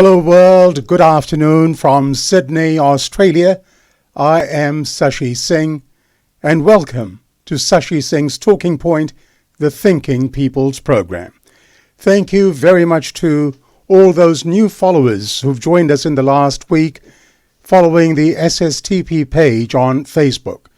Hello world, good afternoon from Sydney, Australia. I am Sashi Singh and welcome to Sashi Singh's Talking Point, the Thinking People's program. Thank you very much to all those new followers who've joined us in the last week following the SSTP page on Facebook.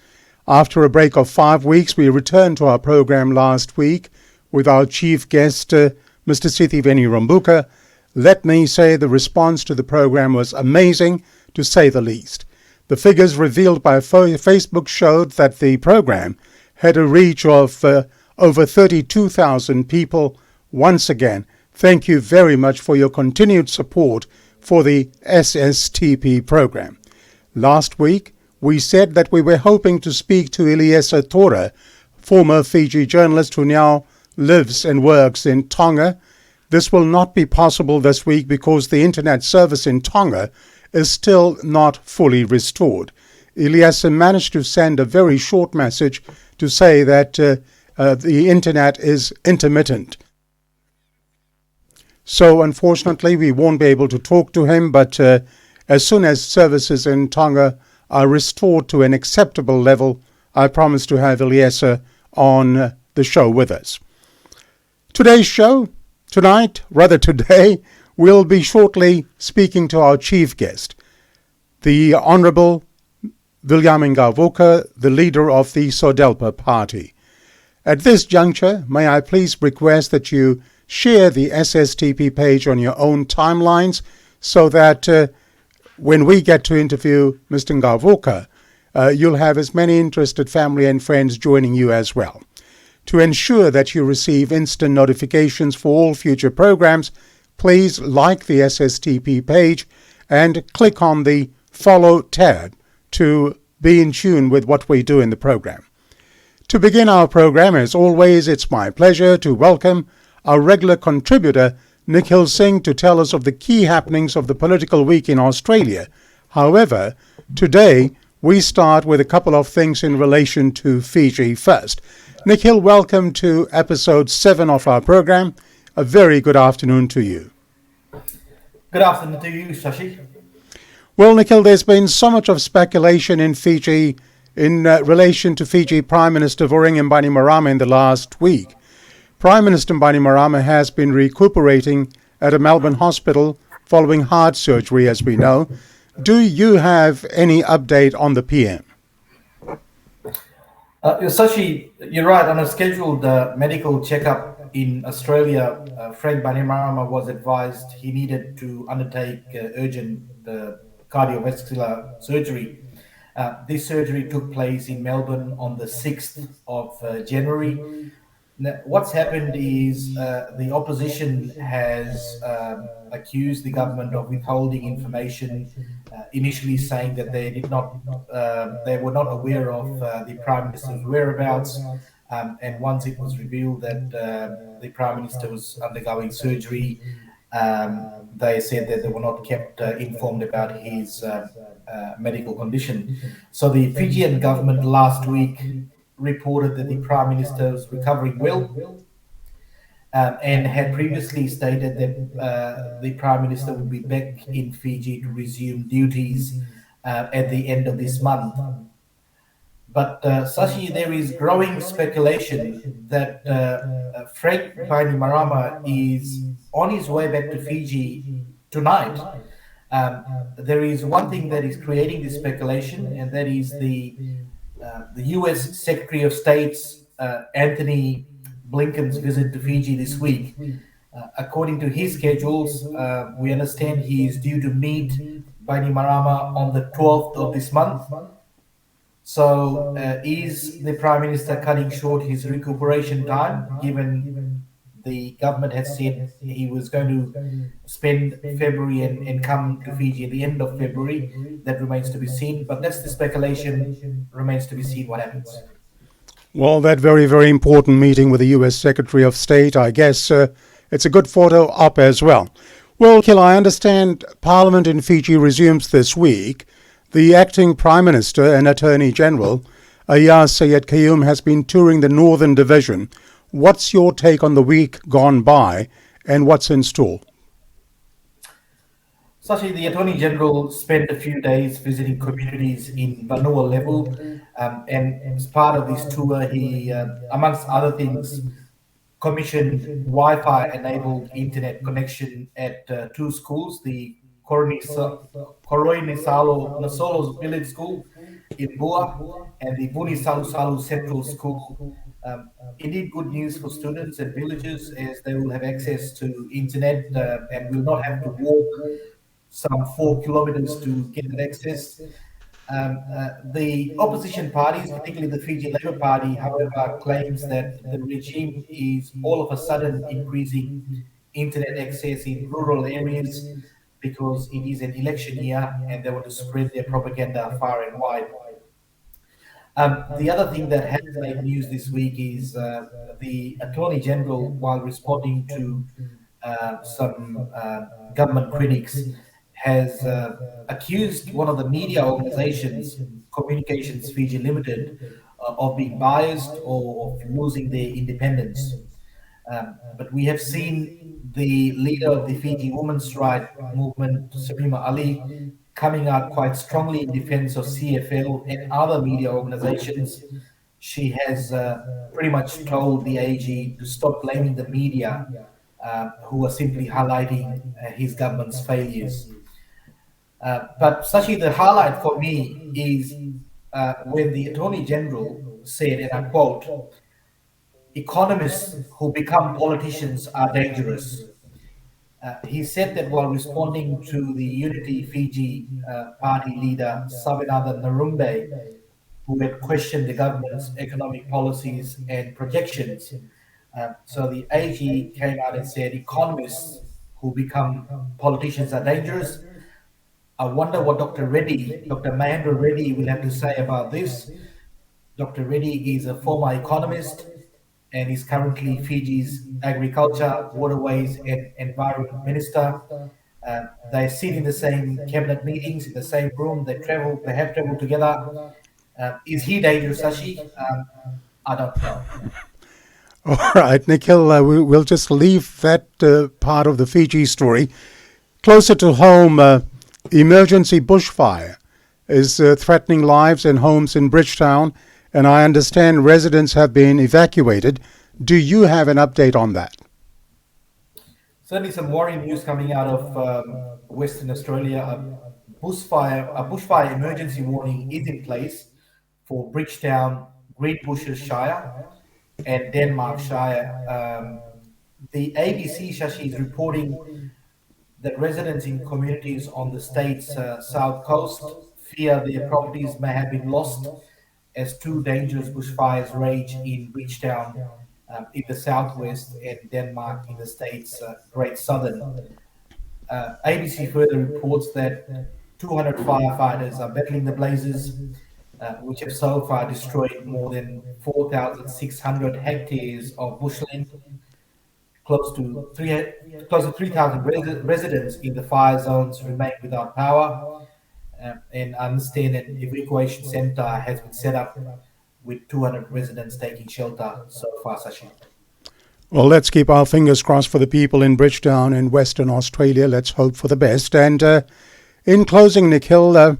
After a break of 5 weeks, we returned to our program last week with our chief guest, Mr. Viliame Gavoka. Let me say the response to the program was amazing, to say the least. The figures revealed by Facebook showed that the program had a reach of over 32,000 people. Once again, thank you very much for your continued support for the SSTP program. Last week, we said that we were hoping to speak to Eliesa Tora, former Fiji journalist who now lives and works in Tonga. This will not be possible this week because the internet service in Tonga is still not fully restored. Eliesa managed to send a very short message to say that the internet is intermittent. So unfortunately we won't be able to talk to him, but as soon as services in Tonga are restored to an acceptable level, I promise to have Eliesa on the show with us. Today's show, today, we'll be shortly speaking to our chief guest, the Honourable Viliame Gavoka, the leader of the SODELPA party. At this juncture, may I please request that you share the SSTP page on your own timelines so that when we get to interview Mr. Gavoka, you'll have as many interested family and friends joining you as well. To ensure that you receive instant notifications for all future programs, please like the SSTP page and click on the Follow tab to be in tune with what we do in the program. To begin our program, as always, it's my pleasure to welcome our regular contributor, Nikhil Singh, to tell us of the key happenings of the political week in Australia. However, today we start with a couple of things in relation to Fiji first. Nikhil, welcome to episode 7 of our program. A very good afternoon to you. Good afternoon to you, Shashi. Well, Nikhil, there's been so much of speculation in Fiji in relation to Fiji Prime Minister Viliame Gavoka in the last week. Prime Minister Gavoka has been recuperating at a Melbourne hospital following heart surgery, as we know. Do you have any update on the PM? Sashi, you're right. On a scheduled medical checkup in Australia, Frank Bainimarama was advised he needed to undertake urgent cardiovascular surgery. This surgery took place in Melbourne on the 6th of January. Now, what's happened is the opposition has accused the government of withholding information, initially saying that they were not aware of the Prime Minister's whereabouts, and once it was revealed that the Prime Minister was undergoing surgery, they said that they were not kept informed about his medical condition. So the Fijian government last week reported that the Prime Minister was recovering well, and had previously stated that the Prime Minister would be back in Fiji to resume duties at the end of this month. But Sashi, there is growing speculation that Frank Bainimarama is on his way back to Fiji tonight. There is one thing that is creating this speculation, and that is the U.S. Secretary of State's Anthony Blinken's visit to Fiji this week. According to his schedules, we understand he is due to meet Bainimarama on the 12th of this month. So is the Prime Minister cutting short his recuperation time, given the government has said he was going to spend February and come to Fiji at the end of February? That remains to be seen, but that's the speculation. Remains to be seen what happens. Well, that very, very important meeting with the U.S. Secretary of State, I guess it's a good photo op as well. Well, Nikhil, I understand Parliament in Fiji resumes this week. The acting Prime Minister and Attorney General, Ayaz Sayed Qayyum, has been touring the Northern Division. What's your take on the week gone by and what's in store? Sashi, the Attorney General spent a few days visiting communities in Vanua level, and as part of this tour, he, amongst other things, commissioned Wi-Fi enabled internet connection at two schools, the Koroi Nasolo's Village School in Bua and the Buni Salu Salu Central School. Indeed, good news for students and villagers as they will have access to internet and will not have to walk some 4 kilometers to get that access. The opposition parties, particularly the Fiji Labour Party, however, claims that the regime is all of a sudden increasing internet access in rural areas because it is an election year and they want to spread their propaganda far and wide. The other thing that has made news this week is the Attorney General, while responding to some government critics, has accused one of the media organizations, Communications Fiji Limited, of being biased or of losing their independence. But we have seen the leader of the Fiji women's rights movement, Sarima Ali, coming out quite strongly in defense of CFL and other media organizations. She has pretty much told the AG to stop blaming the media who are simply highlighting his government's failures. But Sashi, the highlight for me is when the Attorney General said, and I quote, economists who become politicians are dangerous. He said that while responding to the Unity Fiji party leader, Savinathan Narumbe, who had questioned the government's economic policies and projections. So the AG came out and said economists who become politicians are dangerous. I wonder what Dr. Mahendra Reddy will have to say about this. Dr. Reddy is a former economist and is currently Fiji's Agriculture, Waterways and Environment Minister. They sit in the same cabinet meetings, in the same room, they have traveled together. Is he dangerous, Sashi? I don't know. All right, Nikhil, we'll just leave that part of the Fiji story. Closer to home, emergency bushfire is threatening lives and homes in Bridgetown, and I understand residents have been evacuated. Do you have an update on that? Certainly some worrying news coming out of Western Australia. A bushfire emergency warning is in place for Bridgetown, Greenbushes Shire, and Denmark Shire. The ABC, Shashi, is reporting that residents in communities on the state's south coast fear their properties may have been lost as two dangerous bushfires rage in Bridgetown in the southwest and Denmark in the state's Great Southern. ABC further reports that 200 firefighters are battling the blazes, which have so far destroyed more than 4,600 hectares of bushland. Close to 3,000 residents in the fire zones remain without power. And I understand an evacuation center has been set up with 200 residents taking shelter so far, Sashi. Well, let's keep our fingers crossed for the people in Bridgetown in Western Australia. Let's hope for the best. And in closing, Nikhil,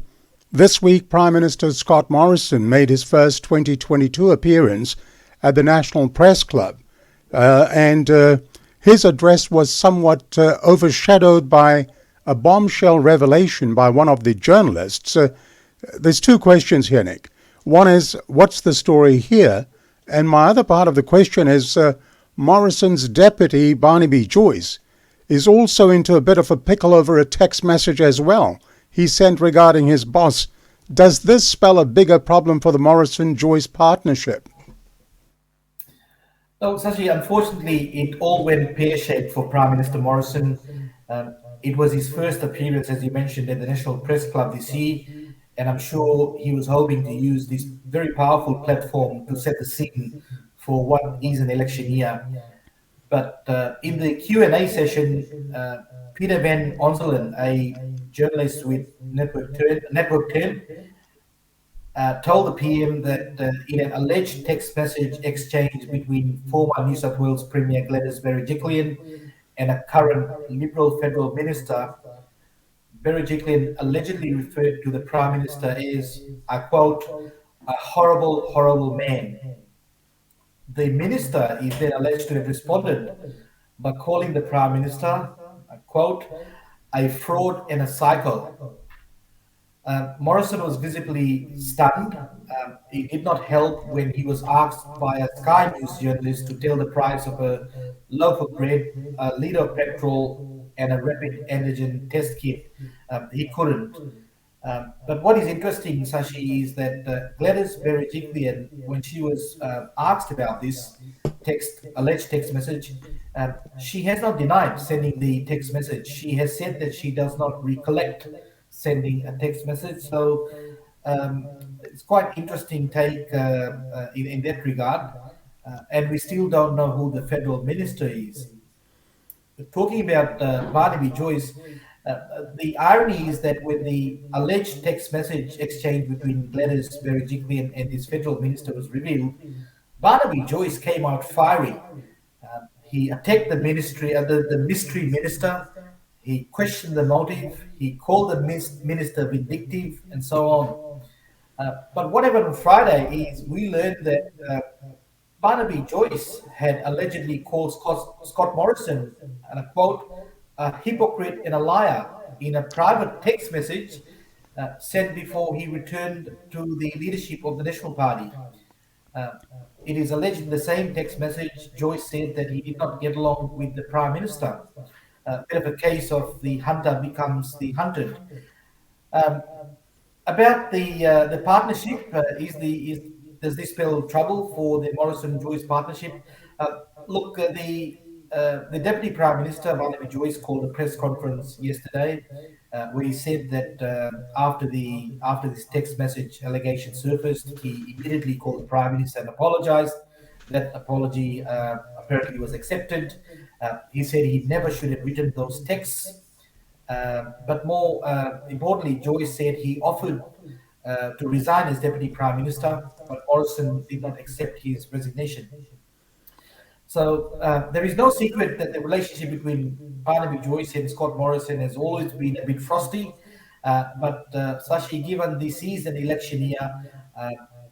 this week Prime Minister Scott Morrison made his first 2022 appearance at the National Press Club. And his address was somewhat overshadowed by a bombshell revelation by one of the journalists. There's two questions here, Nick. One is, what's the story here? And my other part of the question is, Morrison's deputy, Barnaby Joyce, is also into a bit of a pickle over a text message as well he sent regarding his boss. Does this spell a bigger problem for the Morrison-Joyce partnership? No, Sashi, unfortunately, it all went pear-shaped for Prime Minister Morrison. It was his first appearance, as you mentioned, at the National Press Club this year, and I'm sure he was hoping to use this very powerful platform to set the scene for what is an election year. But in the Q&A session, Peter Van Onselen, a journalist with Network 10, told the PM that in an alleged text message exchange between former New South Wales Premier Gladys Berejiklian and a current Liberal federal minister, Berejiklian allegedly referred to the Prime Minister as, I quote, a horrible, horrible man. The minister is then alleged to have responded by calling the Prime Minister, I quote, a fraud and a psycho. Morrison was visibly stunned. It did not help when he was asked by a Sky News journalist to tell the price of a loaf of bread, a litre of petrol, and a rapid antigen test kit. He couldn't. But what is interesting, Sashi, is that Gladys Berejiklian, when she was asked about this alleged text message, she has not denied sending the text message. She has said that she does not recollect sending a text message. So it's quite interesting take in that regard. And we still don't know who the federal minister is. Talking about Barnaby Joyce, the irony is that when the alleged text message exchange between Gladys Berejiklian and this federal minister was revealed, Barnaby Joyce came out fiery. He attacked the ministry, the mystery minister. He questioned the motive. He called the minister vindictive, and so on. But what happened on Friday is we learned that Barnaby Joyce had allegedly called Scott Morrison, and I quote, a hypocrite and a liar in a private text message sent before he returned to the leadership of the National Party. It is alleged in the same text message, Joyce said that he did not get along with the Prime Minister. A bit of a case of the hunter becomes the hunted. About the partnership, does this spell trouble for the Morrison-Joyce partnership? Look, the Deputy Prime Minister, Viliame Joyce, called a press conference yesterday where he said that after this text message allegation surfaced, he immediately called the Prime Minister and apologized. That apology apparently was accepted. He said he never should have written those texts. But more importantly, Joyce said he offered to resign as Deputy Prime Minister, but Morrison did not accept his resignation. So there is no secret that the relationship between Barnaby Joyce and Scott Morrison has always been a bit frosty. But Sashi, given this is an election year,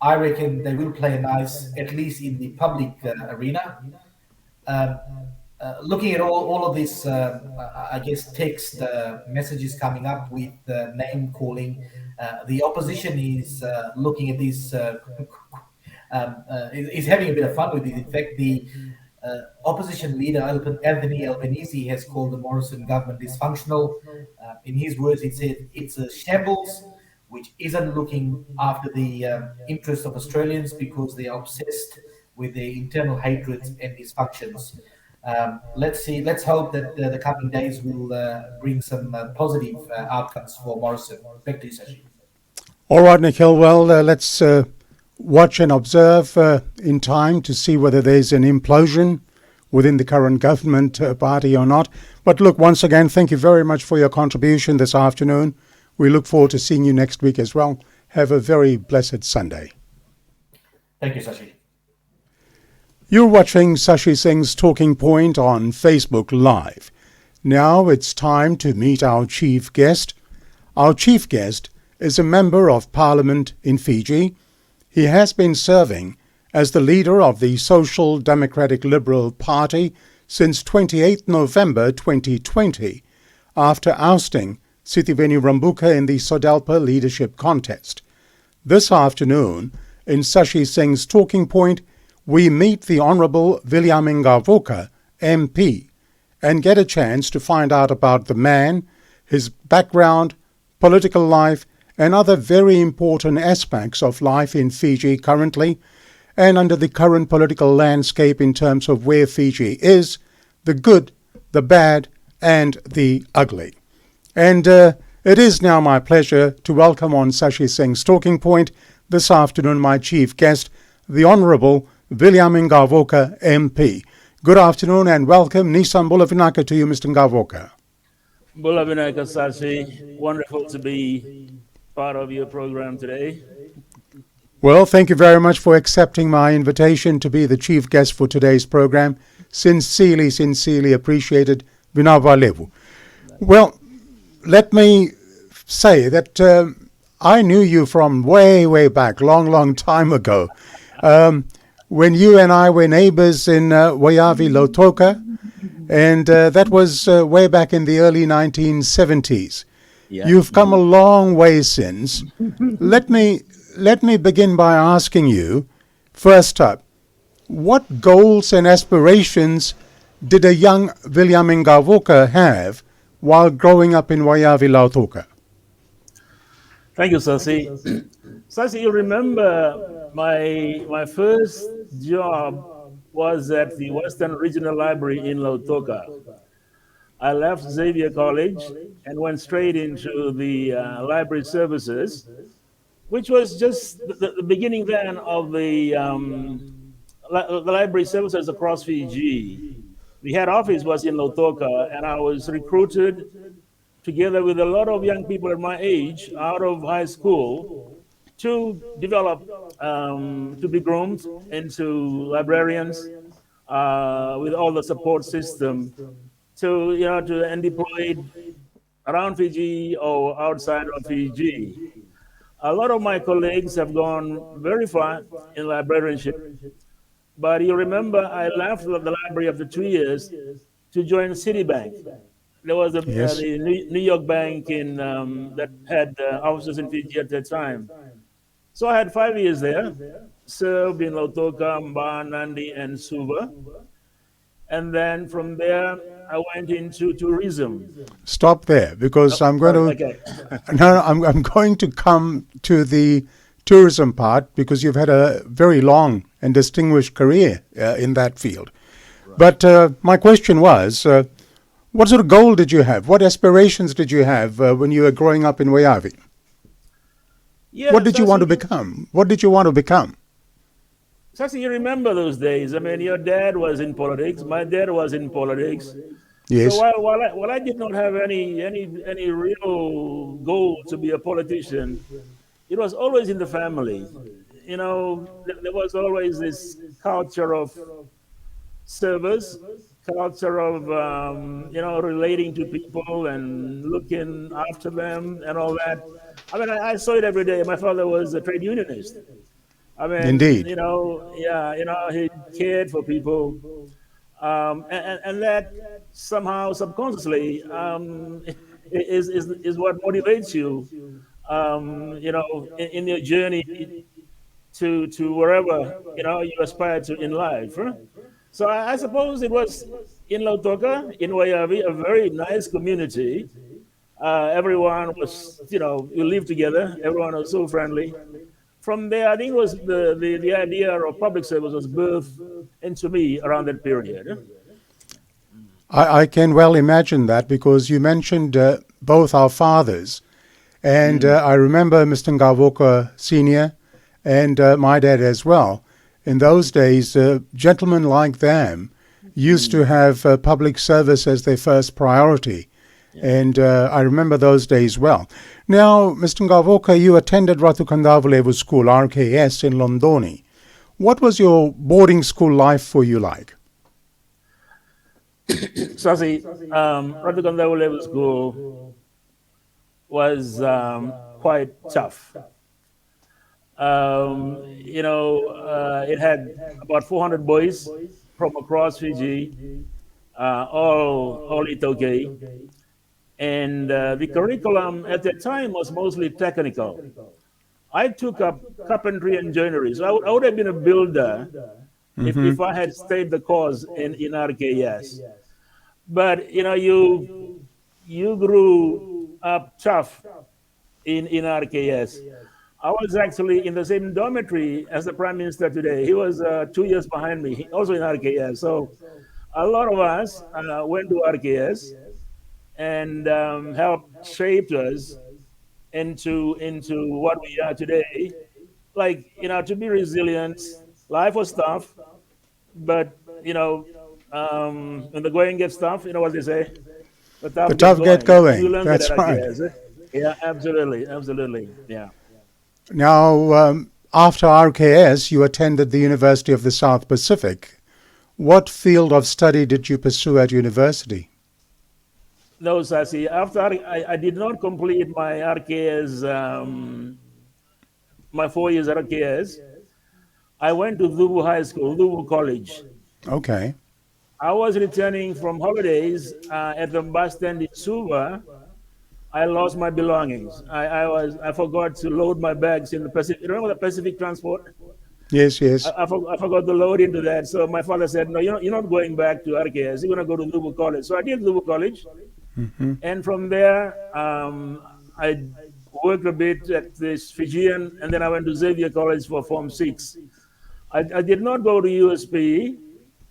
I reckon they will play nice, at least in the public arena. Looking at all of this, I guess, text messages coming up with name calling, the opposition is looking at this, is having a bit of fun with it. In fact, the opposition leader, Anthony Albanese, has called the Morrison government dysfunctional. In his words, he said it's a shambles which isn't looking after the interests of Australians because they are obsessed with their internal hatreds and dysfunctions. Let's hope that the coming days will bring some positive outcomes for Morrison. Back to you, Sashi. All right, Nikhil. Well, let's watch and observe in time to see whether there's an implosion within the current government party or not. But look, once again, thank you very much for your contribution this afternoon. We look forward to seeing you next week as well. Have a very blessed Sunday. Thank you, Sashi. You're watching Sashi Singh's Talking Point on Facebook Live. Now it's time to meet our chief guest. Our chief guest is a member of Parliament in Fiji. He has been serving as the leader of the Social Democratic Liberal Party since 28 November 2020, after ousting Sitiveni Rambuka in the SODELPA leadership contest. This afternoon, in Sashi Singh's Talking Point, we meet the Honourable Viliame Gavoka, MP, and get a chance to find out about the man, his background, political life, and other very important aspects of life in Fiji currently, and under the current political landscape in terms of where Fiji is, the good, the bad, and the ugly. And it is now my pleasure to welcome on Sashi Singh's Talking Point this afternoon my chief guest, the Honourable Viliame Gavoka, MP. Good afternoon and welcome. Nisam Bulavinaka to you, Mr. Gavoka. Bulavinaka Sashi, wonderful to be part of your program today. Well, thank you very much for accepting my invitation to be the chief guest for today's program. Sincerely appreciated. Vinavalevu. Well, let me say that I knew you from way, way back, long time ago, when you and I were neighbors in Wayavi Lautoka, and that was way back in the early 1970s. Yeah. You've come a long way since. Let me begin by asking you, first up, what goals and aspirations did a young Viliame Gavoka have while growing up in Wayavi Lautoka? Thank you, Sasi. Sasi, you remember my first job was at the Western Regional Library in Lautoka. I left Xavier College and went straight into the library services, which was just the beginning then of the library services across Fiji. The head office was in Lautoka, and I was recruited together with a lot of young people at my age out of high school to develop, to be groomed into librarians with all the support system and deployed around Fiji or outside of Fiji. A lot of my colleagues have gone very far in librarianship, but you remember I left the library after 2 years to join Citibank. There was Yes. the New York bank in that had offices in Fiji at that time. So I had 5 years there, served in Lautoka, Mba, Nandi, and Suva. And then from there, I went into tourism. Stop there, because I'm going to Okay. no, I'm going to come to the tourism part, because you've had a very long and distinguished career in that field. But my question was, what sort of goal did you have? What aspirations did you have when you were growing up in Wayavi? Yeah, What did you want to Sasi, become? What did you want to become? Sasi, you remember those days. I mean, your dad was in politics. My dad was in politics. Yes. So while I did not have any real goal to be a politician, it was always in the family. There was always this culture of service, culture of relating to people and looking after them and all that. I mean, I saw it every day. My father was a trade unionist. I mean, Indeed. he cared for people, and that somehow subconsciously is what motivates you, in your journey to wherever you aspire to in life. Huh? So I suppose it was in Lautoka, in Wayavi, a very nice community. Everyone was, you lived together. Everyone was so friendly. From there, I think it was the idea of public service was birthed into me around that period. I can well imagine that, because you mentioned both our fathers. And I remember Mr. Gavoka Sr. and my dad as well. In those days, gentlemen like them used to have public service as their first priority. And I remember those days well. Now, Mr. Gavoka, you attended Ratukandavalevu School, RKS, in Londoni. What was your boarding school life for you like? Sasi, Ratukandavalevu Level School was quite tough. It had about 400 boys from across Fiji, all Itoke. And the curriculum at that time was mostly technical. I took up carpentry and joinery. So I would have been a builder if I had stayed the course in RKS. But, you grew up tough in RKS. I was actually in the same dormitory as the Prime Minister today. He was 2 years behind me, also in RKS. So a lot of us went to RKS and helped shape us into what we are today. Like, to be resilient. Life was tough, but, when the going gets tough, you know what they say? The tough get going. You learn That's that at right. RKS. Yeah, absolutely. Yeah. Now, after RKS, you attended the University of the South Pacific. What field of study did you pursue at university? No, Sasi. After I did not complete my RKS, my 4 years RKS, I went to Dhubu High School, Dhubu College. Okay. I was returning from holidays at the bus stand in Suva. I lost my belongings. I forgot to load my bags in the Pacific. Remember the Pacific Transport? Yes, yes. I forgot to load into that. So my father said, "No, you're not going back to RKS. You're going to go to Dhubu College." So I did Dhubu College, and from there I worked a bit at this Fijian, and then I went to Xavier College for Form 6. I did not go to USP.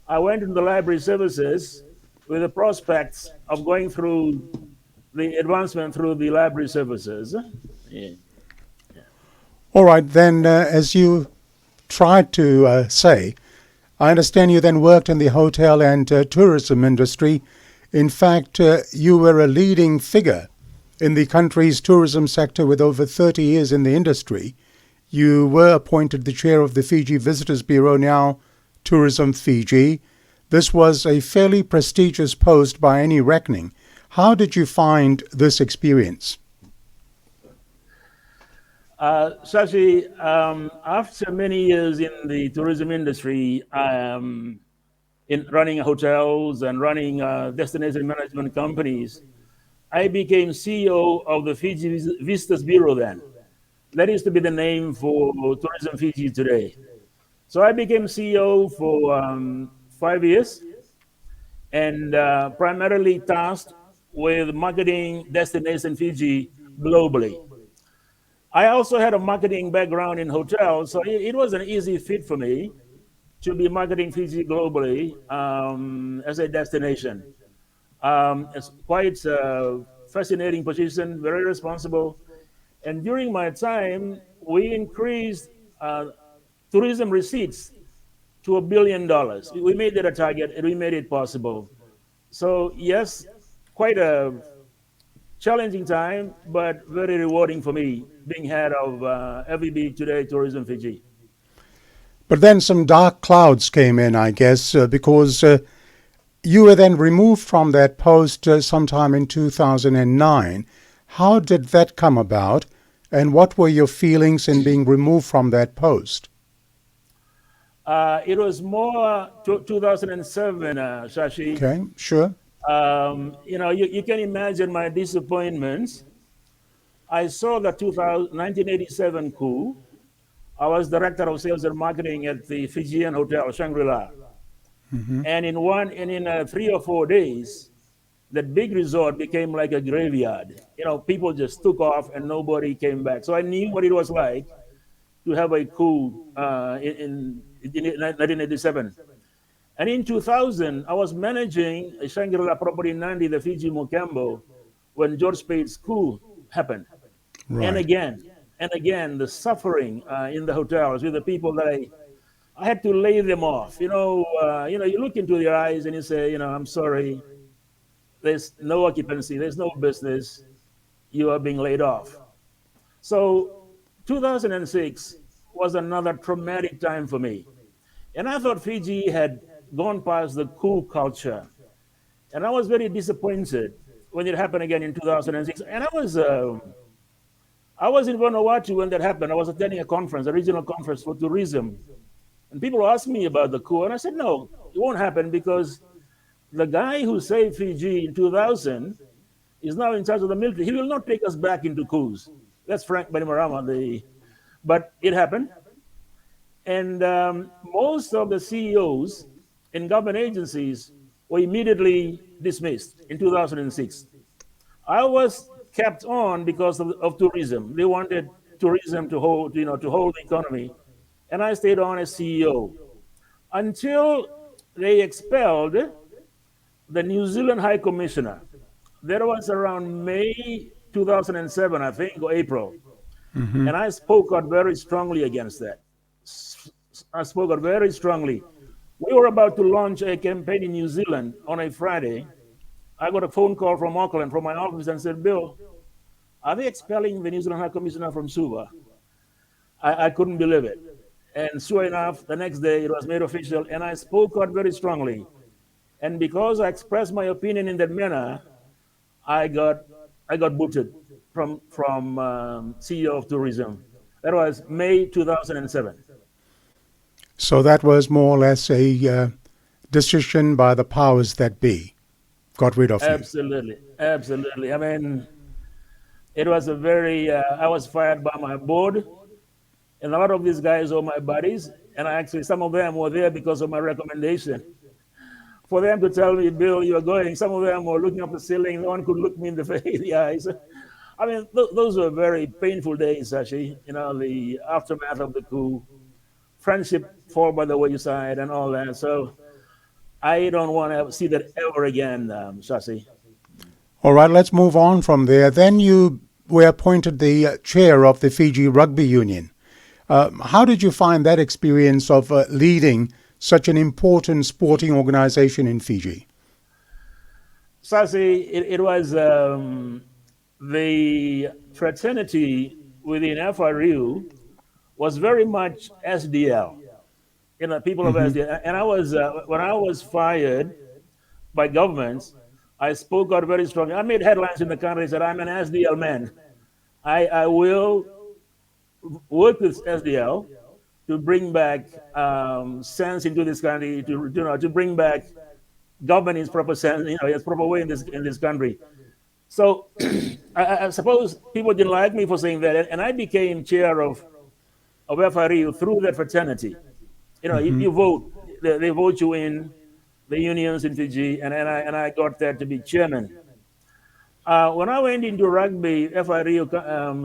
I went into the library services with the prospects of going through the advancement through the library services. Yeah. All right, then, as you tried to say, I understand you then worked in the hotel and tourism industry. In fact, you were a leading figure in the country's tourism sector with over 30 years in the industry. You were appointed the chair of the Fiji Visitors Bureau, now Tourism Fiji. This was a fairly prestigious post by any reckoning. How did you find this experience? Shashi, after many years in the tourism industry, in running hotels and running destination management companies, I became CEO of the Fiji Visitors Bureau then. That used to be the name for Tourism Fiji today. So I became CEO for 5 years and primarily tasked with marketing Destination Fiji globally. I also had a marketing background in hotels, so it was an easy fit for me to be marketing Fiji globally as a destination. It's quite a fascinating position, very responsible. And during my time, we increased tourism receipts to $1 billion. We made that a target and we made it possible. So, yes, quite a challenging time, but very rewarding for me being head of FEB Today Tourism Fiji. But then some dark clouds came in, I guess, because you were then removed from that post sometime in 2009. How did that come about, and what were your feelings in being removed from that post? It was more 2007, Shashi. Okay, sure. You can imagine my disappointments. I saw the 1987 coup. I was director of sales and marketing at the Fijian Hotel Shangri-La, and in 3 or 4 days, that big resort became like a graveyard. People just took off and nobody came back. So I knew what it was like to have a coup in 1987. And in 2000, I was managing a Shangri-La property in Nandi, the Fiji Mocambo, when George Spade's coup happened. Right. And again, the suffering in the hotels with the people that I had to lay them off. You look into their eyes and you say, I'm sorry, there's no occupancy, there's no business, you are being laid off. So 2006 was another traumatic time for me. And I thought Fiji had gone past the coup culture. And I was very disappointed when it happened again in 2006. And I was in Vanuatu when that happened. I was attending a conference, a regional conference for tourism. And people asked me about the coup. And I said, no, it won't happen because the guy who saved Fiji in 2000 is now in charge of the military. He will not take us back into coups. That's Frank Bainimarama. But it happened. And most of the CEOs in government agencies were immediately dismissed in 2006. I was kept on because of tourism. They wanted tourism to hold the economy. And I stayed on as CEO until they expelled the New Zealand High Commissioner. That was around May 2007, I think, or April. And I spoke out very strongly against that. I spoke out very strongly. We were about to launch a campaign in New Zealand on a Friday. I got a phone call from Auckland, from my office, and said, Bill, are they expelling the New Zealand High Commissioner from Suva? I couldn't believe it. And sure enough, the next day it was made official, and I spoke out very strongly. And because I expressed my opinion in that manner, I got I got booted from CEO of tourism. That was May 2007. So that was more or less a decision by the powers that be. Got rid of you. Absolutely, absolutely. I mean, it was a very. I was fired by my board, and a lot of these guys are my buddies, and actually some of them were there because of my recommendation. For them to tell me, Bill, you're going. Some of them were looking up the ceiling. No one could look me in the face, the eyes. I mean, those were very painful days, actually. You know, the aftermath of the coup, friendship fall by the wayside, and all that. So I don't want to see that ever again, Shashi. All right, let's move on from there. Then you were appointed the chair of the Fiji Rugby Union. How did you find that experience of leading such an important sporting organization in Fiji? Shashi, it was the fraternity within FRU was very much SDL. You know, people of SDL. And I was when I was fired by governments, I spoke out very strongly. I made headlines in the country that I'm an SDL man. I will work with SDL to bring back sense into this country, to bring back government in proper sense, its proper way in this country. So I suppose people didn't like me for saying that, and I became chair of FRU through that fraternity. You know, you vote, they vote you in the unions in Fiji, and I got that to be chairman. When I went into rugby, FRU,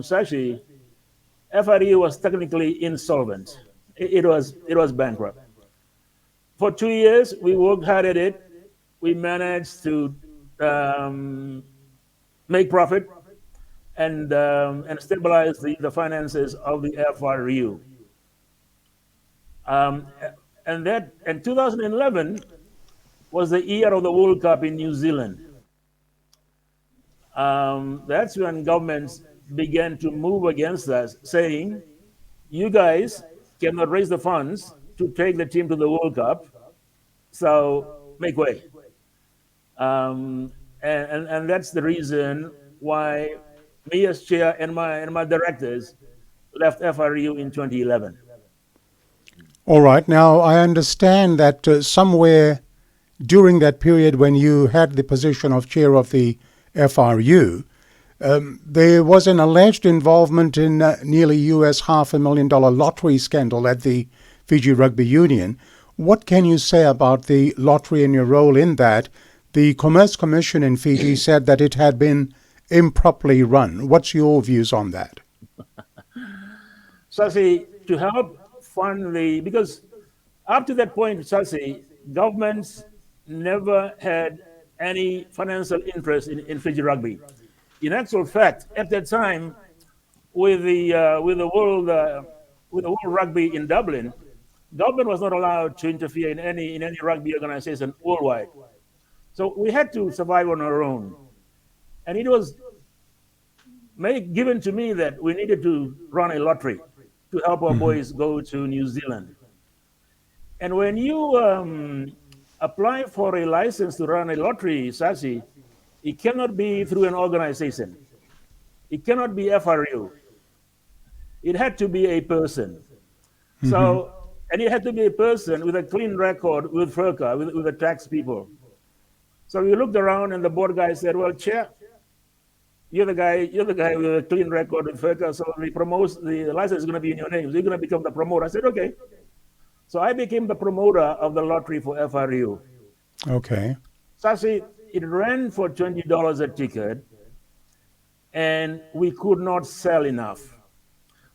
Sashi, FRU was technically insolvent. It was bankrupt. For 2 years, we worked hard at it. We managed to make profit and stabilize the finances of the FRU. And 2011 was the year of the World Cup in New Zealand. That's when governments began to move against us, saying, you guys cannot raise the funds to take the team to the World Cup, so make way. And that's the reason why me as chair and my directors left FRU in 2011. All right. Now, I understand that somewhere during that period when you had the position of chair of the FRU, there was an alleged involvement in nearly US $500,000 lottery scandal at the Fiji Rugby Union. What can you say about the lottery and your role in that? The Commerce Commission in Fiji said that it had been improperly run. What's your views on that? Sasi, to help fund because up to that point, Sasi, governments never had any financial interest in Fiji rugby. In actual fact, at that time, with the world rugby in Dublin, government was not allowed to interfere in any rugby organization worldwide. So we had to survive on our own, and it was given to me that we needed to run a lottery to help our boys go to New Zealand. And when you apply for a license to run a lottery, Sasi, it cannot be through an organization. It cannot be FRU. It had to be a person. So, and it had to be a person with a clean record with FERCA, with the tax people. So we looked around, and the board guy said, "Well, chair, you're the guy with a clean record with FERCA, so the license is going to be in your name. So you're going to become the promoter." I said, "Okay." So I became the promoter of the lottery for FRU. Okay. Sasi, it ran for $20 a ticket, and we could not sell enough.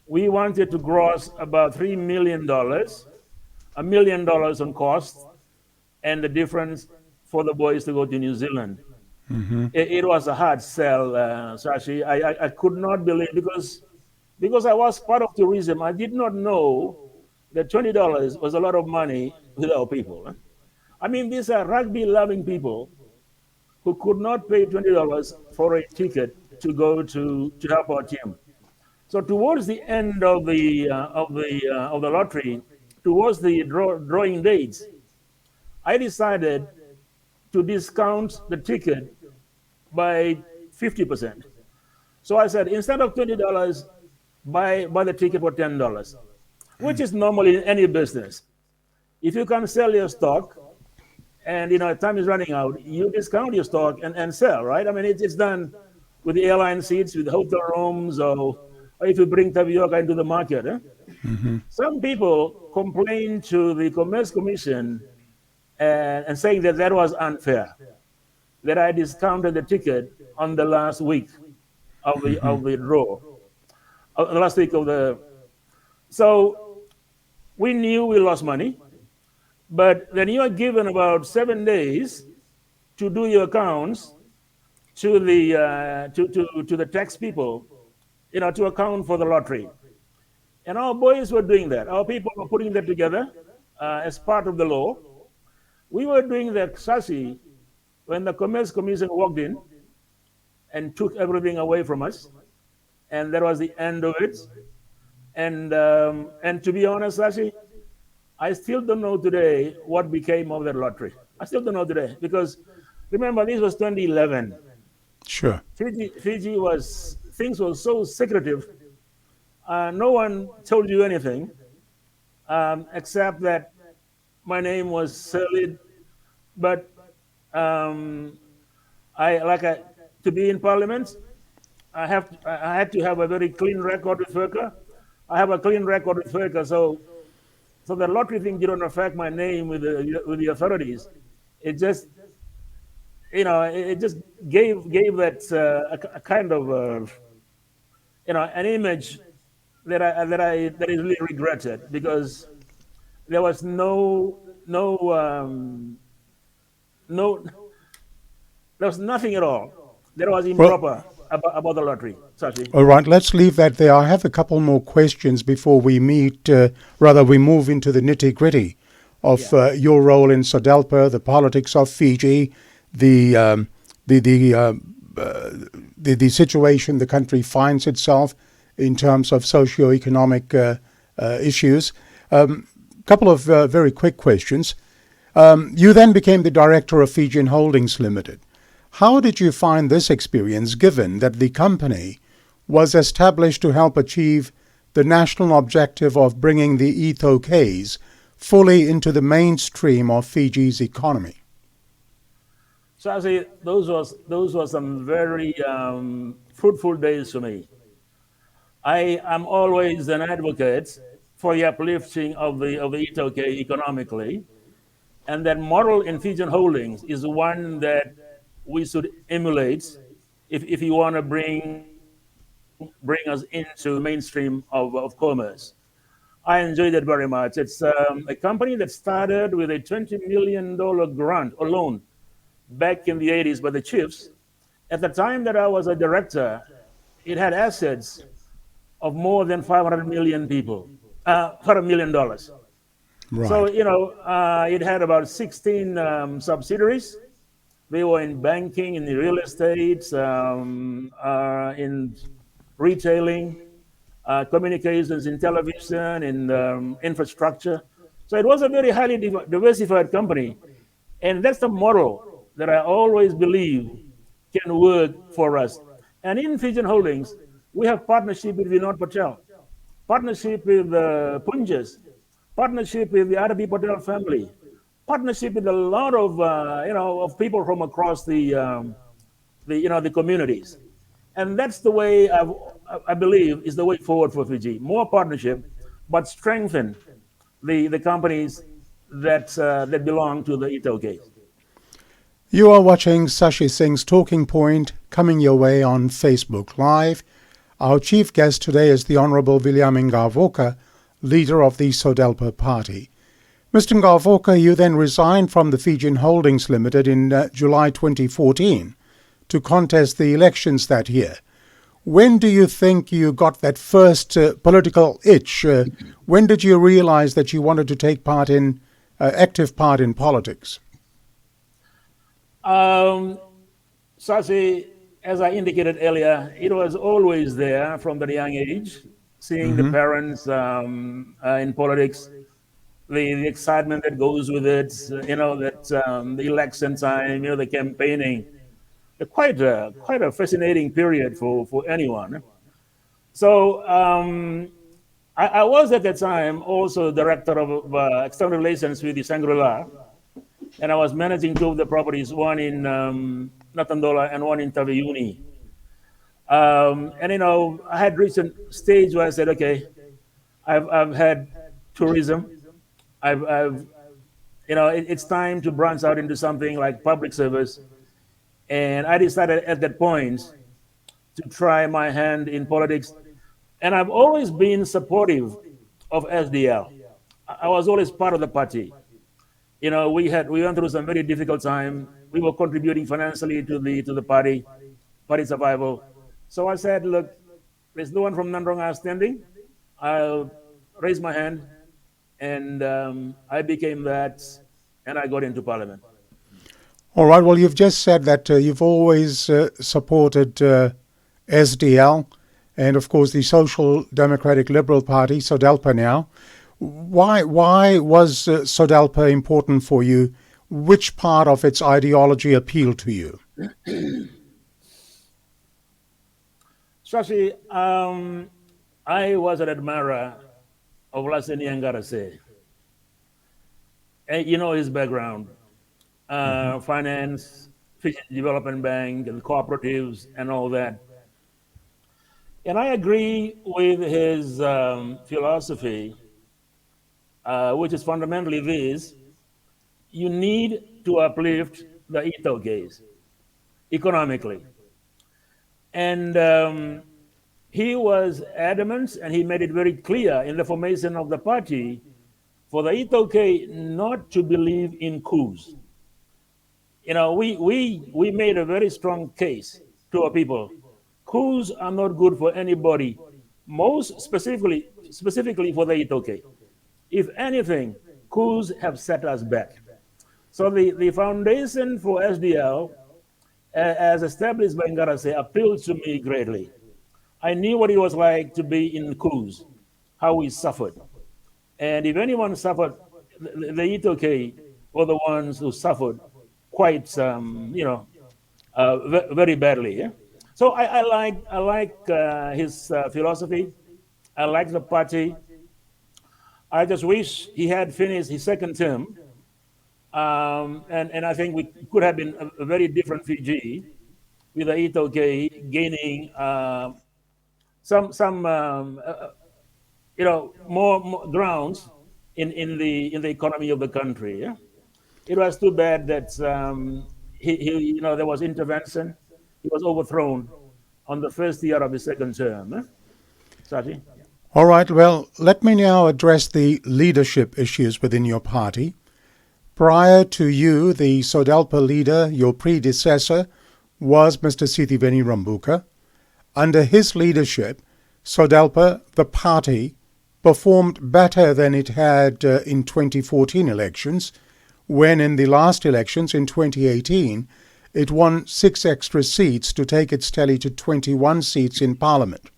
We wanted to gross about $3 million, $1 million on cost, and the difference for the boys to go to New Zealand. It was a hard sell, Sashi. I could not believe, because I was part of tourism. I did not know that $20 was a lot of money with our people. I mean, these are rugby-loving people who could not pay $20 for a ticket to go to help our team. So towards the end of the lottery, towards the drawing dates, I decided to discount the ticket by 50%. So I said, instead of $20, buy the ticket for $10, which is normally in any business. If you can sell your stock and time is running out, you discount your stock and sell, right? I mean, it's done with the airline seats, with hotel rooms, or if you bring tapioca into the market. Some people complain to the Commerce Commission and saying that that was unfair, that I discounted the ticket on the last week of the draw, the last week of the. So we knew we lost money, but then you are given about 7 days to do your accounts to the tax people, to account for the lottery. And our boys were doing that. Our people were putting that together as part of the law. We were doing that, Sasi, when the Commerce Commission walked in and took everything away from us, and that was the end of it. And to be honest, Sasi, I still don't know today what became of that lottery. I still don't know today because remember this was 2011. Sure. Fiji was things were so secretive. No one told you anything except that my name was Salid. But to be in Parliament, I had to have a very clean record with FERCA. I have a clean record with FERCA, so the lottery thing didn't affect my name with the authorities. It just it just gave that a kind of an image that I really regretted because there was no there was nothing at all that was improper about the lottery. Sashi. All right, let's leave that there. I have a couple more questions before we meet. We move into the nitty gritty of your role in SODELPA, the politics of Fiji, the situation the country finds itself in terms of socio-economic issues. Couple of very quick questions. You then became the director of Fijian Holdings Limited. How did you find this experience, given that the company was established to help achieve the national objective of bringing the Ethokais fully into the mainstream of Fiji's economy? So I say those were some very fruitful days for me. I am always an advocate for the uplifting of the Etokai economically, and that model in Fijian Holdings is one that we should emulate if you want to bring us into the mainstream of commerce. I enjoyed it very much. It's a company that started with a $20 million grant or loan back in the 80s by the chiefs. At the time that I was a director, it had assets of more than 500 million people, $500 million. Right. So, it had about 16 subsidiaries. They were in banking, in the real estate, in retailing, communications, in television, in infrastructure. So it was a very highly diversified company. And that's the model that I always believe can work for us. And in Fijian Holdings, we have partnership with Vinod Patel, partnership with Punjas, partnership with the Arabi Patel family, partnership with a lot of of people from across the communities, and that's the way I believe is the way forward for Fiji. More partnership, but strengthen the companies that belong to the Etokai. You are watching Sashi Singh's Talking Point, coming your way on Facebook Live. Our chief guest today is the Honourable Viliame Gavoka, leader of the SODELPA party. Mr. Gavoka, you then resigned from the Fijian Holdings Limited in July 2014 to contest the elections that year. When do you think you got that first political itch? When did you realize that you wanted to take active part in politics? Sasi, as I indicated earlier, it was always there from the young age, seeing the parents in politics, the excitement that goes with it, the election time, the campaigning. quite a fascinating period for anyone. So I was at that time also director of external relations with the Shangri-La, and I was managing two of the properties, one in Natandola and one in Taveuni. And I had reached a stage where I said, okay, I've had tourism. I've it's time to branch out into something like public service. And I decided at that point to try my hand in politics. And I've always been supportive of SDL. I was always part of the party. We went through some very difficult time. We were contributing financially to the party survival. So I said, look, there's no one from Nandronga standing. I'll raise my hand, and I became that, and I got into parliament. All right. Well, you've just said that you've always supported SDL and, of course, the Social Democratic Liberal Party, SODELPA now. Why was SODELPA important for you? Which part of its ideology appealed to you? Shashi, I was an admirer of Laseni Angarase. And you know his background, finance, Fiji Development Bank, and cooperatives, and all that. And I agree with his philosophy, which is fundamentally this: you need to uplift the Itokes economically. And he was adamant, and he made it very clear in the formation of the party for the Itoke not to believe in coups. We made a very strong case to our people. Coups are not good for anybody, most specifically for the Itoke. If anything, coups have set us back. So the foundation for SDL, as established by Ngarase, appealed to me greatly. I knew what it was like to be in coups, how we suffered. And if anyone suffered, the Itoke were the ones who suffered quite, very badly. Yeah? So I like his philosophy. I like the party. I just wish he had finished his second term. And I think we could have been a very different Fiji with the Itoke gaining some more grounds in the economy of the country. Yeah? It was too bad that there was intervention. He was overthrown on the first year of his second term. Saji? All right. Well, let me now address the leadership issues within your party. Prior to you, the SODELPA leader, your predecessor, was Mr. Sitiveni Rambuka. Under his leadership, SODELPA, the party, performed better than it had in 2014 elections, when in the last elections in 2018, it won 6 extra seats to take its tally to 21 seats in Parliament.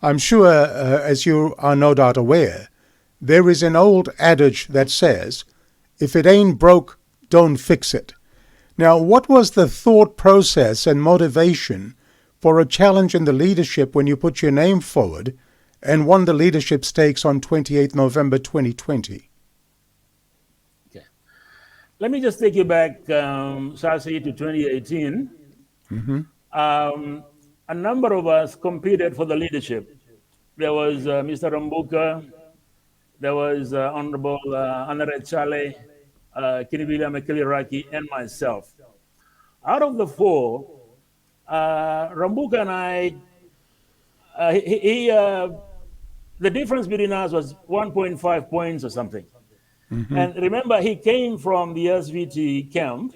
I'm sure, as you are no doubt aware, there is an old adage that says, if it ain't broke, don't fix it. Now, what was the thought process and motivation for a challenge in the leadership when you put your name forward and won the leadership stakes on 28 November 2020? Okay. Let me just take you back, Sasi, to 2018. A number of us competed for the leadership. There was Mr. Rambuka, there was Honorable Anare Chale, Viliame Gavoka, and myself. Out of the 4, Rambuka and I, the difference between us was 1.5 points or something. And remember, he came from the SVT camp.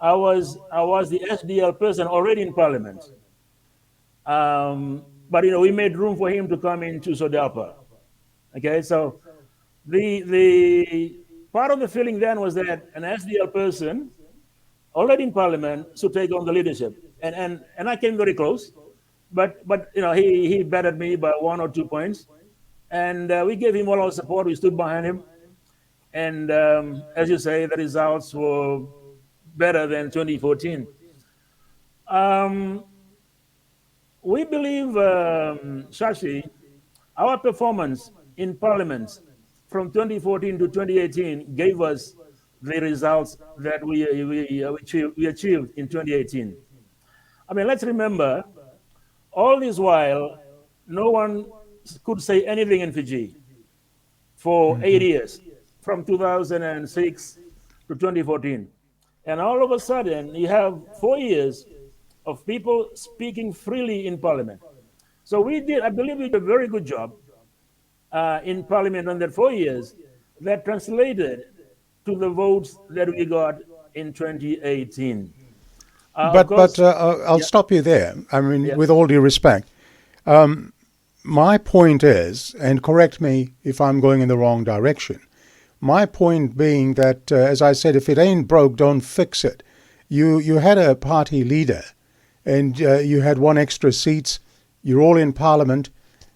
I was the SDL person already in Parliament. But we made room for him to come into SODELPA. Okay, so the part of the feeling then was that an SDL person already in Parliament should take on the leadership, and I came very close, but he battered me by 1 or 2 points, and we gave him all our support. We stood behind him, and as you say, the results were better than 2014. Um, we believe, Shashi, our performance in Parliament from 2014 to 2018 gave us the results that we achieved in 2018. I mean, let's remember, all this while, no one could say anything in Fiji for 8 years, from 2006 to 2014. And all of a sudden, you have 4 years of people speaking freely in Parliament. So I believe we did a very good job in Parliament on that 4 years that translated to the votes that we got in 2018. Of course, I'll yeah, stop you there. I mean, yeah. with all due respect, my point is, and correct me if I'm going in the wrong direction, my point being that, as I said, if it ain't broke, don't fix it. You had a party leader, and you had one extra seats. You're all in Parliament,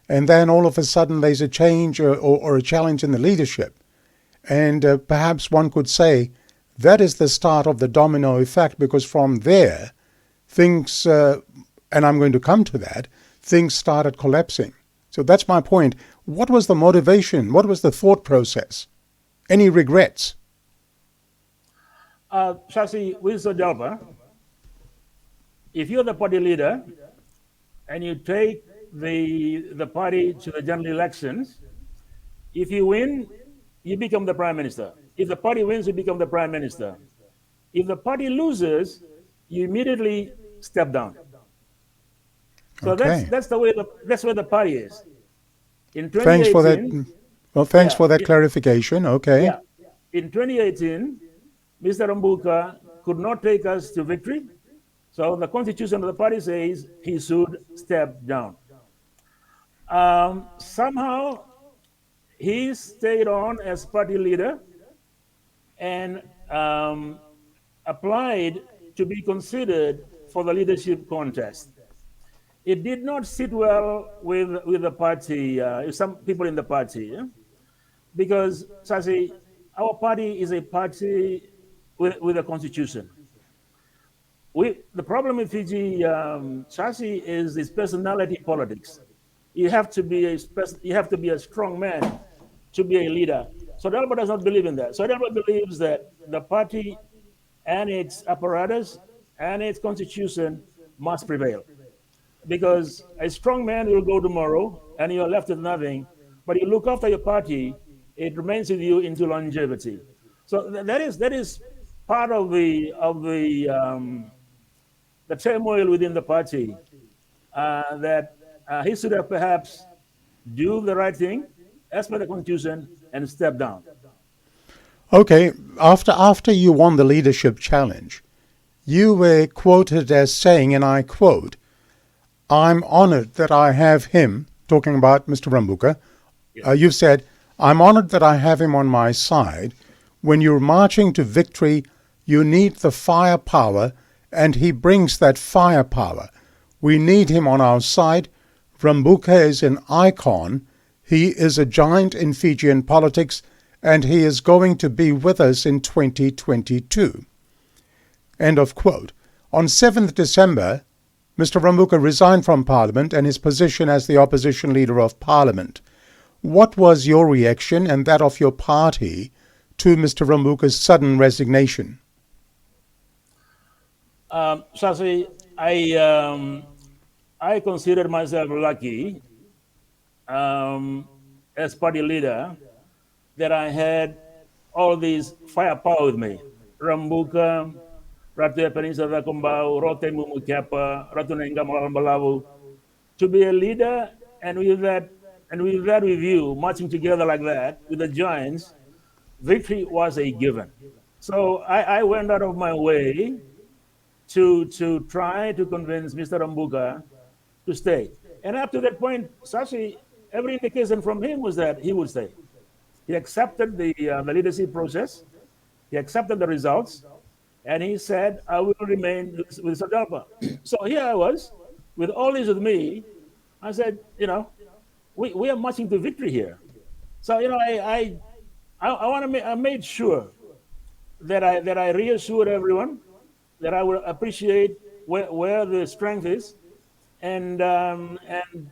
and then all of a sudden there's a change or a challenge in the leadership. And perhaps one could say that is the start of the domino effect, because from there, things, and I'm going to come to that, things started collapsing. So that's my point. What was the motivation? What was the thought process? Any regrets? Shashi, with SODELPA, if you're the party leader and you take the party to the general elections, if you win, you become the prime minister. If the party wins, you become the prime minister. If the party loses, you immediately step down. So Okay. that's where the party is. In Thanks for that. 2018, Well, thanks yeah, for that clarification. Okay. yeah. In 2018, Mr. Rambuka could not take us to victory. So the constitution of the party says he should step down. Somehow he stayed on as party leader and applied to be considered for the leadership contest. It did not sit well with the party, some people in the party, yeah? Because, Sasi, our party is a party with a constitution. The problem with Fiji, Sasi, is personality politics. You have to be a strong man to be a leader. SODELPA does not believe in that. SODELPA believes that the party and its apparatus and its constitution must prevail. Because a strong man will go tomorrow and you're left with nothing, but you look after your party, it remains with you into longevity. So that is part of the turmoil within the party, that he should have perhaps do the right thing as per the constitution and step down. Okay. After you won the leadership challenge, you were quoted as saying, and I quote, "I'm honored that I have him," talking about Mr. Rambuka. Yes. You've said, "I'm honored that I have him on my side. When you're marching to victory, you need the firepower, and he brings that firepower. We need him on our side. Rambuka is an icon. He is a giant in Fijian politics, and he is going to be with us in 2022. End of quote. On 7th December, Mr. Rambuka resigned from Parliament and his position as the opposition leader of Parliament. What was your reaction and that of your party to Mr. Rambuka's sudden resignation? Sasi, I consider myself lucky as party leader that I had all these firepower with me. Rambuka, Ratu Epenisa Kumbau, Rote Mumukiapa, Ratu Nenga Malambalavu. To be a leader and with that with you, marching together like that with the giants, victory was a given. So I went out of my way to try to convince Mr. Rambuka to stay. And up to that point, Sashi, every indication from him was that he would stay. He accepted the leadership process. He accepted the results. And he said, "I will remain with SODELPA." So here I was, with all this with me. I said, we are marching to victory here. So, I made sure that I reassured everyone that I would appreciate where the strength is, and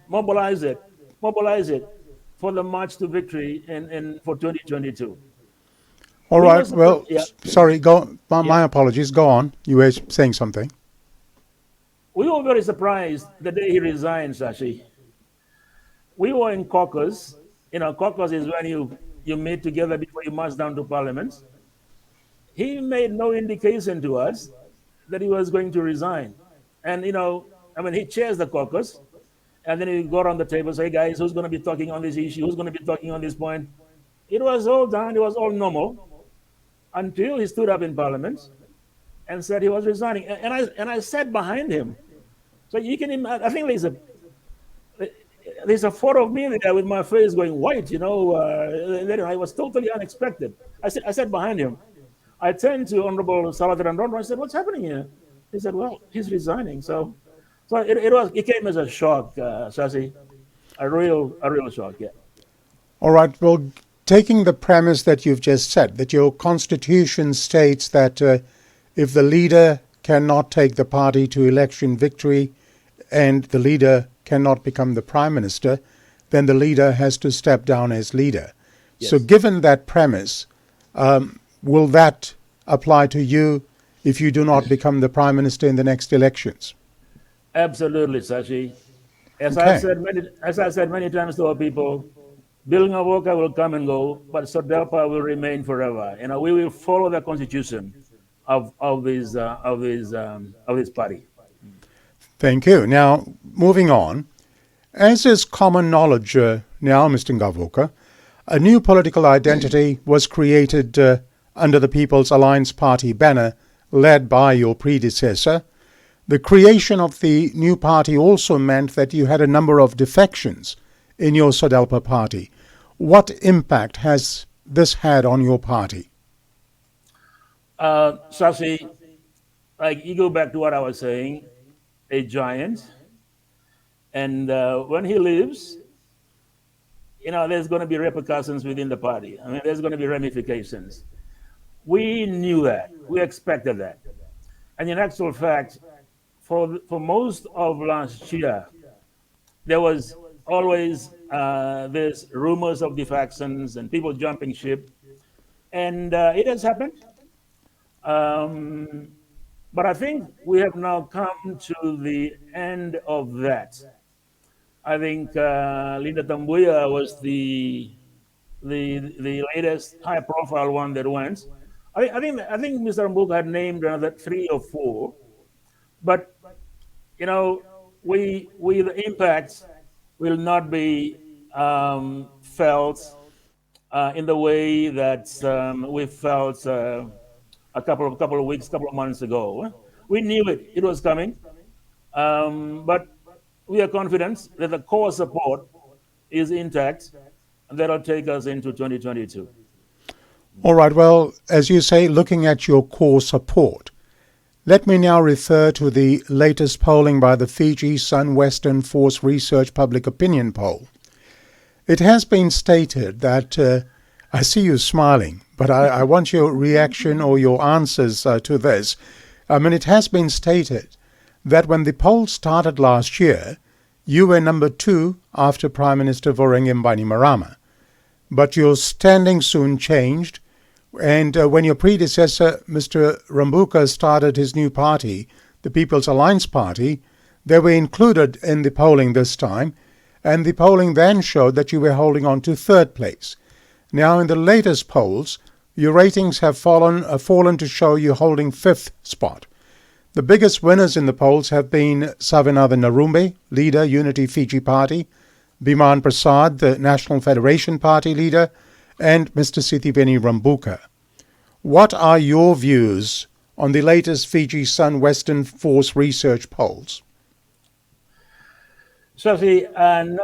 mobilize it for the march to victory in for 2022. All We right. were surprised. Well, Yeah, sorry. Go. yeah. My apologies. Go on. You were saying something. We were very surprised the day he resigned, Sashi. We were in caucus. Caucus is when you meet together before you march down to parliament. He made no indication to us that he was going to resign. And he chairs the caucus, and then he go around the table, say, "Hey guys, who's going to be talking on this issue? Who's going to be talking on this point?" It was all done. It was all normal until he stood up in parliament and said he was resigning. And I sat behind him. So you can imagine. I think there's a photo of me there with my face going white. It was totally unexpected. I sat behind him. I turned to Honorable Salvatore Androndo. I said, "What's happening here?" He said, "Well, he's resigning." So it came as a shock, Sasi, a real shock. Yeah. All right. Well, taking the premise that you've just said, that your constitution states that if the leader cannot take the party to election victory and the leader cannot become the prime minister, then the leader has to step down as leader. Yes. So given that premise, will that apply to you if you do not become the prime minister in the next elections? Absolutely, Sashi. As Okay. I said many times to our people, Viliame Gavoka will come and go, but SODELPA will remain forever. We will follow the constitution of this party. Thank you. Now, moving on. As is common knowledge now, Mr. Gavoka, a new political identity was created under the People's Alliance Party banner led by your predecessor. The creation of the new party also meant that you had a number of defections in your SODELPA party. What impact has this had on your party? Sashi, like you go back to what I was saying, a giant, and when he leaves, there's going to be repercussions within the party. There's going to be ramifications. We knew that. We expected that. And in actual fact, for most of last year, there was always this rumors of defections and people jumping ship, and it has happened. But I think we have now come to the end of that. I think Linda Tambuya was the latest high-profile one that went. I think Mr. Mbuka had named another 3 or 4, but the impact will not be felt in the way that we felt a couple of weeks, couple of months ago. We knew it was coming, but we are confident that the core support is intact, and that'll take us into 2022. All right, well, as you say, looking at your core support, let me now refer to the latest polling by the Fiji Sun Western Force Research Public Opinion Poll. It has been stated that, I see you smiling, but I want your reaction or your answers to this. It has been stated that when the poll started last year, you were number 2 after Prime Minister Voreqe Bainimarama. But your standing soon changed, and when your predecessor, Mr. Rambuka, started his new party, the People's Alliance Party, they were included in the polling this time, and the polling then showed that you were holding on to 3rd place. Now, in the latest polls, your ratings have fallen to show you holding 5th spot. The biggest winners in the polls have been Savinathan Narumbe, leader, Unity Fiji Party, Biman Prasad, the National Federation Party leader, and Mr. Sithibeni Rambuka. What are your views on the latest Fiji Sun Western Force research polls? Shafi,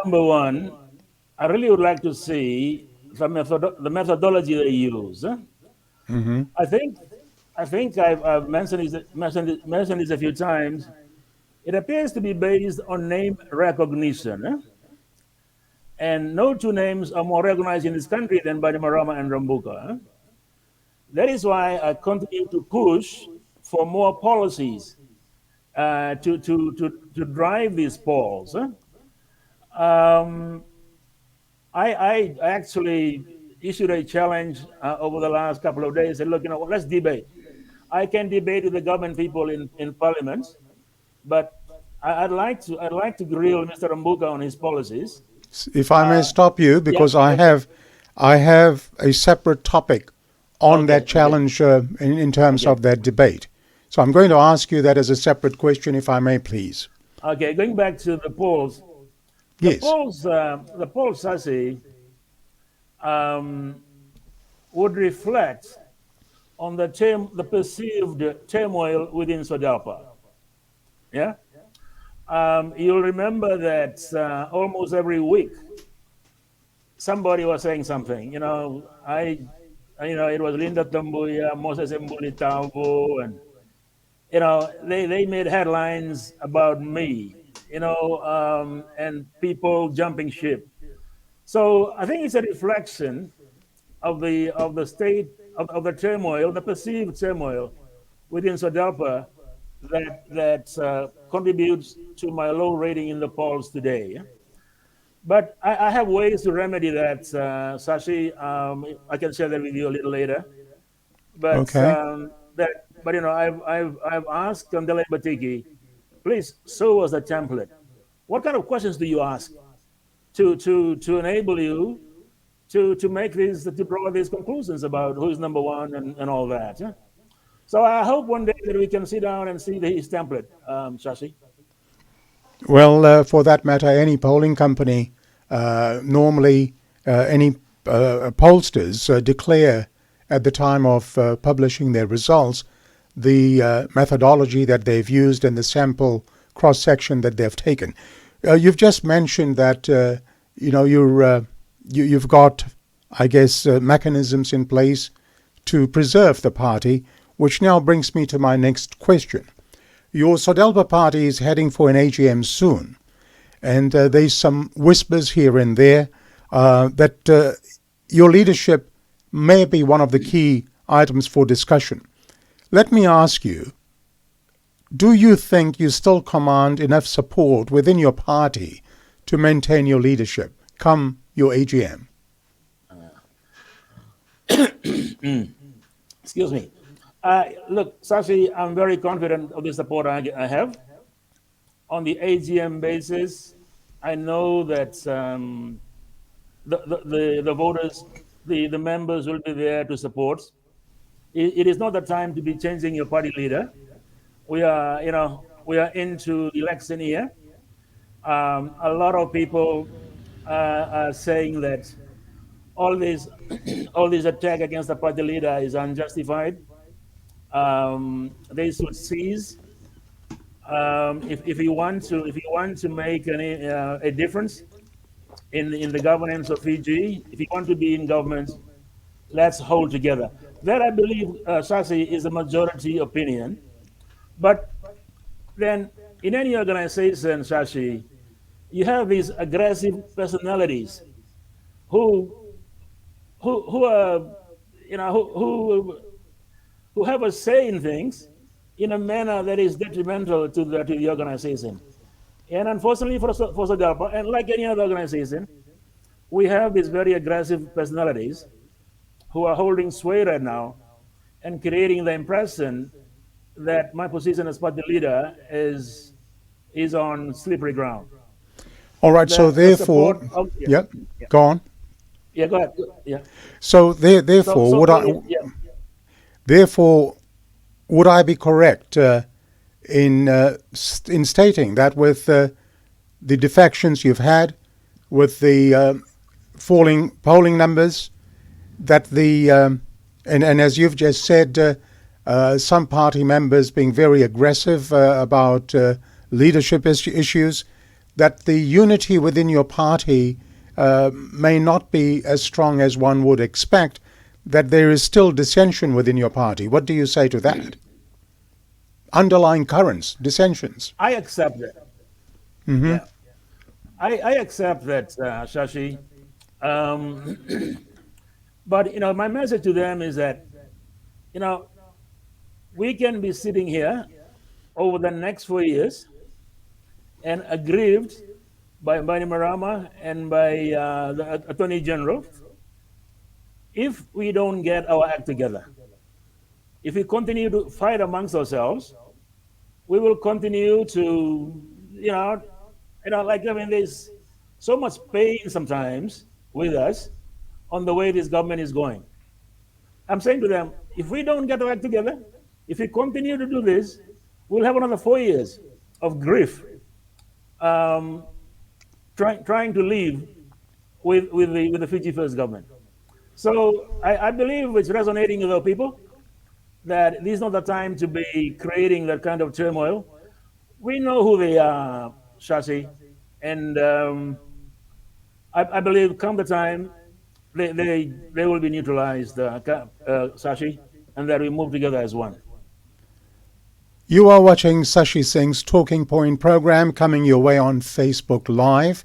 number one, I really would like to see the methodology they use. Mm-hmm. I think I've mentioned this a few times. It appears to be based on name recognition. And no 2 names are more recognized in this country than Bainimarama and Rambuka. That is why I continue to push for more policies to drive these polls. Um, I actually issued a challenge over the last couple of days. Said, look, let's debate. I can debate with the government people in parliament, but I'd like to grill Mr. Mbuka on his policies. If I may stop you, Yeah. because I have a separate topic on that Okay. challenge in terms Okay. of that debate. So I'm going to ask you that as a separate question, if I may, please. Okay. Going back to the polls. Yes. The polls, Sasi, um, would reflect on the perceived turmoil within SODELPA. Yeah. You'll remember that almost every week somebody was saying something. It was Linda Tambuya, Moses Mbuli Tavo, and they made headlines about me. And people jumping ship. So I think it's a reflection of the state of the turmoil, the perceived turmoil within SODELPA that contributes to my low rating in the polls today. But I have ways to remedy that, Sashi. I can share that with you a little later. But Okay. I've asked Kandele Batiki, please show us a template. What kind of questions do you ask to enable you to make these to draw these conclusions about who is number one and all that? Yeah? So I hope one day that we can sit down and see his template, Shashi. Well, for that matter, any polling company, normally any pollsters declare at the time of publishing their results the methodology that they've used and the sample cross-section that they've taken. You've just mentioned that you've got, I guess, mechanisms in place to preserve the party, which now brings me to my next question. Your SODELPA party is heading for an AGM soon, and there's some whispers here and there that your leadership may be one of the key items for discussion. Let me ask you, do you think you still command enough support within your party to maintain your leadership come your AGM? Excuse me. Look, Sashi, I'm very confident of the support I have. On the AGM basis, I know that the voters, the members will be there to support. It is not the time to be changing your party leader. We are into election year. A lot of people are saying that all this all this attack against the party leader is unjustified. They should cease. If you want to make a difference in the governance of Fiji, if you want to be in government, let's hold together. That, I believe, Sasi, is a majority opinion. But then in any organization, Shashi, you have these aggressive personalities who who are who have a say in things in a manner that is detrimental to the organization. And unfortunately for SODELPA, and like any other organization, we have these very aggressive personalities who are holding sway right now and creating the impression that my position as party leader is on slippery ground. All right, so The support therefore, of yep, yeah, go on. yeah, go ahead. Yeah. So So therefore, so really, yeah. therefore, would I be correct in stating that with the defections you've had, with the falling polling numbers, that and as you've just said, some party members being very aggressive about leadership issues, that the unity within your party may not be as strong as one would expect, that there is still dissension within your party. What do you say to that? Underlying currents, dissensions. I accept that. Hmm. Yeah, I accept that, Shashi. Um, but my message to them is that you know we can be sitting here over the next 4 years and aggrieved by Bainimarama and by the Attorney General if we don't get our act together. If we continue to fight amongst ourselves, we will continue to, like, I mean, there's so much pain sometimes with us on the way this government is going. I'm saying to them, if we don't get our act together, if we continue to do this, we'll have another 4 years of grief, um, trying to live with the Fiji First government. So I believe it's resonating with our people that this is not the time to be creating that kind of turmoil. We know who they are, Shashi, and I believe come the time they will be neutralized, Sashi, and that we move together as one. You are watching Sashi Singh's Talking Point program coming your way on Facebook Live.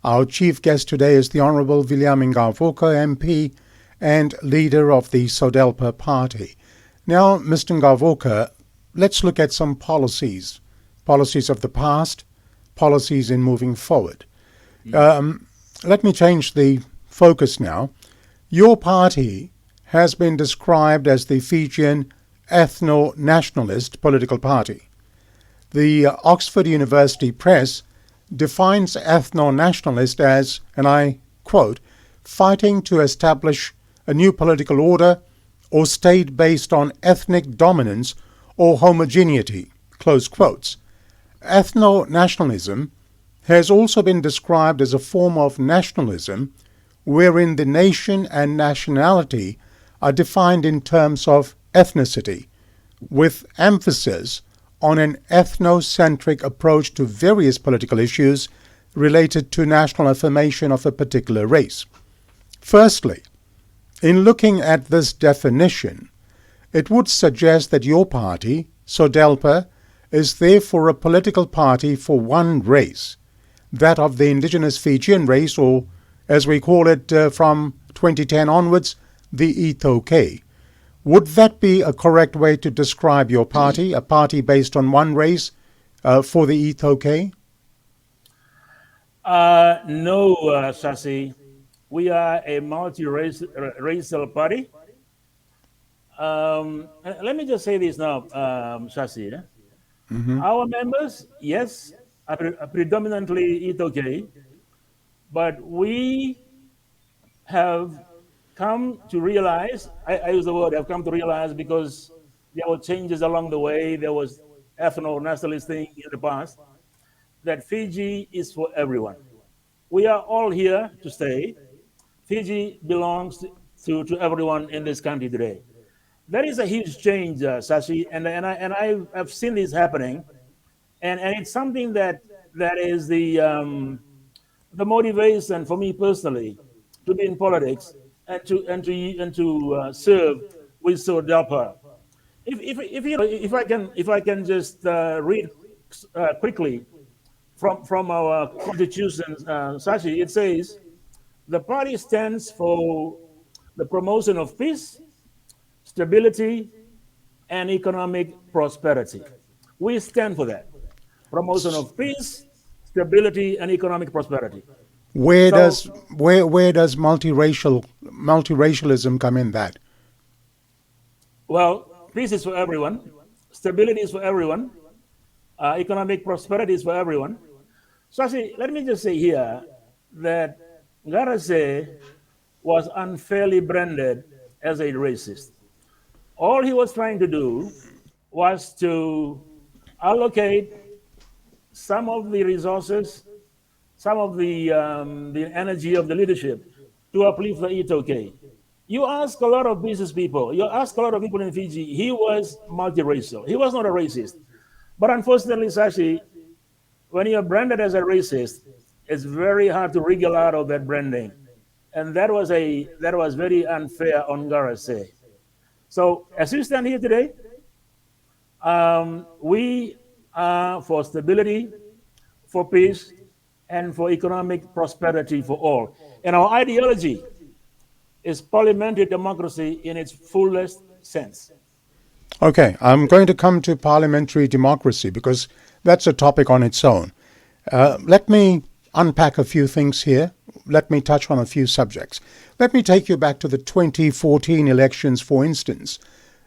Our chief guest today is the Honourable Viliame Gavoka, MP and leader of the SODELPA party. Now, Mr. Gavoka, let's look at some policies of the past, policies in moving forward. Let me change the focus now. Your party has been described as the Fijian ethno-nationalist political party. The Oxford University Press defines ethno-nationalist as, and I quote, fighting to establish a new political order or state based on ethnic dominance or homogeneity, close quotes. Ethno-nationalism has also been described as a form of nationalism wherein the nation and nationality are defined in terms of ethnicity, with emphasis on an ethnocentric approach to various political issues related to national affirmation of a particular race. Firstly, in looking at this definition, it would suggest that your party, SODELPA, is therefore a political party for one race, that of the indigenous Fijian race, or as we call it from 2010 onwards, the Itoke. Would that be a correct way to describe your party, a party based on one race for the Itoke? No, Sasi. We are a multi-racial party. Let me just say this now, Sasi. Our members, yes, are predominantly Itoke, but we have come to realize, I use the word have come to realize because there were changes along the way, there was ethno-nationalist thing in the past, that Fiji is for everyone. We are all here to stay. Fiji belongs to everyone in this country today. That is a huge change, Sashi, and I've seen this happening, and it's something that is the motivation for me personally to be in politics and to serve with SODELPA. If I can just read quickly from our constitution, Sashi, it says the party stands for the promotion of peace, stability, and economic prosperity. We stand for that. Promotion of peace, stability, and economic prosperity. Where does multiracialism come in that? Well, peace is for everyone, stability is for everyone, economic prosperity is for everyone. So actually, let me just say here that Garase was unfairly branded as a racist. All he was trying to do was to allocate some of the resources, some of the energy of the leadership to uplift the Itoke. You ask a lot of business people, you ask a lot of people in Fiji, he was multiracial. He was not a racist. But unfortunately, Sashi, when you're branded as a racist, it's very hard to wriggle out of that branding. And that was very unfair on Garase. So as we stand here today, we are for stability, for peace, and for economic prosperity for all. And our ideology is parliamentary democracy in its fullest sense. Okay, I'm going to come to parliamentary democracy because that's a topic on its own. Let me unpack a few things here. Let me touch on a few subjects. Let me take you back to the 2014 elections, for instance.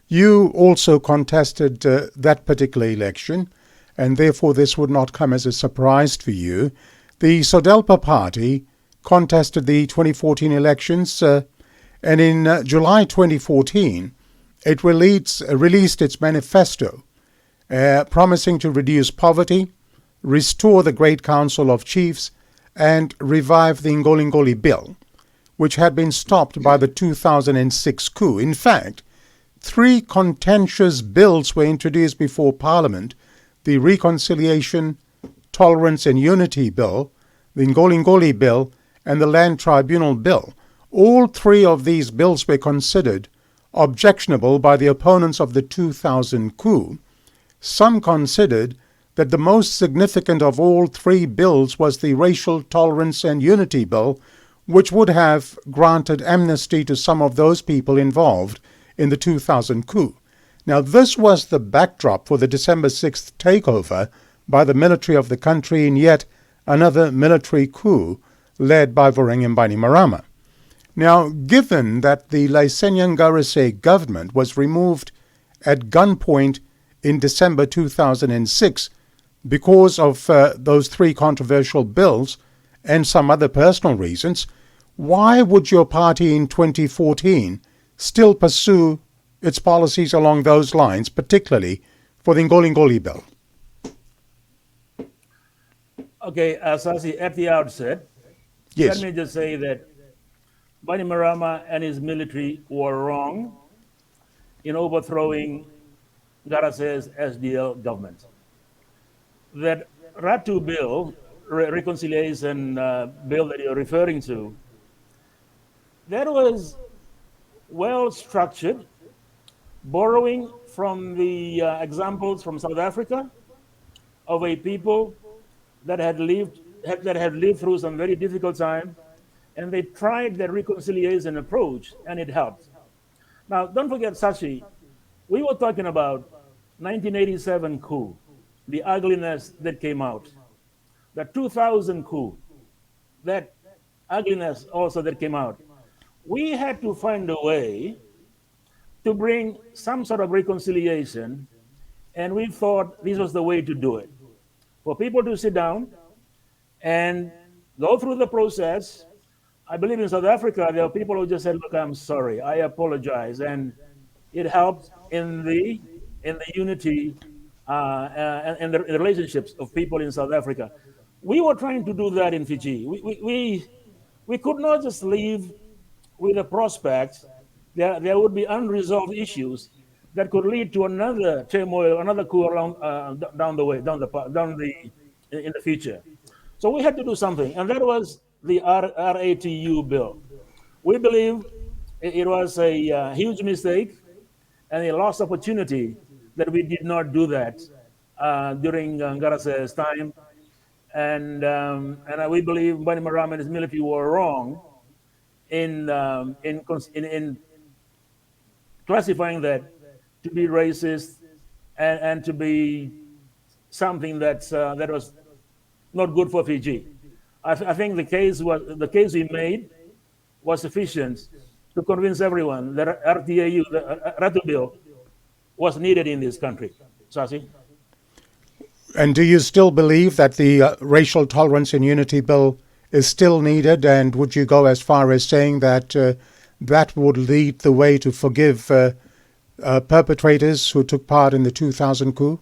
You also contested that particular election, and therefore this would not come as a surprise for you. The SODELPA party contested the 2014 elections, and in July 2014, it released its manifesto, promising to reduce poverty, restore the Great Council of Chiefs, and revive the Ngolingoli Bill, which had been stopped by the 2006 coup. In fact, 3 contentious bills were introduced before Parliament: the Reconciliation, Tolerance and Unity Bill, the Ngolingoli Bill, and the Land Tribunal Bill. All 3 of these bills were considered objectionable by the opponents of the 2000 coup. Some considered that the most significant of all 3 bills was the Racial Tolerance and Unity Bill, which would have granted amnesty to some of those people involved in the 2000 coup. Now, this was the backdrop for the December 6th takeover by the military of the country in yet another military coup led by Viliame Gavoka. Now, given that the Laisenyangarase government was removed at gunpoint in December 2006 because of those 3 controversial bills and some other personal reasons, why would your party in 2014 still pursue its policies along those lines, particularly for the Ngolingoli Bill? Okay, Sasi, at the outset, Yes. let me just say that Bainimarama and his military were wrong in overthrowing Garase's SDL government. That Ratu bill, reconciliation bill that you're referring to, that was well structured, borrowing from the examples from South Africa of a people that had lived through some very difficult time, and they tried the reconciliation approach, and it helped. Now, don't forget, Sashi, we were talking about 1987 coup, the ugliness that came out. The 2000 coup, that ugliness also that came out. We had to find a way to bring some sort of reconciliation, and we thought this was the way to do it. For people to sit down and go through the process. I believe in South Africa, there are people who just said, look, I'm sorry, I apologize. And it helped in the unity and the relationships of people in South Africa. We were trying to do that in Fiji. We could not just leave with a prospect there would be unresolved issues that could lead to another turmoil, another coup around, down in the future. So we had to do something, and that was the RATU bill. We believe it was a huge mistake and a lost opportunity that we did not do that during Ngarase's time. And we believe Bainimarama and his military were wrong in classifying that to be racist and to be something that was not good for Fiji. I think the case we made was sufficient to convince everyone that RTAU, the Ratu bill, was needed in this country. Sasi? And do you still believe that the Racial Tolerance and Unity Bill is still needed? And would you go as far as saying that that would lead the way to forgive perpetrators who took part in the 2000 coup?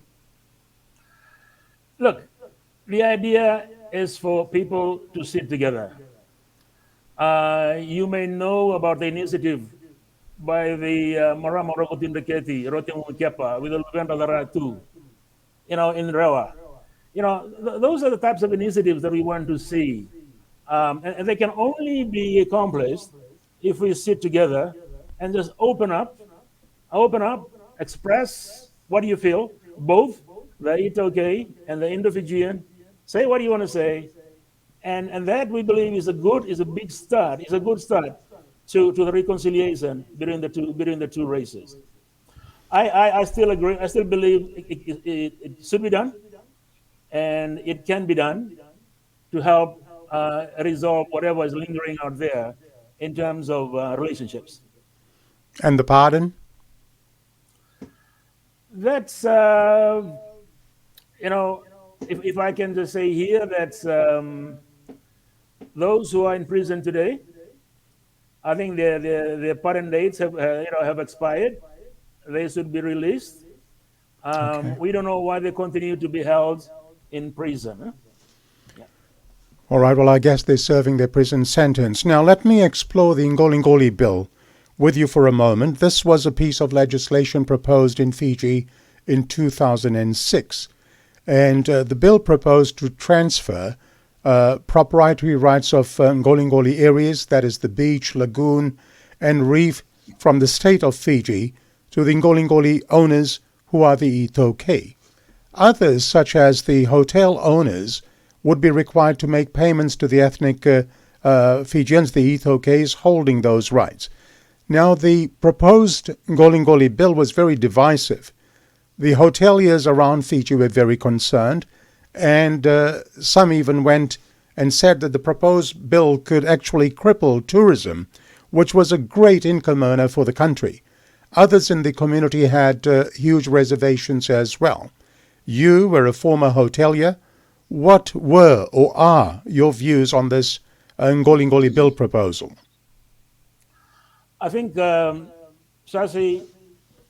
Look, the idea is for people to sit together. You may know about the initiative by the Marama Rokotindaketi, Rotimu Kepa, with the Luganda Laratu, in Rewa. Those are the types of initiatives that we want to see. And they can only be accomplished if we sit together and just open up, express what you feel, both the Itoke and the Indo-Fijian. Say what you want to say, and that we believe is a good start to the reconciliation between the two races. I still agree. I still believe it should be done, and it can be done to help resolve whatever is lingering out there in terms of relationships. And the pardon? That's if I can just say here that those who are in prison today, I think their pardon dates have expired. They should be released. Okay. We don't know why they continue to be held in prison. Huh? Yeah. All right, well, I guess they're serving their prison sentence. Now, let me explore the Ngolingoli bill with you for a moment. This was a piece of legislation proposed in Fiji in 2006. And the bill proposed to transfer proprietary rights of Ngolingoli areas, that is the beach, lagoon, and reef, from the state of Fiji to the Ngolingoli owners, who are the Itoke. Others, such as the hotel owners, would be required to make payments to the ethnic Fijians, the Itokes, holding those rights. Now, the proposed Ngolingoli bill was very divisive. The hoteliers around Fiji were very concerned, and some even went and said that the proposed bill could actually cripple tourism, which was a great income earner for the country. Others in the community had huge reservations as well. You were a former hotelier. What were or are your views on this Ngolingoli bill proposal? I think, Shashi,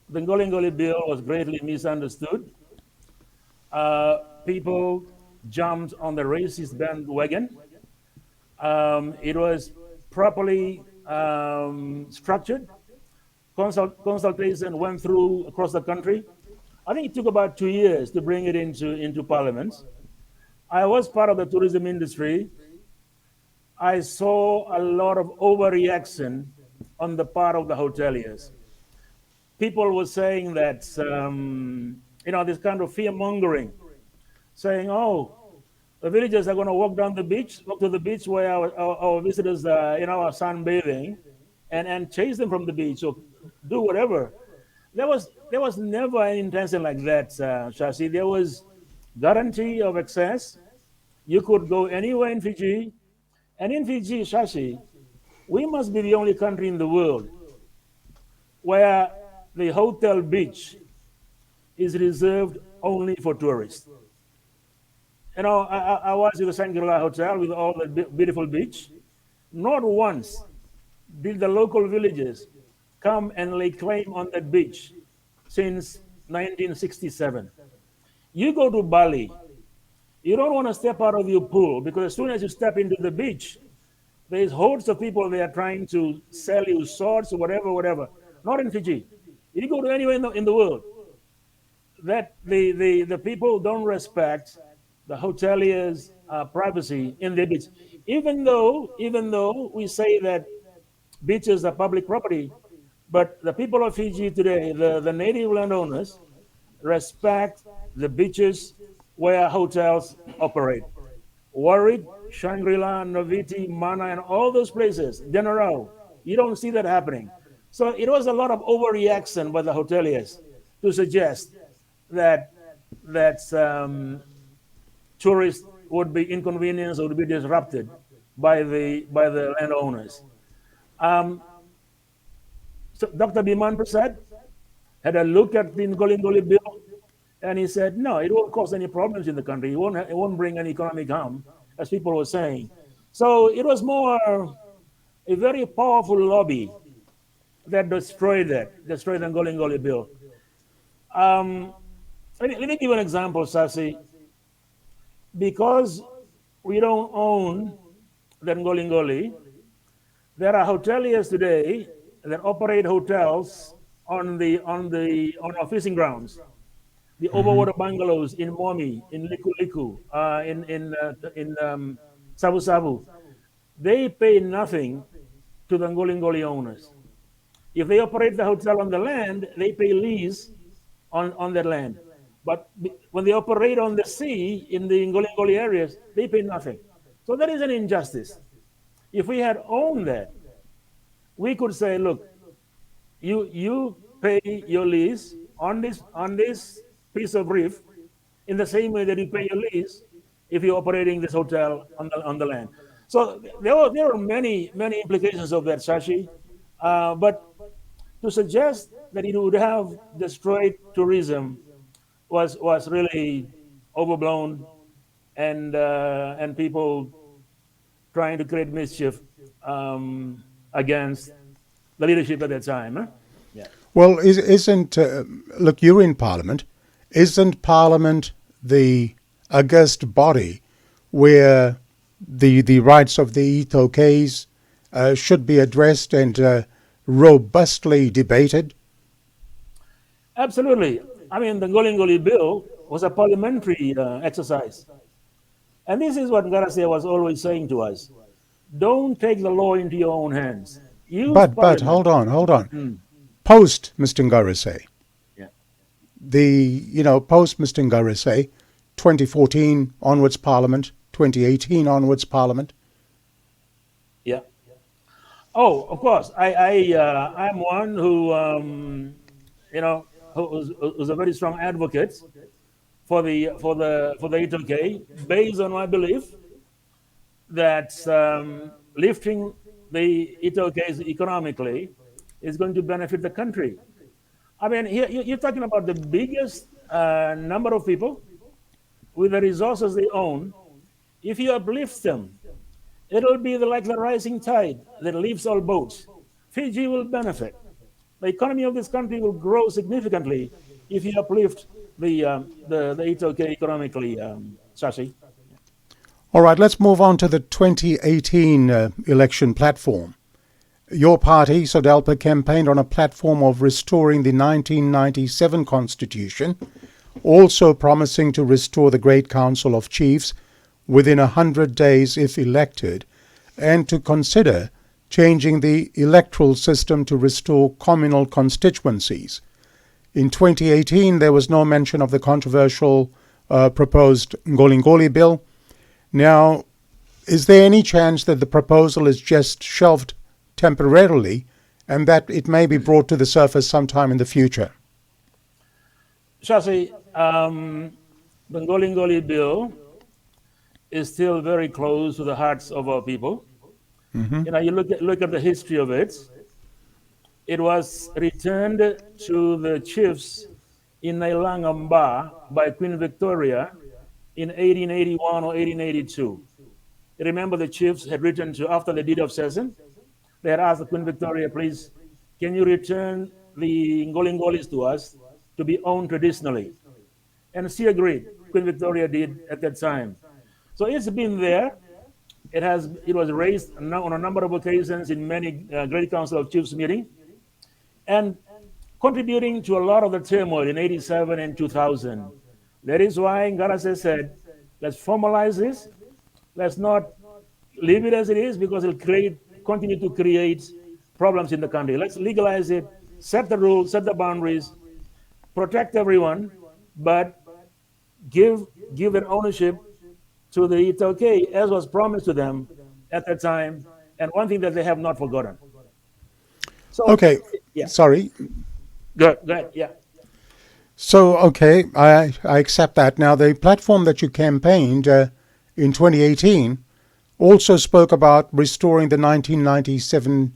the Ngolingoli bill was greatly misunderstood. People jumped on the racist bandwagon. It was properly structured. Consultation went through across the country. I think it took about 2 years to bring it into Parliament. I was part of the tourism industry. I saw a lot of overreaction on the part of the hoteliers. People were saying that, this kind of fear mongering, saying, oh, the villagers are going to walk to the beach where our visitors are sunbathing and chase them from the beach or do whatever. There was never an intention like that, Shashi. There was guarantee of access. You could go anywhere in Fiji. And in Fiji, Shashi, we must be the only country in the world where the hotel beach is reserved only for tourists. I was in the Shangri-La Hotel with all the beautiful beach. Not once did the local villagers come and lay claim on that beach since 1967. You go to Bali, you don't want to step out of your pool because as soon as you step into the beach, there's hordes of people there trying to sell you swords or whatever. Not in Fiji. You go to anywhere in the world, that the people don't respect the hoteliers' privacy in their beach. Even though we say that beaches are public property, but the people of Fiji today, the native landowners, respect the beaches where hotels operate. Warwick, Shangri-La, Noviti, Mana, and all those places, General, you don't see that happening. So it was a lot of overreaction by the hoteliers to suggest that tourists would be inconvenienced or would be disrupted by the landowners. So Dr. Biman Prasad had a look at the Ngolingoli bill, and he said, no, it won't cause any problems in the country. It won't bring any economic harm, as people were saying. So it was more a very powerful lobby that destroyed the Ngolingoli bill. Let me give an example, Sasi. Because we don't own the Ngolingoli, there are hoteliers today that operate hotels on our fishing grounds. The overwater bungalows in Momi, in Liku Liku, in Sabu Sabu, they pay nothing to the Ngolingoli owners. If they operate the hotel on the land, they pay lease on that land. But when they operate on the sea in the Ngolingoli areas, they pay nothing. So that is an injustice. If we had owned that, we could say, look, you pay your lease on this piece of reef in the same way that you pay your lease if you're operating this hotel on the land. So there are many implications of that, Shashi. But to suggest that it would have destroyed tourism was really overblown, and people trying to create mischief against the leadership at that time. Huh? Yeah. Well, isn't look? You're in Parliament. Isn't Parliament the august body where the rights of the Ethiopians should be addressed and robustly debated? Absolutely. I mean, the Ngolingoli bill was a parliamentary exercise. And this is what Garase was always saying to us. Don't take the law into your own hands. Use But parliament. hold on. Mm, Post Mr. Ngarise, yeah. post Mr. Ngarise, 2014 onwards Parliament, 2018 onwards Parliament. Yeah. Oh, of course. I'm one who who's a very strong advocate for the Itoke, based on my belief that lifting the Itokes economically is going to benefit the country. I mean, here you're talking about the biggest number of people with the resources they own. If you uplift them, it'll be like the rising tide that lifts all boats. Fiji will benefit. The economy of this country will grow significantly if you uplift the Itoke economically, Shashi. All right, let's move on to the 2018 election platform. Your party, SODELPA, campaigned on a platform of restoring the 1997 Constitution, also promising to restore the Great Council of Chiefs within 100 days if elected, and to consider changing the electoral system to restore communal constituencies. In 2018, there was no mention of the controversial proposed Ngolingoli bill. Now, is there any chance that the proposal is just shelved temporarily and that it may be brought to the surface sometime in the future? Shashi, the Ngolingoli bill is still very close to the hearts of our people. Mm-hmm. You look at the history of it. It was returned to the chiefs in Nailangamba by Queen Victoria in 1881 or 1882. You remember the chiefs had written to, after the deed of cession, they had asked the Queen Victoria, please, can you return the Ngolingolis to us to be owned traditionally? And she agreed. Queen Victoria did at that time. So it's been there. It was raised on a number of occasions in many Great Council of Chiefs meetings, and contributing to a lot of the turmoil in 87 and 2000. That is why Ngarase said, let's formalize this. Let's not leave it as it is, because it'll continue to create problems in the country. Let's legalize it, set the rules, set the boundaries, protect everyone, but give an ownership to the Itoke, as was promised to them at that time, and one thing that they have not forgotten. So, Okay, yeah. sorry. Good, yeah. So, okay, I accept that. Now, the platform that you campaigned in 2018 also spoke about restoring the 1997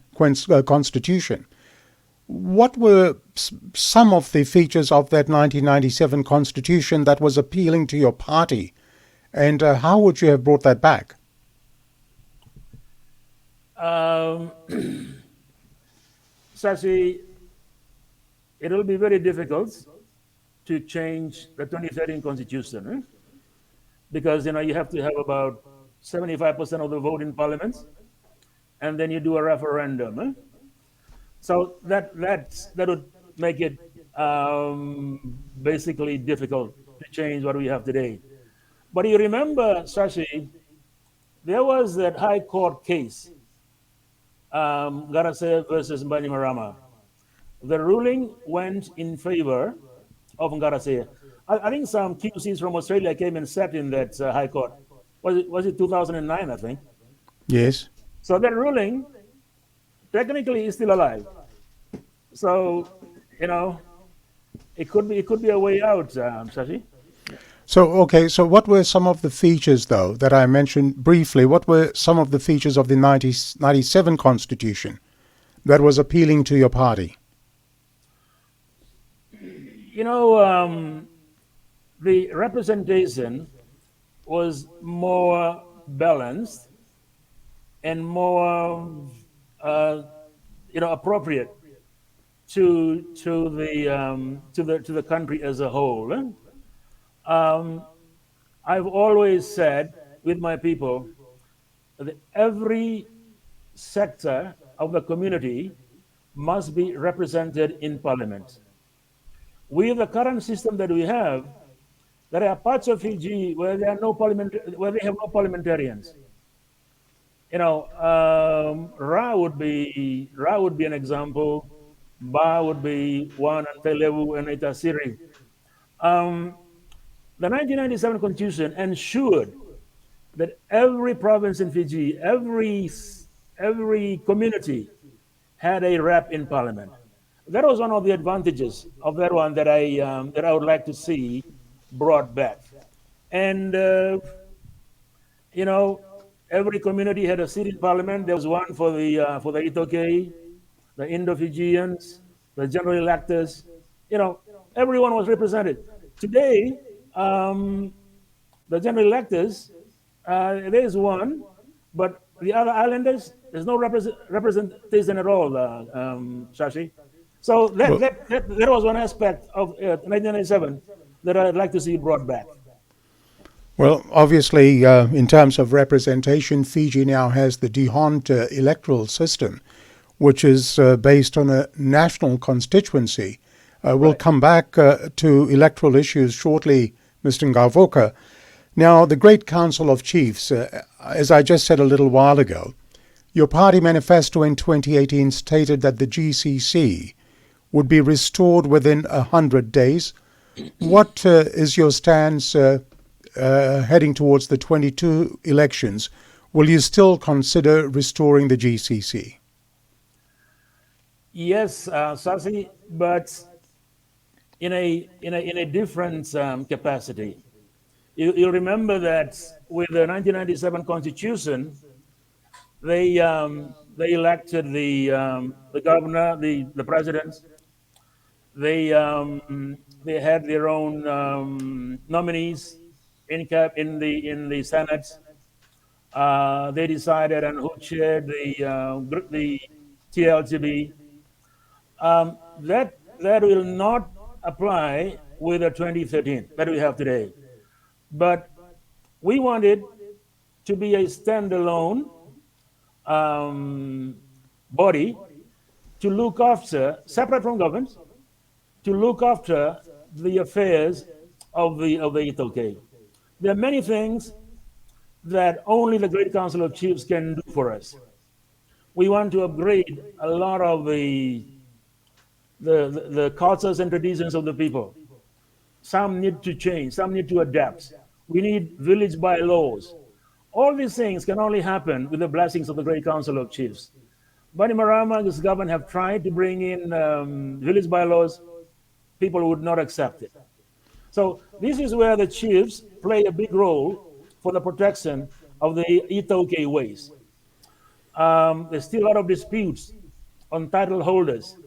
Constitution. What were some of the features of that 1997 Constitution that was appealing to your party? And how would you have brought that back? Sashi, it will be very difficult to change the 2013 Constitution, because you have to have about 75% of the vote in Parliament, and then you do a referendum. So that would make it basically difficult to change what we have today. But you remember, Sashi, there was that High Court case, Ngarase versus Mbanimarama. The ruling went in favor of Ngarase. I think some QCs from Australia came and sat in that High Court. Was it 2009, I think? Yes. So that ruling technically is still alive. So, it could be a way out, Shashi. So, okay, so what were some of the features, though, that I mentioned briefly? What were some of the features of the 1997 Constitution that was appealing to your party? You know, the representation was more balanced and more, appropriate to the country as a whole. I've always said with my people that every sector of the community must be represented in parliament. With the current system that we have, there are parts of Fiji where there are where they have no parliamentarians. Ra would be an example. Ba would be one, and Telewu and Itasiri. The 1997 Constitution ensured that every province in Fiji, every community had a rep in parliament. That was one of the advantages of that one that I would like to see brought back. And every community had a seat in parliament. There was one for the Itoke, the Indo-Fijians, the general electors. Everyone was represented. Today, the general electors, there is one, but the other islanders, there's no representation at all, Shashi. So that was one aspect of 1997 that I'd like to see brought back. Well, obviously, in terms of representation, Fiji now has the Dehont electoral system, which is based on a national constituency. We'll come back to electoral issues shortly, Mr. Gavoka. Now, the Great Council of Chiefs, as I just said a little while ago, your party manifesto in 2018 stated that the GCC would be restored within 100 days. What is your stance heading towards the 22 elections? Will you still consider restoring the GCC? Yes, Sasi, but in a different capacity. You remember that with the 1997 Constitution, they elected the governor, the president. They had their own nominees in the Senate. They decided on who chaired the TLTB. That will not apply with the 2013 that we have today. But we wanted to be a standalone body to look after, separate from government, to look after the affairs of the Itoke. There are many things that only the Great Council of Chiefs can do for us. We want to upgrade a lot of the cultures and traditions of the people. Some need to change, some need to adapt. We need village bylaws. All these things can only happen with the blessings of the Great Council of Chiefs. Bainimarama and his government have tried to bring in village bylaws. People would not accept it. So this is where the chiefs play a big role for the protection of the Itoke ways. There's still a lot of disputes on title holders.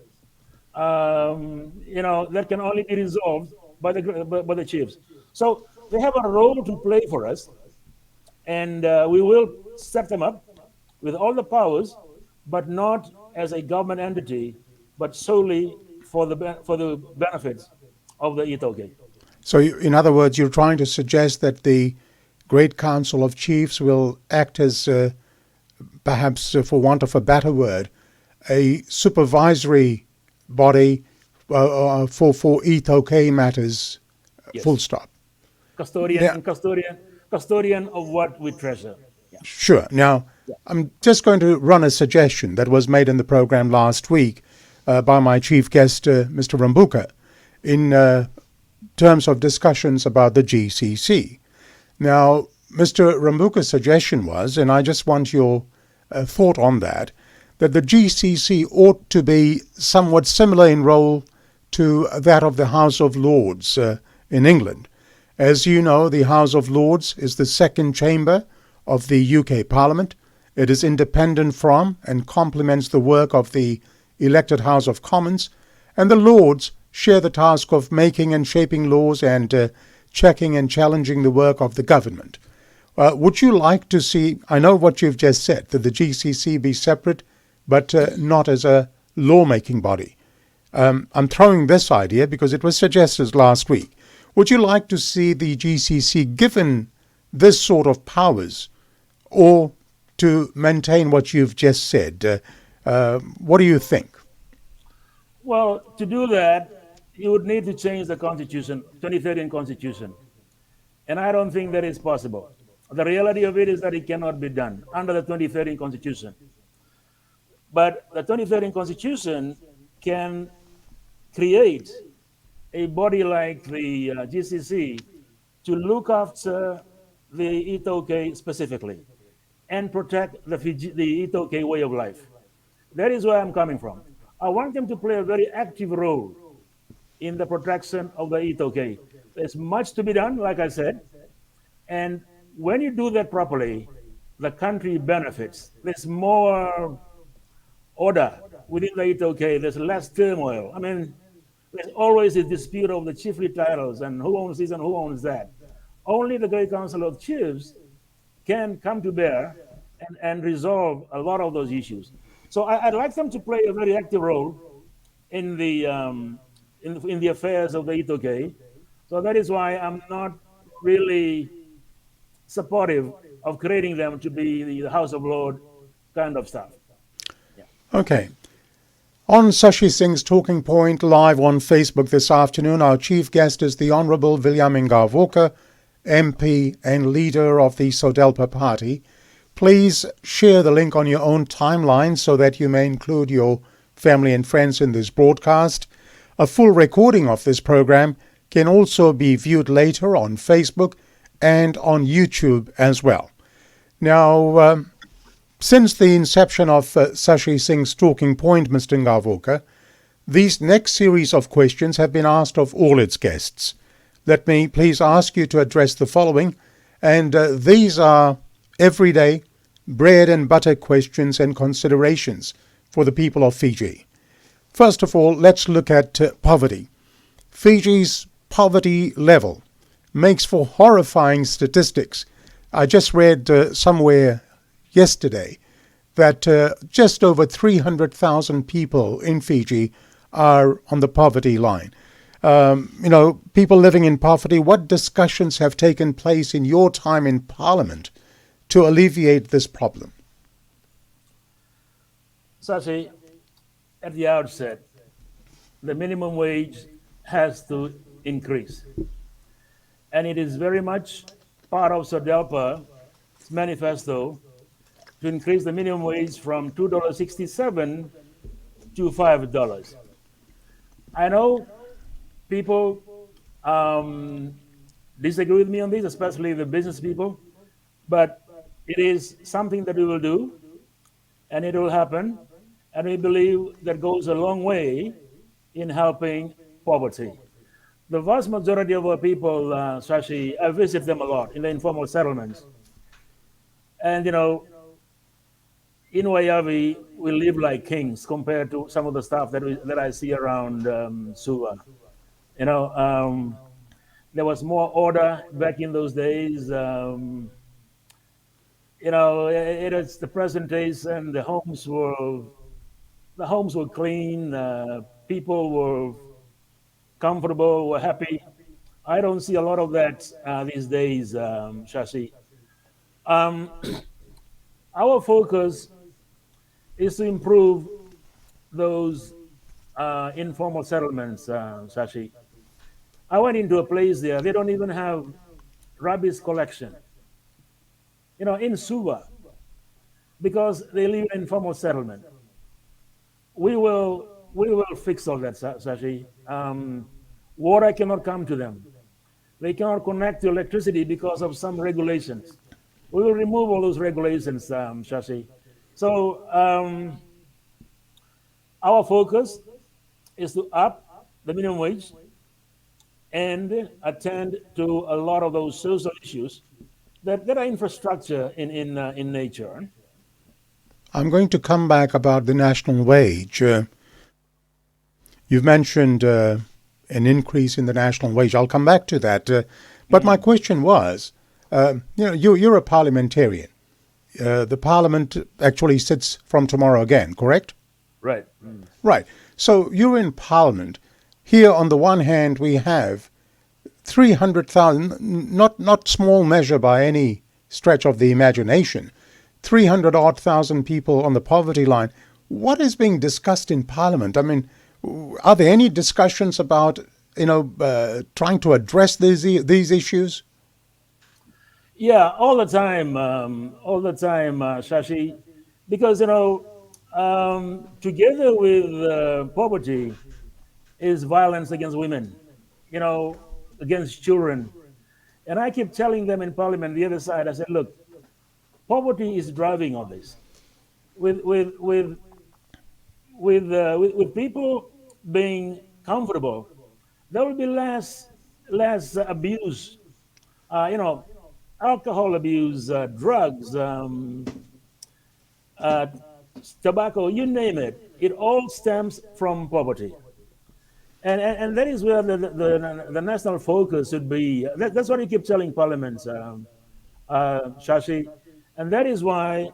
That can only be resolved by the chiefs. So they have a role to play for us, and we will set them up with all the powers, but not as a government entity, but solely for the benefits of the Itoke. So, in other words, you're trying to suggest that the Great Council of Chiefs will act as, perhaps for want of a better word, a supervisory body for Itoke matters, Yes. Full stop. Custodian of what we treasure. Yeah. Sure. Now, I'm just going to run a suggestion that was made in the program last week by my chief guest, Mr. Rambuka, in terms of discussions about the GCC. Now, Mr. Rambuka's suggestion was, and I just want your thought on that the GCC ought to be somewhat similar in role to that of the House of Lords in England. As you know, the House of Lords is the second chamber of the UK Parliament. It is independent from and complements the work of the elected House of Commons, and the Lords share the task of making and shaping laws and checking and challenging the work of the government. Would you like to see, I know what you've just said, that the GCC be separate, but not as a lawmaking body. I'm throwing this idea because it was suggested last week. Would you like to see the GCC given this sort of powers, or to maintain what you've just said? What do you think? Well, to do that, you would need to change the Constitution, 2013 Constitution. And I don't think that is possible. The reality of it is that it cannot be done under the 2013 Constitution. But the 2013 Constitution can create a body like the GCC to look after the Itoke specifically and protect the Itoke way of life. That is where I'm coming from. I want them to play a very active role in the protection of the Itoke. There's much to be done, like I said, and when you do that properly, the country benefits. There's more order within the Itoke. There's less turmoil. I mean, there's always a dispute over the chiefly titles and who owns this and who owns that. Only the Great Council of Chiefs can come to bear and resolve a lot of those issues. So I'd like them to play a very active role in the affairs of the Itoke. So that is why I'm not really supportive of creating them to be the House of Lords kind of stuff. Yeah. Okay. On Sashi Singh's Talking Point live on Facebook this afternoon, our chief guest is the Honourable Viliame Gavoka, MP and leader of the SODELPA party. Please share the link on your own timeline so that you may include your family and friends in this broadcast. A full recording of this program can also be viewed later on Facebook and on YouTube as well. Now, since the inception of Sashi Singh's Talking Point, Mr. Gavoka, these next series of questions have been asked of all its guests. Let me please ask you to address the following, and these are everyday bread and butter questions and considerations for the people of Fiji. First of all, let's look at poverty. Fiji's poverty level makes for horrifying statistics. I just read somewhere yesterday that just over 300,000 people in Fiji are on the poverty line. People living in poverty, what discussions have taken place in your time in Parliament to alleviate this problem? Sashi, at the outset, the minimum wage has to increase. And it is very much part of SODELPA's manifesto to increase the minimum wage from $2.67 to $5. I know people disagree with me on this, especially the business people, but it is something that we will do, and it will happen, and we believe that goes a long way in helping poverty. The vast majority of our people, Sashi, I visit them a lot in the informal settlements. And, in Waiavi, we live like kings compared to some of the stuff that I see around Suva. There was more order back in those days. It is the present days, and the homes were clean. People were comfortable, were happy. I don't see a lot of that these days, Shashi. Our focus is to improve those informal settlements, Sashi. I went into a place there, they don't even have rubbish collection. In Suva, because they live in informal settlement. We will fix all that, Sashi. Water cannot come to them. They cannot connect to electricity because of some regulations. We will remove all those regulations, Shashi. So our focus is to up the minimum wage and attend to a lot of those social issues that are infrastructure in nature. I'm going to come back about the national wage. You've mentioned an increase in the national wage. I'll come back to that. But my question was, you're a parliamentarian. The parliament actually sits from tomorrow again, correct? Right. Right. So you're in parliament. Here, on the one hand, we have 300,000, not small measure by any stretch of the imagination, 300 odd thousand people on the poverty line. What is being discussed in Parliament? I mean, are there any discussions about trying to address these issues? Yeah, all the time, Shashi, because together with poverty is violence against women, you know, against children, and I keep telling them in Parliament, the other side, I said, look, poverty is driving all this. With with with with people being comfortable, there will be less abuse. You know, alcohol abuse, drugs, uh, tobacco, you name it. It all stems from poverty. And that is where the national focus should be. That's what you keep telling parliaments, Shashi. And that is why,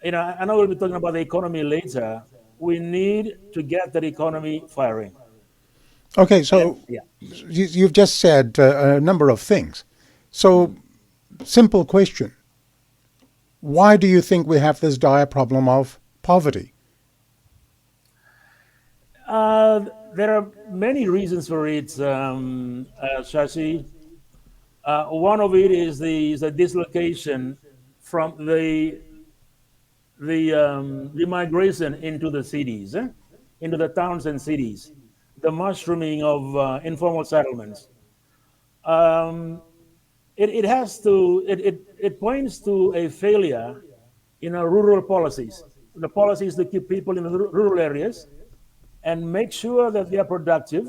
I know we'll be talking about the economy later. We need to get that economy firing. Okay, And so yeah. you've just said a number of things. So, simple question. Why do you think we have this dire problem of poverty? Uh, there are many reasons for it, Shashi. One of it is the dislocation from the migration into the cities, into the towns and cities, the mushrooming of informal settlements. Um, it points to a failure in our rural policies, the policies that keep people in the rural areas and make sure that they are productive,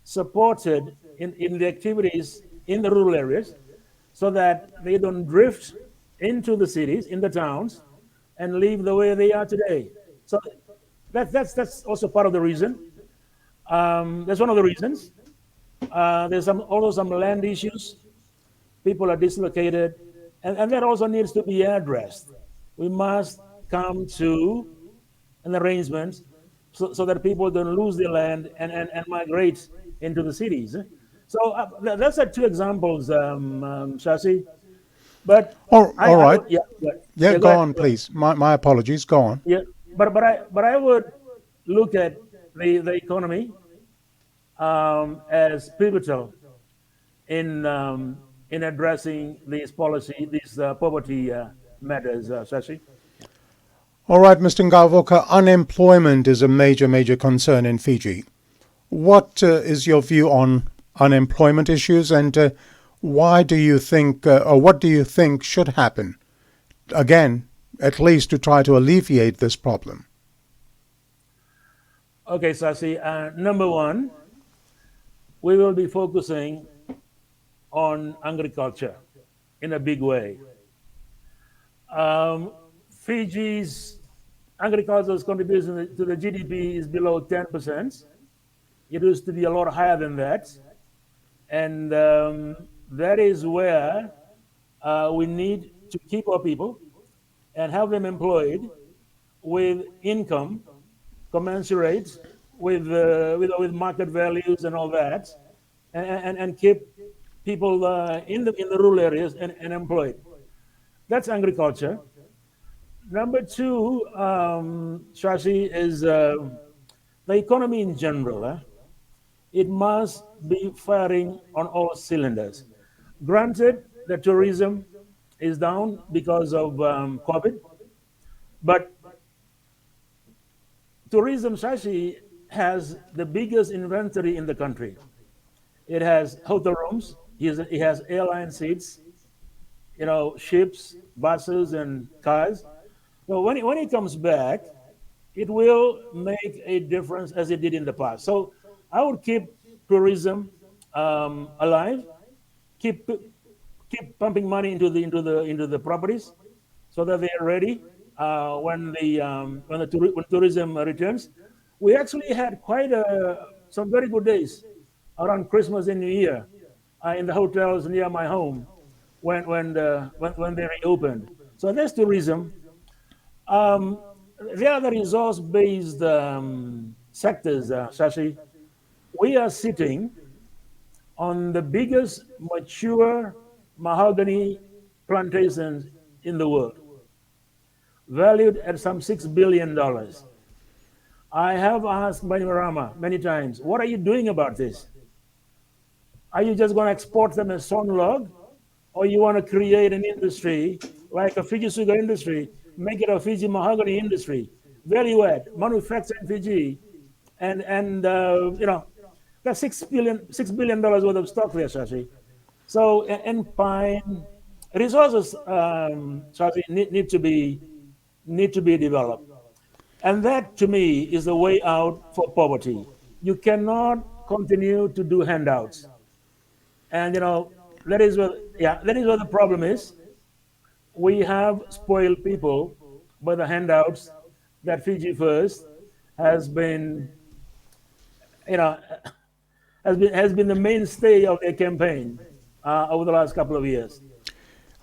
supported in the activities in the rural areas, so that they don't drift into the cities, in the towns, and live the way they are today. So that's also part of the reason. That's one of the reasons. There's also some land issues. People are dislocated, and that also needs to be addressed. We must come to an arrangement so that people don't lose their land and migrate into the cities. So that's two examples, Shashi. But All right. yeah, Yeah, yeah, go go ahead. on, please. My apologies. Go on. Yeah, but I would look at the economy as pivotal in addressing these poverty matters, Shashi. All right, Mr. Ngavoka, unemployment is a major concern in Fiji. What is your view on unemployment issues, and why do you think, or what do you think should happen, again, at least to try to alleviate this problem? Okay, Shashi. Number one, we will be focusing on agriculture in a big way. Fiji's agriculture's contribution to the GDP is below 10%. It used to be a lot higher than that. And that is where we need to keep our people and have them employed with income commensurate with market values and all that, and keep people in the rural areas and employed. That's agriculture. Number two, Shashi, is the economy in general. It must be firing on all cylinders. Granted, the tourism is down because of COVID, but tourism, Shashi, has the biggest inventory in the country. It has hotel rooms, it has airline seats, ships, buses, and cars. So when it comes back, it will make a difference as it did in the past. So I would keep tourism alive, keep pumping money into the properties so that they are ready when tourism returns. We actually had quite some very good days around Christmas and New Year in the hotels near my home when they reopened. So there's tourism. Um, the other resource-based sectors, Shashi, we are sitting on the biggest mature mahogany plantations in the world, valued at some $6 billion. I have asked Banimarama many times, what are you doing about this? Are you just going to export them as sawn log? Or you want to create an industry like a Fiji sugar industry, make it a Fiji mahogany industry, value add, manufacture in Fiji, and that's $6 billion worth of stock there, Shashi. So and pine resources, Shashi, need to be developed, and that to me is the way out for poverty. You cannot continue to do handouts, and that is what the problem is. We have spoiled people by the handouts that Fiji First has been, you know, has been the mainstay of their campaign over the last couple of years.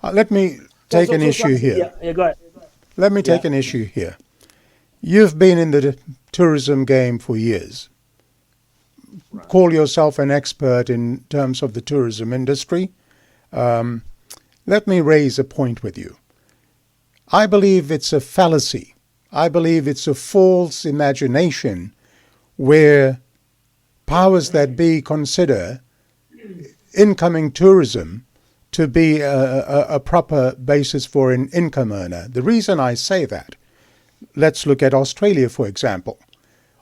Let me take an issue here. Yeah, go ahead. Let me take Yeah. an issue here. You've been in the tourism game for years. Call yourself an expert in terms of the tourism industry. Let me raise a point with you. I believe it's a fallacy. I believe it's a false imagination where powers that be consider incoming tourism to be a proper basis for an income earner. The reason I say that, let's look at Australia, for example.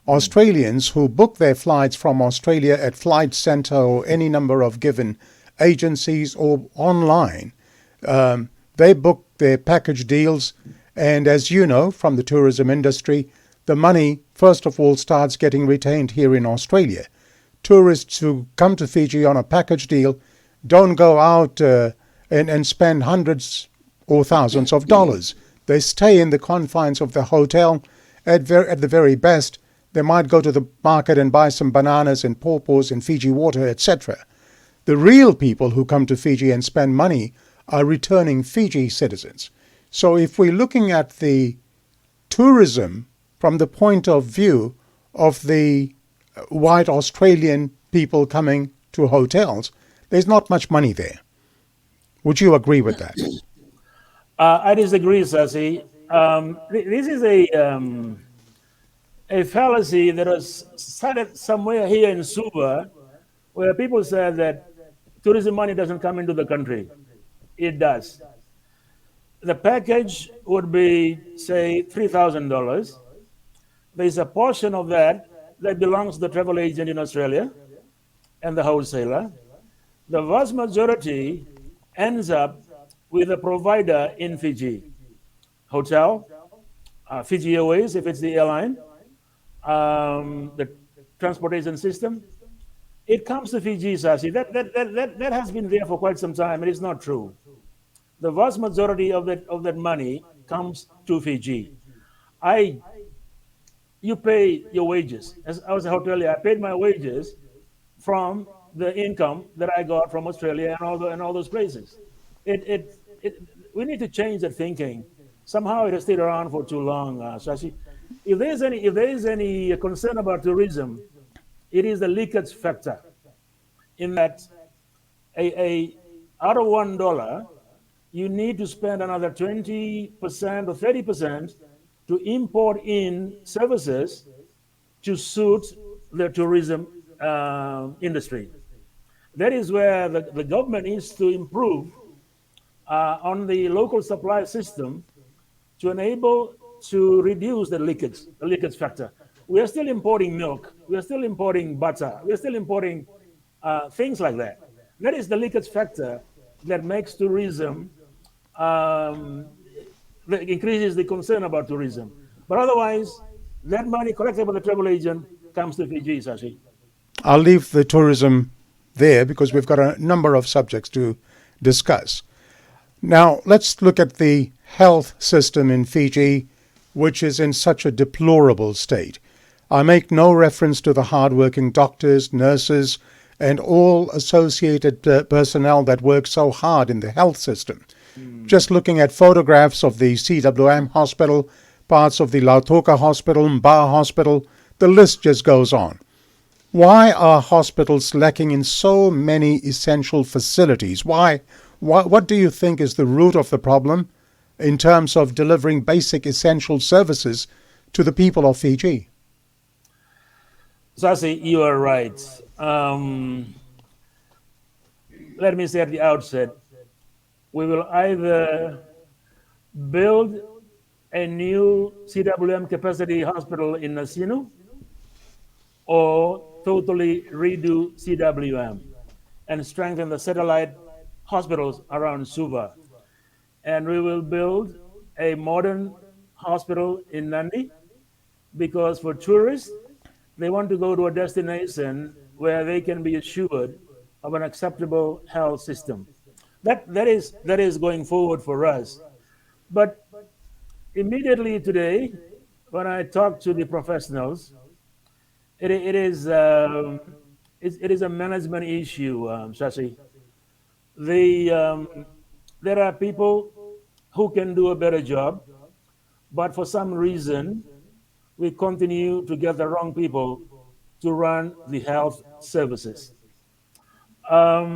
Australians who book their flights from Australia at Flight Centre or any number of given agencies or online, they book their package deals, and as you know from the tourism industry, the money first of all starts getting retained here in Australia. Tourists who come to Fiji on a package deal don't go out and spend hundreds or thousands of dollars. They stay in the confines of the hotel. At the very best, they might go to the market and buy some bananas and pawpaws and Fiji water, etc. The real people who come to Fiji and spend money are returning Fiji citizens. So if we're looking at the tourism from the point of view of the white Australian people coming to hotels, there's not much money there. Would you agree with that? I disagree, Sasi. This is a fallacy that was started somewhere here in Suva, where people said that tourism money doesn't come into the country. It does. The package would be, say, $3,000. There's a portion of that belongs to the travel agent in Australia and the wholesaler. The vast majority ends up with a provider in Fiji. Hotel, Fiji Airways, if it's the airline, the transportation system. It comes to Fiji, Sasi. That has been there for quite some time. It is not true. The vast majority of that money comes to Fiji. You pay your wages. As I was a hotelier, I paid my wages from the income that I got from Australia and all those places. We need to change the thinking. Somehow it has stayed around for too long, Shashi. If there is any concern about tourism, it is the leakage factor. In that, out of $1, you need to spend another 20% or 30% to import in services to suit the tourism industry. That is where the government needs to improve on the local supply system to enable to reduce the leakage factor. We are still importing milk. We are still importing butter. We are still importing things like that. That is the leakage factor that makes tourism, that increases the concern about tourism. But otherwise, that money collected by the travel agent comes to Fiji, Sashi. I'll leave the tourism there because we've got a number of subjects to discuss. Now, let's look at the health system in Fiji, which is in such a deplorable state. I make no reference to the hard-working doctors, nurses, and all associated personnel that work so hard in the health system. Just looking at photographs of the CWM hospital, parts of the Lautoka hospital, Mba hospital, the list just goes on. Why are hospitals lacking in so many essential facilities? What do you think is the root of the problem in terms of delivering basic essential services to the people of Fiji? Sasi, you are right. Let me say at the outset, we will either build a new CWM capacity hospital in Nasinu or totally redo CWM and strengthen the satellite hospitals around Suva. And we will build a modern hospital in Nandi because for tourists, they want to go to a destination where they can be assured of an acceptable health system. That is going forward for us. But immediately today, when I talk to the professionals, it is a management issue, Shashi. There are people who can do a better job, but for some reason, we continue to get the wrong people to run the health services. For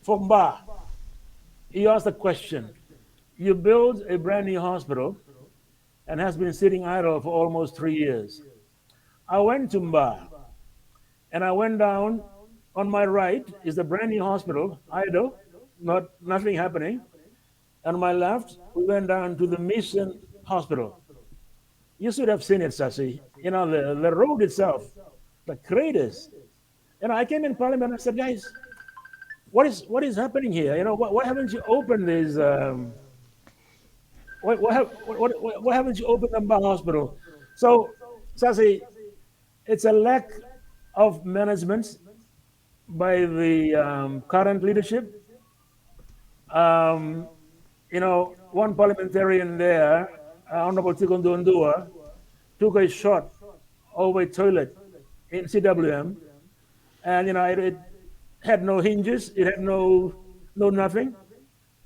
Mba, you asked a question. You build a brand new hospital and has been sitting idle for almost 3 years. I went to Mba and I went down. On my right is the brand new hospital, idle, nothing happening. On my left, we went down to the Mission Hospital. You should have seen it, Sasi. You know, the road itself, the craters. I came in Parliament and I said, guys, what is happening here? You know, why haven't you opened this? Why haven't you opened the Mba Hospital? So, Sasi, it's a lack of management by the current leadership. One parliamentarian there, Honorable Tikon Dundua, took a shot over a toilet in CWM, and it had no hinges, it had no nothing,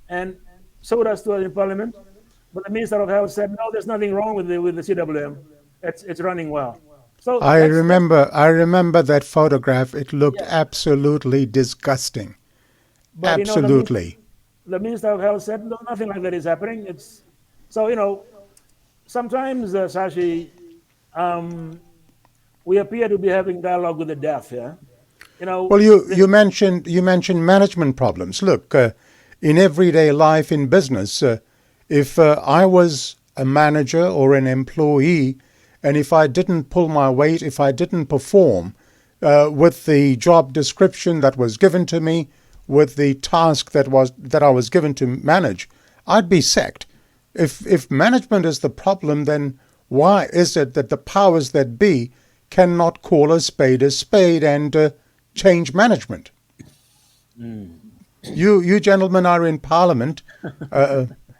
and so does to us in Parliament. But the Minister of Health said, no, there's nothing wrong with the CWM. It's running well. So I remember that photograph. It looked absolutely disgusting. But, absolutely. The Minister of Health said, no, nothing like that is happening. Sometimes, Sashi, we appear to be having dialogue with the deaf. Yeah. Well, you mentioned management problems. Look, in everyday life, in business, if I was a manager or an employee, and if I didn't pull my weight, if I didn't perform with the job description that was given to me, with the task that I was given to manage, I'd be sacked. If management is the problem, then why is it that the powers that be cannot call a spade and change management? You gentlemen are in Parliament.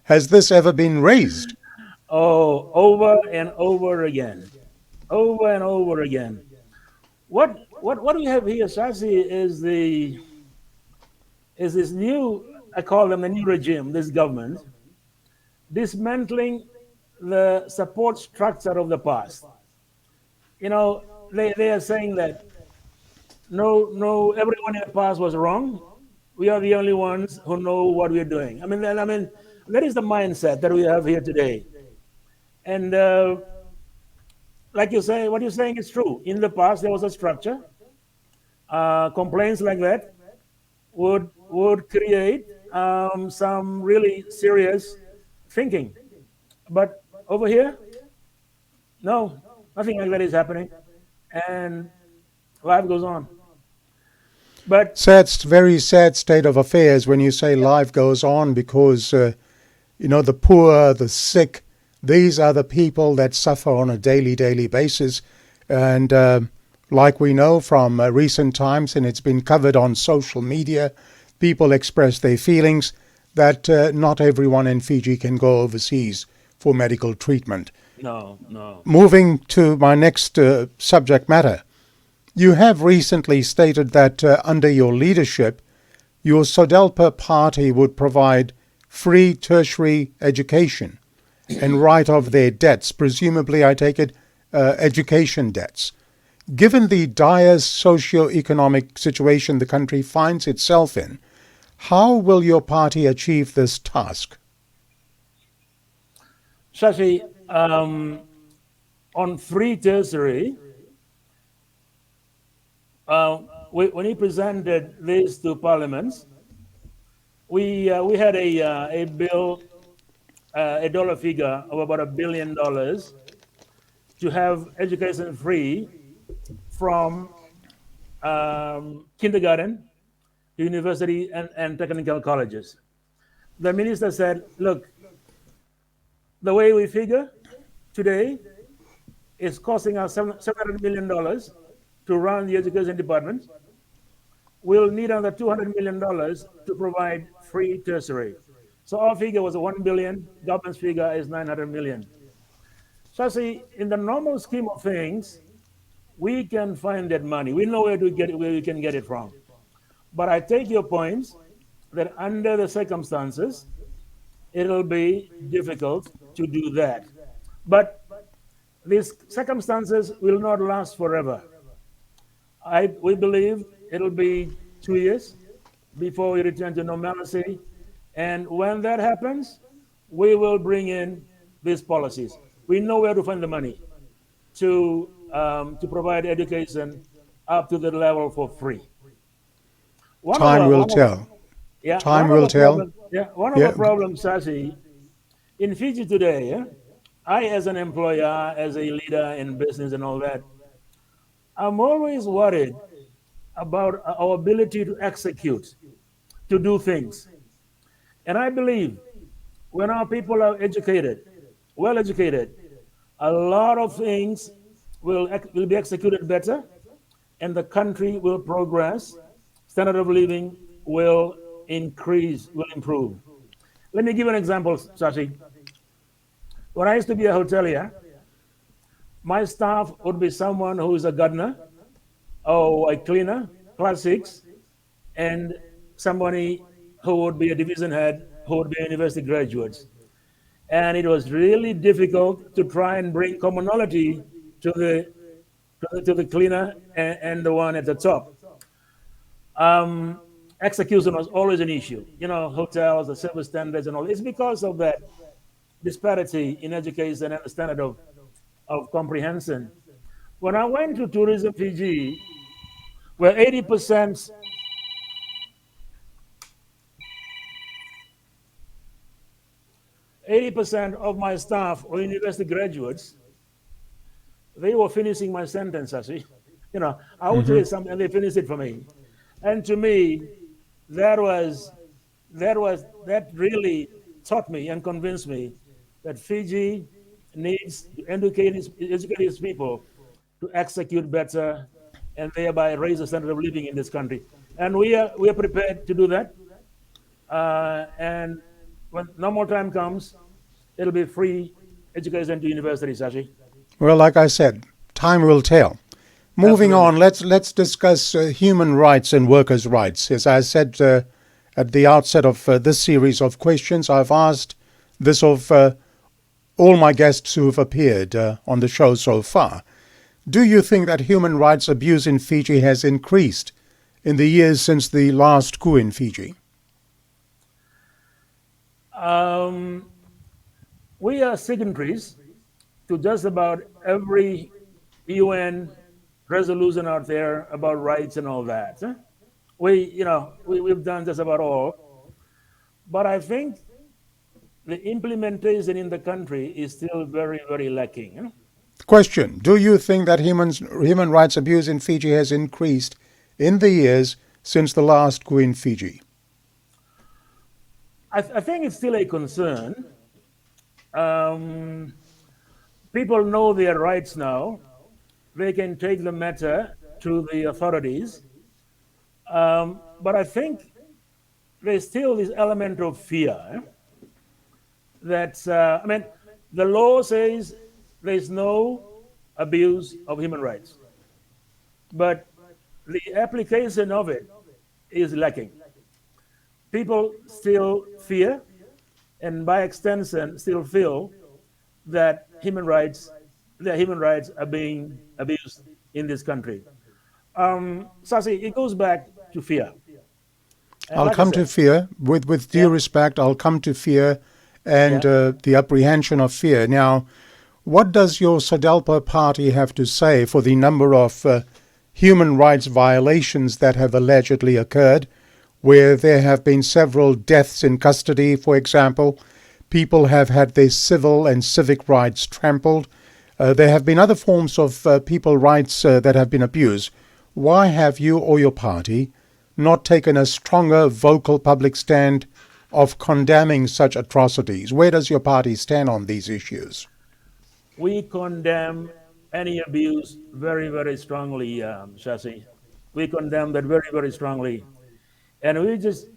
Has this ever been raised? Oh, over and over again. Over and over again. What we have here, Sasi, is this new, I call them the new regime, this government, dismantling the support structure of the past. They are saying that no, everyone in the past was wrong. We are the only ones who know what we're doing. I mean, that is the mindset that we have here today. And like you say, what you're saying is true. In the past, there was a structure. Complaints like that would create some really serious thinking. But over here, no, nothing like that is happening. And life goes on. But very sad state of affairs when you say life goes on, because the poor, the sick, these are the people that suffer on a daily basis, and Like we know from recent times, and it's been covered on social media, people express their feelings that not everyone in Fiji can go overseas for medical treatment. No, no. Moving to my next subject matter, you have recently stated that under your leadership, your SODELPA party would provide free tertiary education and write off their debts, presumably, I take it, education debts. Given the dire socio-economic situation the country finds itself in, how will your party achieve this task? Shashi, on free tertiary, when he presented this to Parliament, we had a bill, a dollar figure of about $1 billion to have education free from kindergarten to university and technical colleges. The minister said, look, the way we figure today is costing us $700 million to run the education department. We'll need another $200 million to provide free tertiary. So our figure was $1 billion, government's figure is $900 million. So see, in the normal scheme of things, we can find that money. We know where we can get it from. But I take your point that under the circumstances, it'll be difficult to do that. But these circumstances will not last forever. We believe it'll be 2 years before we return to normalcy. And when that happens, we will bring in these policies. We know where to find the money to provide education up to the level for free. Time will tell. Time will tell. One of the problems, Sashi, in Fiji today, I, as an employer, as a leader in business and all that, I'm always worried about our ability to execute, to do things. And I believe when our people are educated, well educated, a lot of things will be executed better, and the country will progress. Standard of living will increase, will improve. Let me give you an example, Sashi. When I used to be a hotelier, my staff would be someone who is a gardener or a cleaner, class 6, and somebody who would be a division head, who would be university graduates. And it was really difficult to try and bring commonality to the cleaner and the one at the top. Execution was always an issue. You know, hotels, the service standards and all. It's because of that disparity in education and the standard of comprehension. When I went to Tourism Fiji, where 80% of my staff were university graduates, they were finishing my sentence, actually. You know, I would say something and they finished it for me. And to me, that really taught me and convinced me that Fiji needs to educate its people to execute better and thereby raise the standard of living in this country. And we are prepared to do that. And when no more time comes, it'll be free education to universities, Sashi. Well, like I said, time will tell. Moving on, let's discuss human rights and workers' rights. As I said at the outset of this series of questions, I've asked this of all my guests who have appeared on the show so far. Do you think that human rights abuse in Fiji has increased in the years since the last coup in Fiji? We are signatories to just about every UN resolution out there about rights and all that. We've done just about all. But I think the implementation in the country is still very, very lacking. Question: do you think that human rights abuse in Fiji has increased in the years since the last coup in Fiji? I think it's still a concern. People know their rights now. They can take the matter to the authorities. But I think there's still this element of fear that, I mean, the law says there's no abuse of human rights, but the application of it is lacking. People still fear, and by extension, still feel that human rights are being abused in this country. Sasi, it goes back to fear. And I'll like I come to said, fear. With due yeah, respect, I'll come to fear and yeah. the apprehension of fear. Now, what does your SODELPA party have to say for the number of human rights violations that have allegedly occurred, where there have been several deaths in custody, for example? People have had their civil and civic rights trampled. There have been other forms of people rights that have been abused. Why have you or your party not taken a stronger vocal public stand of condemning such atrocities? Where does your party stand on these issues? We condemn any abuse very, very strongly, Shasi. We condemn that very, very strongly. And we just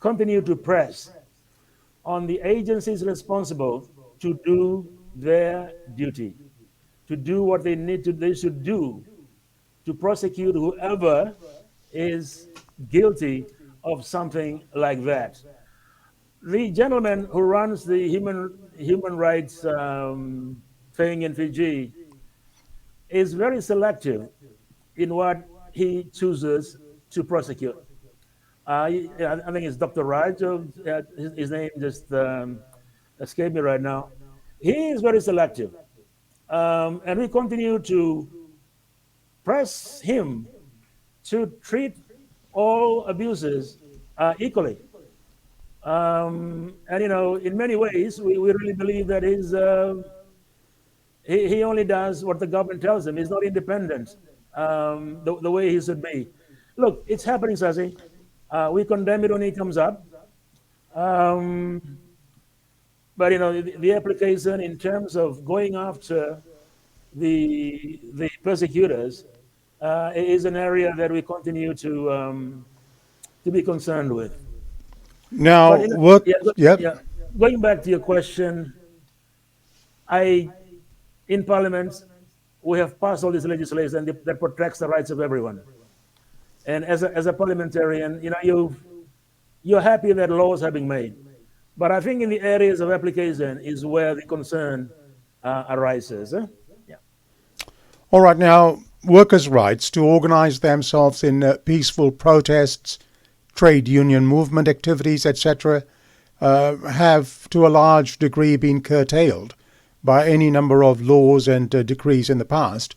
continue to press on the agencies responsible to do their duty, to do what they should do to prosecute whoever is guilty of something like that. The gentleman who runs the human rights thing in Fiji is very selective in what he chooses to prosecute. I think it's Dr. Raj. His name just escaped me right now. He is very selective, and we continue to press him to treat all abuses equally. And in many ways, we really believe that he only does what the government tells him. He's not independent the way he should be. Look, it's happening, Sasi. We condemn it when it comes up. Um, but the application in terms of going after the persecutors is an area that we continue to be concerned with. But Now, what? yeah, Yep. yeah. Going back to your question, I in Parliament we have passed all this legislation that protects the rights of everyone. And as a parliamentarian, you're happy that laws have been made. But I think in the areas of application is where the concern arises. Yeah. All right. Now, workers' rights to organize themselves in peaceful protests, trade union movement activities, etc., have to a large degree been curtailed by any number of laws and decrees in the past.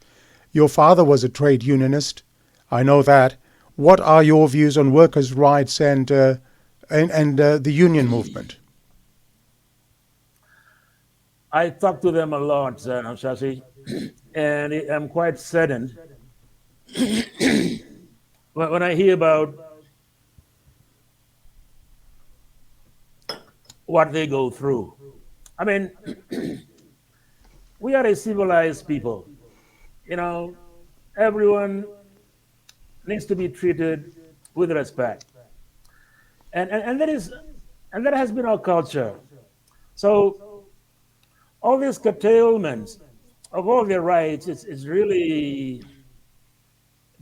Your father was a trade unionist. I know that. What are your views on workers' rights and the union movement? I talk to them a lot, Shashi, and I'm quite saddened when I hear about what they go through. I mean, we are a civilized people. You know, everyone needs to be treated with respect, and that has been our culture. So all these curtailments of all their rights is really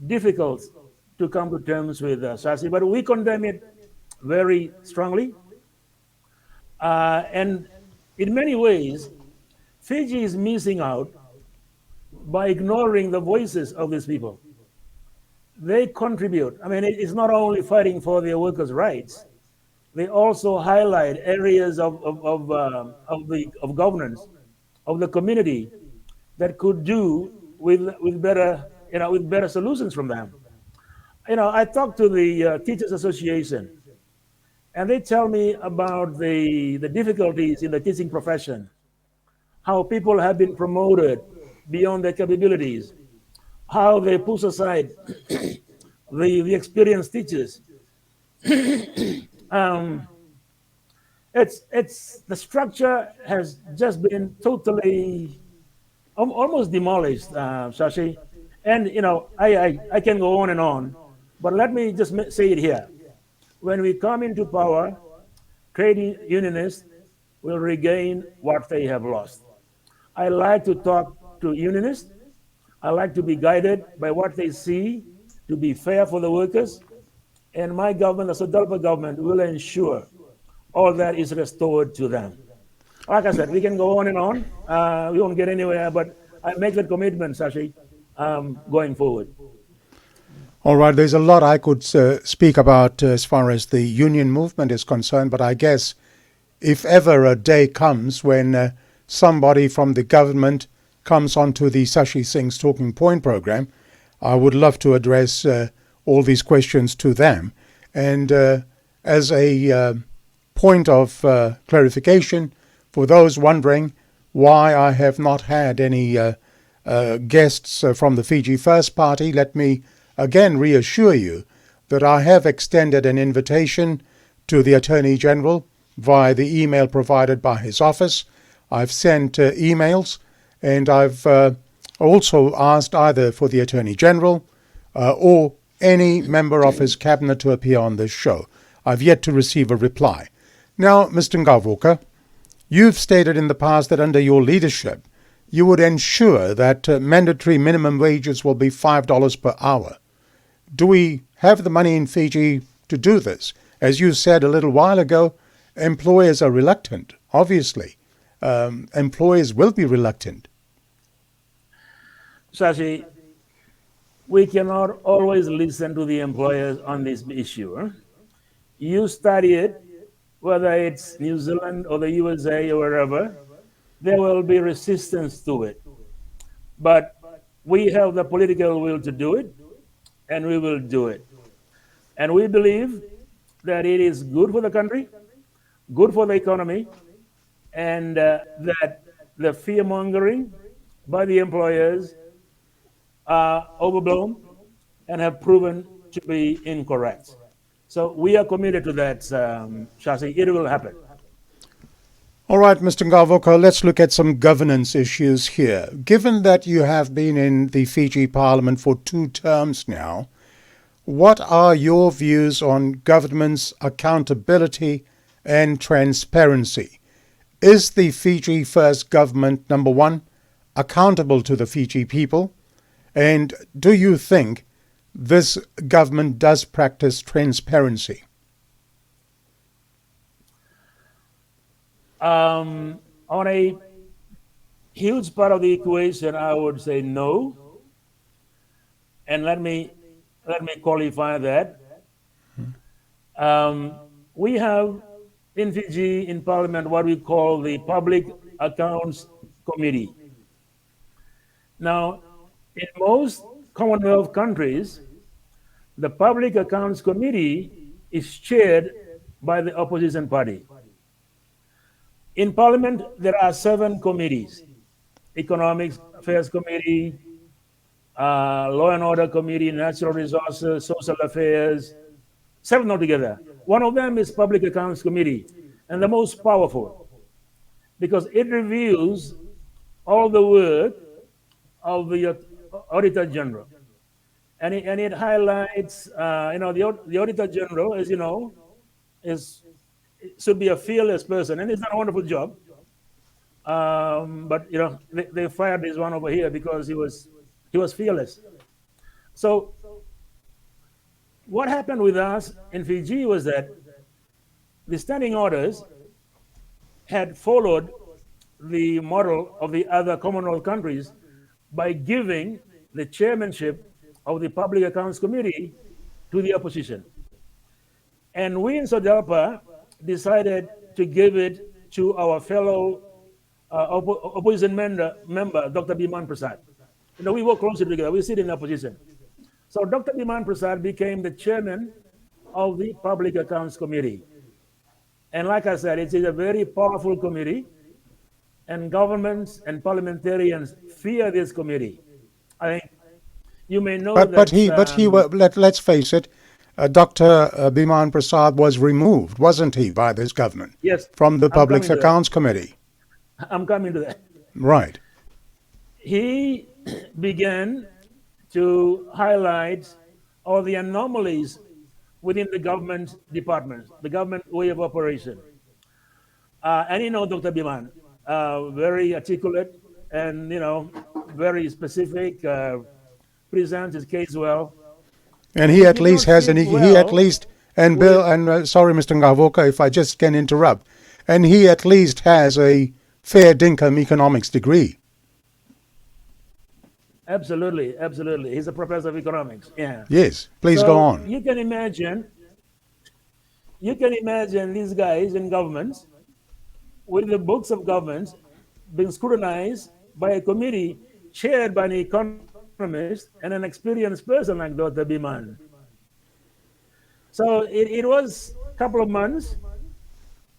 difficult to come to terms with, Sasi. But we condemn it very strongly, and in many ways, Fiji is missing out by ignoring the voices of these people. They contribute. I mean, it's not only fighting for their workers' rights; they also highlight areas of governance of the community that could do with better with better solutions from them. I talked to the Teachers Association, and they tell me about the difficulties in the teaching profession, how people have been promoted beyond their capabilities, how they push aside the experienced teachers. um, it's the structure has just been totally almost demolished, Shashi, And, I can go on and on, but let me just say it here. When we come into power, trade unionists will regain what they have lost. I like to talk to unionists. I like to be guided by what they see to be fair for the workers. And my government, the SODELPA government, will ensure all that is restored to them. Like I said, we can go on and on. We won't get anywhere, but I make that commitment, Sashi, going forward. All right, there's a lot I could speak about as far as the union movement is concerned, but I guess if ever a day comes when somebody from the government comes onto the Sashi Singh's Talking Point program, I would love to address all these questions to them. And as a point of clarification, for those wondering why I have not had any guests from the Fiji First Party, let me again reassure you that I have extended an invitation to the Attorney General via the email provided by his office. I've sent emails, and I've also asked either for the Attorney General or any member of his cabinet to appear on this show. I've yet to receive a reply. Now, Mr. Gavoka, you've stated in the past that under your leadership, you would ensure that mandatory minimum wages will be $5 per hour. Do we have the money in Fiji to do this? As you said a little while ago, employers are reluctant. Obviously, employers will be reluctant. Sashi, we cannot always listen to the employers on this issue. Huh? You study it, whether it's New Zealand or the USA or wherever, there will be resistance to it. But we have the political will to do it, and we will do it. And we believe that it is good for the country, good for the economy, and that the fear-mongering by the employers are overblown and have proven to be incorrect. So we are committed to that, Shashi. It will happen. All right, Mr. Gavoka, let's look at some governance issues here. Given that you have been in the Fiji Parliament for 2 terms now, what are your views on government's accountability and transparency? Is the Fiji First government, number one, accountable to the Fiji people? And do you think this government does practice transparency? On a huge part of the equation, I would say no. And let me qualify that. We have in Fiji, in Parliament, what we call the Public Accounts Committee. Now, in most Commonwealth countries, the Public Accounts Committee is chaired by the opposition party. In Parliament, there are 7 committees: Economic Affairs Committee, Law and Order Committee, Natural Resources, Social Affairs, 7 altogether. One of them is Public Accounts Committee, and the most powerful, because it reviews all the work of the Auditor General. And it highlights, the Auditor General, as you know, should be a fearless person, and he's done a wonderful job. But they fired this one over here because he was fearless. So what happened with us in Fiji was that the standing orders had followed the model of the other Commonwealth countries by giving the chairmanship of the Public Accounts Committee to the opposition. And we in SODELPA decided to give it to our fellow opposition member, Dr. Biman Prasad. We work closely together. We sit in opposition. So Dr. Biman Prasad became the chairman of the Public Accounts Committee. And like I said, it is a very powerful committee, and governments and parliamentarians fear this committee. I think you may know let's face it, Dr. Biman Prasad was removed, wasn't he, by this government? Yes. From the Public Accounts Committee. I'm coming to that. Right. He began to highlight all the anomalies within the government departments, the government way of operation. And Dr. Biman, very articulate and very specific, presents his case well. And he at did least not has, sit and he at well least, and with- Bill, and sorry, Mr. Gavoka, if I just can interrupt, and he at least has a fair dinkum economics degree. Absolutely, absolutely. He's a professor of economics. Yeah. Yes, please So go on. You can imagine these guys in governments with the books of government being scrutinized by a committee chaired by an economist and an experienced person like Dr. Biman. So it was a couple of months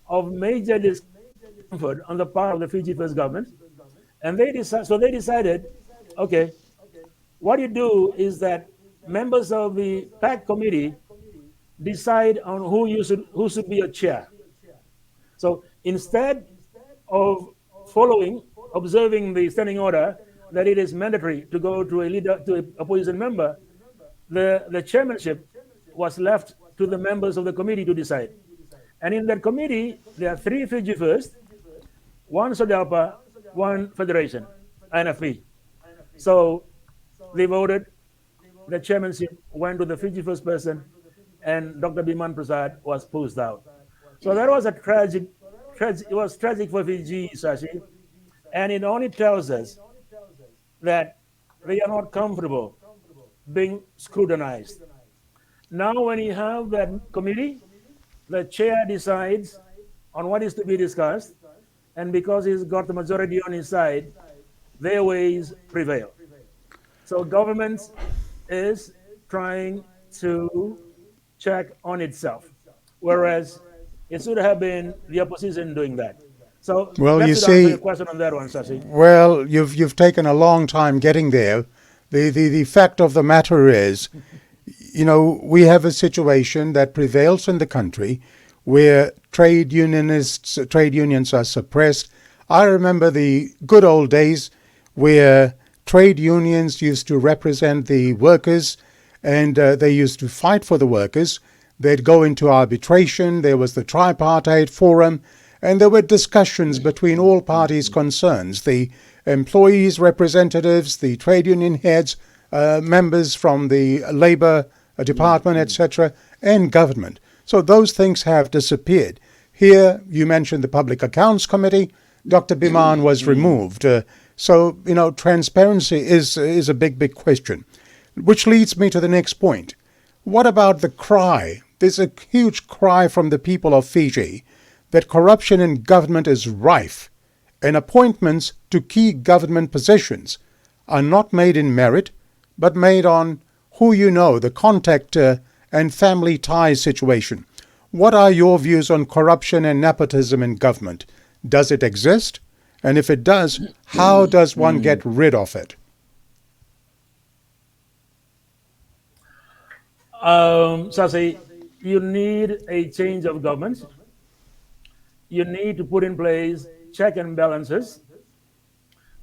of major discomfort on the part of the Fiji First government, and they decided, okay, what you do is that members of the PAC committee decide on who should be a chair. So instead of observing the standing order that it is mandatory to go to a opposition member, the chairmanship was left to the members of the committee to decide. And in that committee, there are 3 Fiji First, 1 SODELPA, 1 Federation, INFP. So they voted, the chairmanship went to the Fiji First person, and Dr. Biman Prasad was pushed out. So that was it was tragic for Fiji, Sashi, and it only tells us that they are not comfortable being scrutinized. Now, when you have that committee, the chair decides on what is to be discussed, and because he's got the majority on his side, their ways prevail. So government is trying to check on itself, whereas it should have been the opposition doing that. So Well, that you should answer see, your question on that one, Sashi. well, you've taken a long time getting there. The fact of the matter is, we have a situation that prevails in the country where trade unions are suppressed. I remember the good old days where trade unions used to represent the workers, and they used to fight for the workers. They'd go into arbitration. There was the tripartite forum, and there were discussions between all parties concerned, the employees' representatives, the trade union heads, members from the labor department, etc., and government. So those things have disappeared. Here, you mentioned the Public Accounts Committee. Dr. Biman was removed. So, transparency is a big question. Which leads me to the next point. What about the cry? There's a huge cry from the people of Fiji that corruption in government is rife, and appointments to key government positions are not made in merit, but made on who you know, the contact and family ties situation. What are your views on corruption and nepotism in government? Does it exist? And if it does, how does one get rid of it? Sasi, you need a change of government. You need to put in place check and balances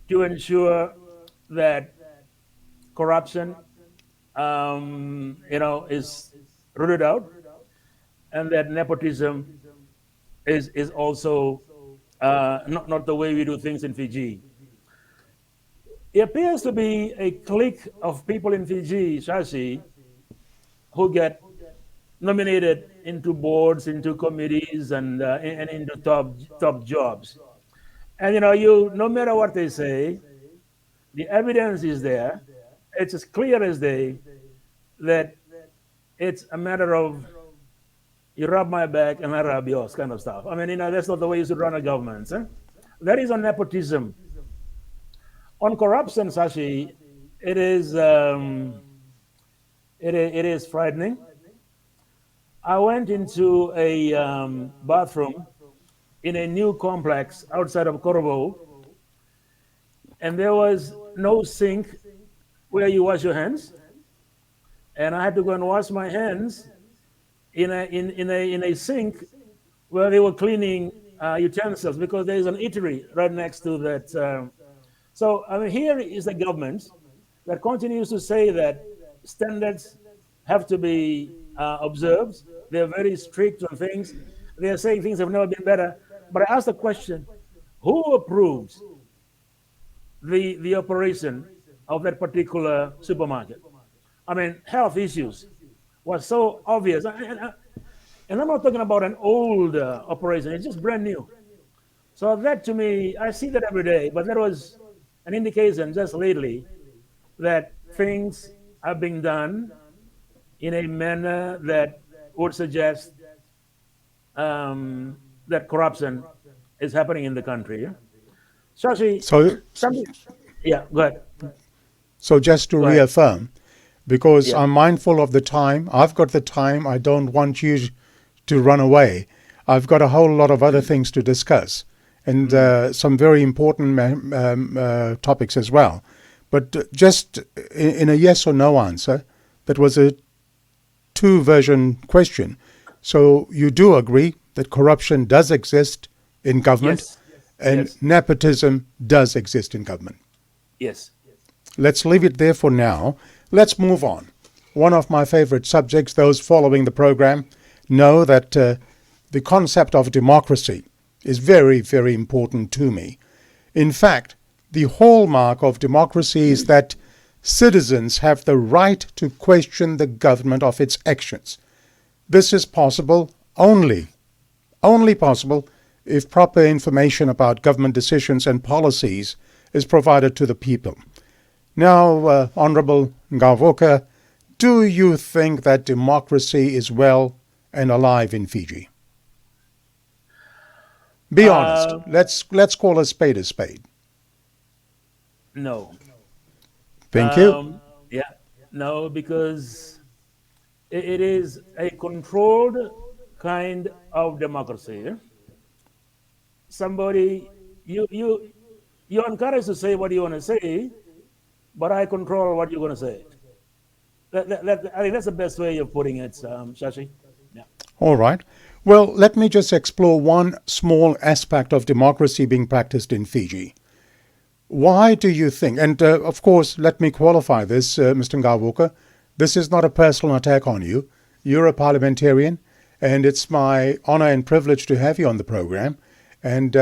to ensure that corruption, is rooted out, and that nepotism is also not the way we do things in Fiji. It appears to be a clique of people in Fiji, Shashi, who get nominated into boards, into committees, and into top jobs. And no matter what they say, the evidence is there. It's as clear as day that it's a matter of you rub my back and I rub yours kind of stuff. I mean, that's not the way you should run a government. That is on nepotism. On corruption, Sashi, it is frightening. I went into a bathroom in a new complex outside of Korobo, and there was no sink where you wash your hands, and I had to go and wash my hands in a sink where they were cleaning utensils, because there is an eatery right next to that. So I mean, here is the government that continues to say that standards have to be observed. They're very strict on things. They're saying things have never been better. But I ask the question, who approves the operation of that particular supermarket? I mean, health issues was so obvious. And I'm not talking about an old operation, it's just brand new. So that to me, I see that every day, but that was an indication just lately that things are being done in a manner that would suggest that corruption is happening in the country. Shashi, So, something, yeah, go ahead. so just to Go ahead. reaffirm, because Yeah. I'm mindful of the time, I've got the time, I don't want you to run away. I've got a whole lot of other things to discuss and some very important topics as well. But just in a yes or no answer, that was a two-version question. So you do agree that corruption does exist in government Yes. and Yes. nepotism does exist in government. Yes. Let's leave it there for now. Let's move on. One of my favorite subjects, those following the program know that the concept of democracy is very, very important to me. In fact, the hallmark of democracy is that citizens have the right to question the government of its actions. This is possible only possible if proper information about government decisions and policies is provided to the people. Now, Honorable Gavoka, do you think that democracy is well and alive in Fiji? Be honest. Let's call a spade a spade. No. Thank you. Yeah. No, because it is a controlled kind of democracy. Somebody, you're encouraged to say what you want to say, but I control what you're going to say. I think that's the best way of putting it, Shashi. Yeah. All right. Well, let me just explore one small aspect of democracy being practiced in Fiji. Why do you think, and of course, let me qualify this, Mr. Gavoka, this is not a personal attack on you. You're a parliamentarian, and it's my honor and privilege to have you on the program. And,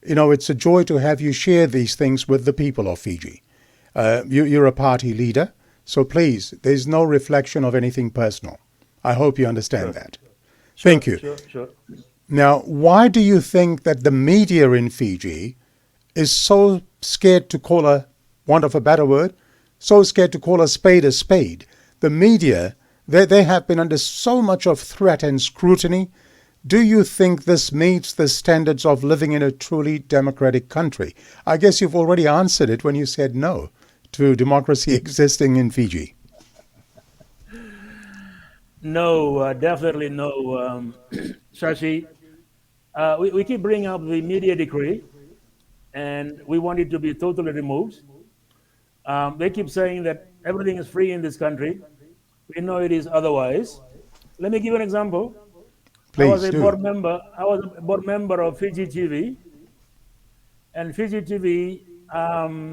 it's a joy to have you share these things with the people of Fiji. You're a party leader, so please, there's no reflection of anything personal. I hope you understand that. Thank you. Sure. Now, why do you think that the media in Fiji is so scared to call want of a better word, so scared to call a spade a spade? The media, they have been under so much of threat and scrutiny. Do you think this meets the standards of living in a truly democratic country? I guess you've already answered it when you said no to democracy existing in Fiji. No, definitely no, Shashi. We keep bringing up the media decree, and we want it to be totally removed. They keep saying that everything is free in this country. We know it is otherwise. Let me give you an example. I was Please a do. board member of Fiji TV, and Fiji TV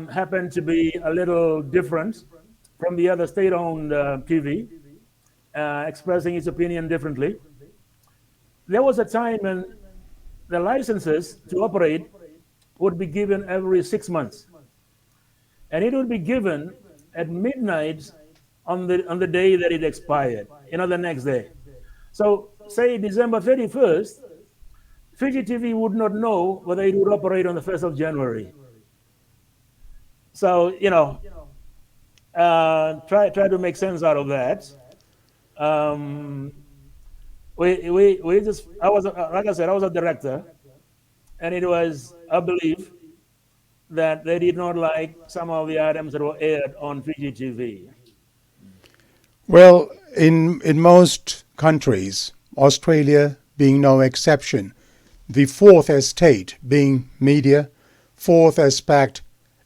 happened to be a little different from the other state-owned TV, expressing its opinion differently. There was a time when the licenses to operate would be given every 6 months, and it would be given at midnight on the day that it expired, the next day. So, say December 31st, Fiji TV would not know whether it would operate on the 1st of January. So, try to make sense out of that. We just, I was, like I said, I was a director, and it was a belief that they did not like some of the items that were aired on Fiji TV. Well, in most countries, Australia being no exception, the fourth estate being media, fourth aspect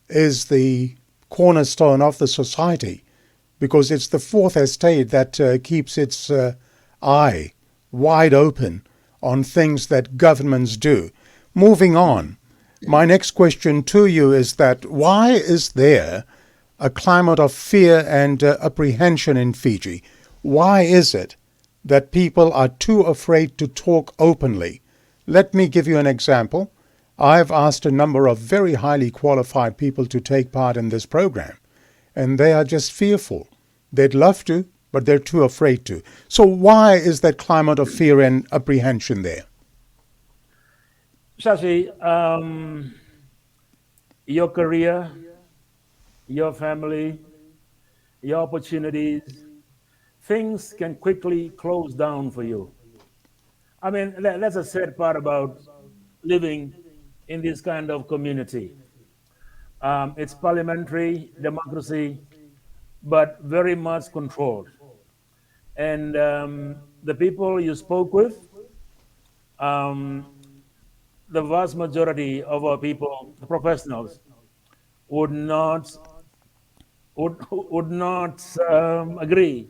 is the cornerstone of the society, because it's the fourth estate that keeps its eye wide open on things that governments do. Moving on, my next question to you is that why is there a climate of fear and apprehension in Fiji. Why is it that people are too afraid to talk openly? Let me give you an example. I've asked a number of very highly qualified people to take part in this program, and they are just fearful. They'd love to, but they're too afraid to. So why is that climate of fear and apprehension there? Shashi, your career, your family, your opportunities, things can quickly close down for you. I mean, that's a sad part about living in this kind of community. It's parliamentary democracy, but very much controlled. And the people you spoke with, um, the vast majority of our people, the professionals, would not agree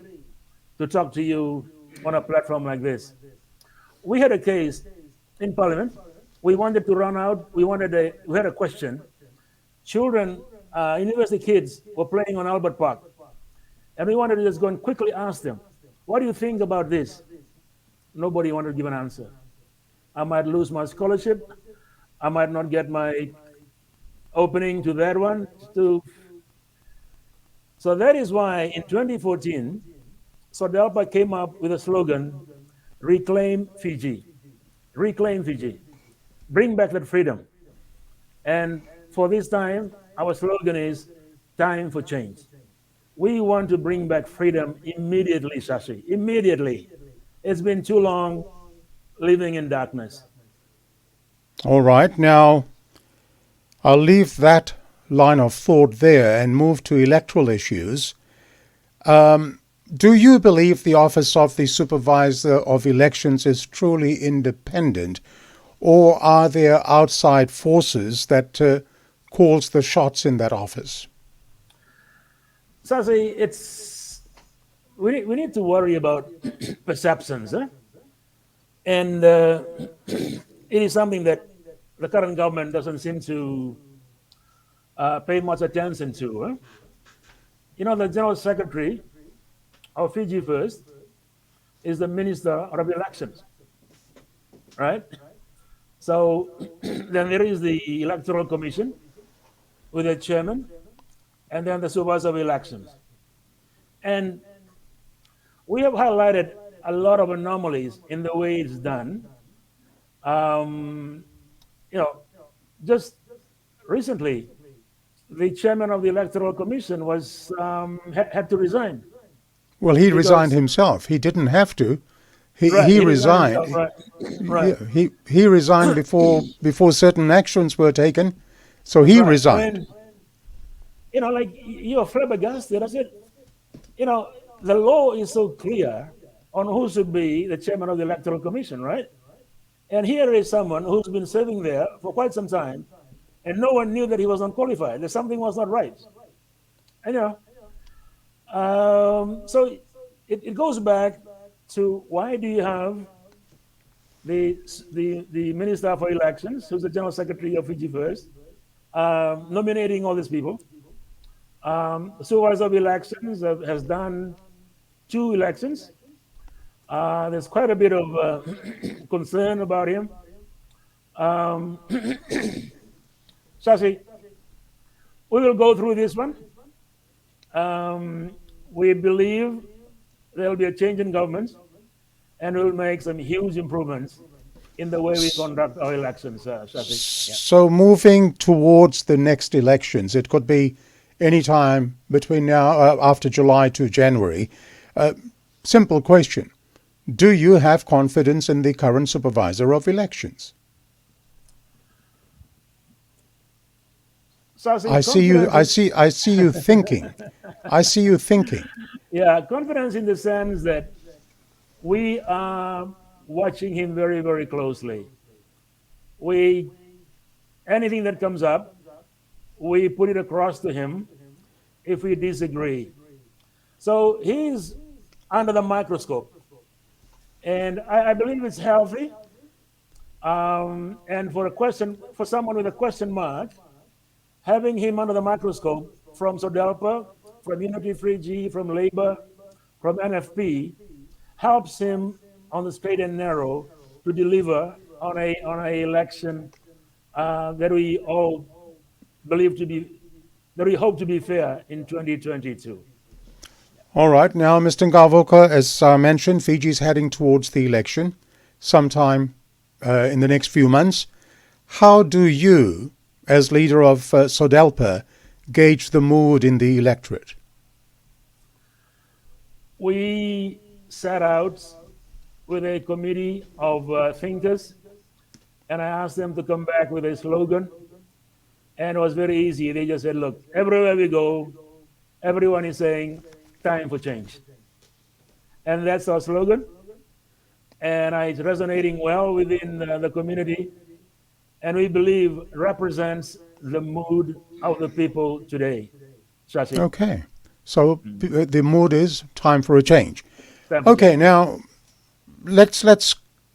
to talk to you on a platform like this. We had a case in Parliament. We wanted to run out. We had a question. Children, university kids, were playing on Albert Park, and we wanted to just go and quickly ask them, "What do you think about this?" Nobody wanted to give an answer. I might lose my scholarship. I might not get my opening to that one. So that is why in 2014, SODELPA came up with a slogan, "Reclaim Fiji." Reclaim Fiji. Bring back that freedom. And for this time, our slogan is time for change. We want to bring back freedom immediately, Shashi. Immediately. It's been too long living in darkness. All right, now I'll leave that line of thought there and move to electoral issues. Do you believe the office of the Supervisor of Elections is truly independent, or are there outside forces that calls the shots in that office? Shashi, we need to worry about perceptions. And it is something that the current government doesn't seem to pay much attention to. You know, the General Secretary of Fiji First is the Minister of Elections, right? So then there is the Electoral Commission with a chairman, and then the Supervisor of Elections. And we have highlighted a lot of anomalies in the way it's done. You know, just recently, the chairman of the Electoral Commission had to resign. Well, he resigned himself. He didn't have to. He resigned. Himself, right. He resigned before certain actions were taken, so he resigned. And, you know, like you're flabbergasted. I said, you know, the law is so clear on who should be the chairman of the Electoral Commission, right? And here is someone who's been serving there for quite some time, and no one knew that he was unqualified, that something was not right. And, you know, so it goes back to why do you have the Minister for Elections, who's the General Secretary of Fiji First, nominating all these people. The Supervisor of Elections has done 2 elections. There's quite a bit of concern about him. Shashi, we will go through this one. We believe there will be a change in government, and we'll make some huge improvements in the way we conduct our elections, Shashi. Yeah. So moving towards the next elections, it could be any time between now, after July to January. Simple question. Do you have confidence in the current Supervisor of Elections? Shashi, I see you thinking. I see you thinking. Yeah, confidence in the sense that we are watching him very, very closely. Anything that comes up, we put it across to him if we disagree. So he's under the microscope. And I believe it's healthy. And for someone with a question mark, having him under the microscope from SODELPA, from Unity Fiji, from Labour, from NFP, helps him on the straight and narrow to deliver on a election that we all believe to be, that we hope to be fair in 2022. All right. Now, Mr. Gavoka, as I mentioned, Fiji is heading towards the election sometime in the next few months. How do you, as leader of SODELPA, gauge the mood in the electorate? We set out with a committee of thinkers, and I asked them to come back with a slogan. And it was very easy. They just said, look, everywhere we go, everyone is saying, time for change. And that's our slogan. And it's resonating well within the community. And we believe represents the mood of the people today. Shashi. Okay. So the mood is time for a change. Time for Okay, change. now let's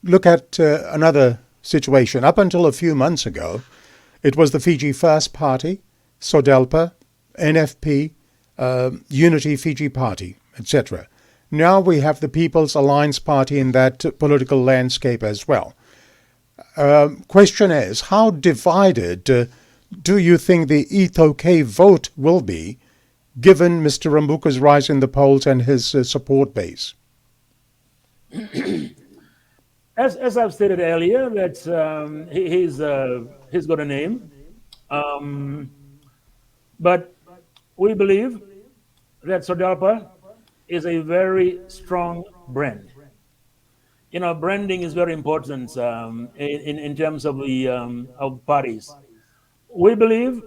look at another situation. Up until a few months ago, it was the Fiji First Party, SODELPA, NFP, Unity Fiji Party, etc. Now we have the People's Alliance Party in that political landscape as well. Question is, how divided do you think the Itoke vote will be, given Mr. Rambuka's rise in the polls and his support base? As I've stated earlier, that he's got a name, but we believe that SODELPA is a very strong brand. You know, branding is very important in terms of the of parties. We believe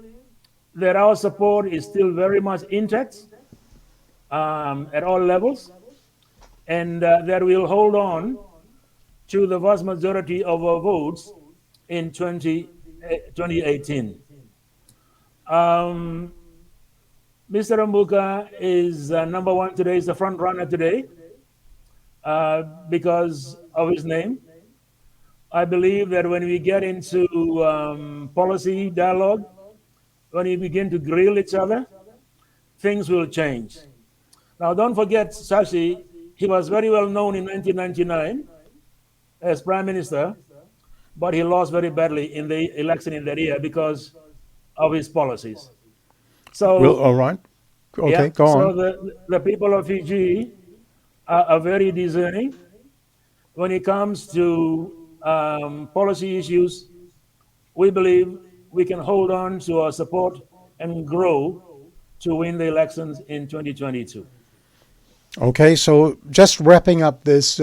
that our support is still very much intact at all levels, and that we'll hold on to the vast majority of our votes in 2018. Mr. Rambuka is number one today, is the front runner today because of his name. I believe that when we get into policy dialogue, when we begin to grill each other, things will change. Now, don't forget, Sashi, he was very well known in 1999 as Prime Minister, but he lost very badly in the election in that year because of his policies. So, Well, all right. Okay, yeah, go so on. the people of Fiji are very discerning when it comes to policy issues. We believe we can hold on to our support and grow to win the elections in 2022. Okay, so just wrapping up this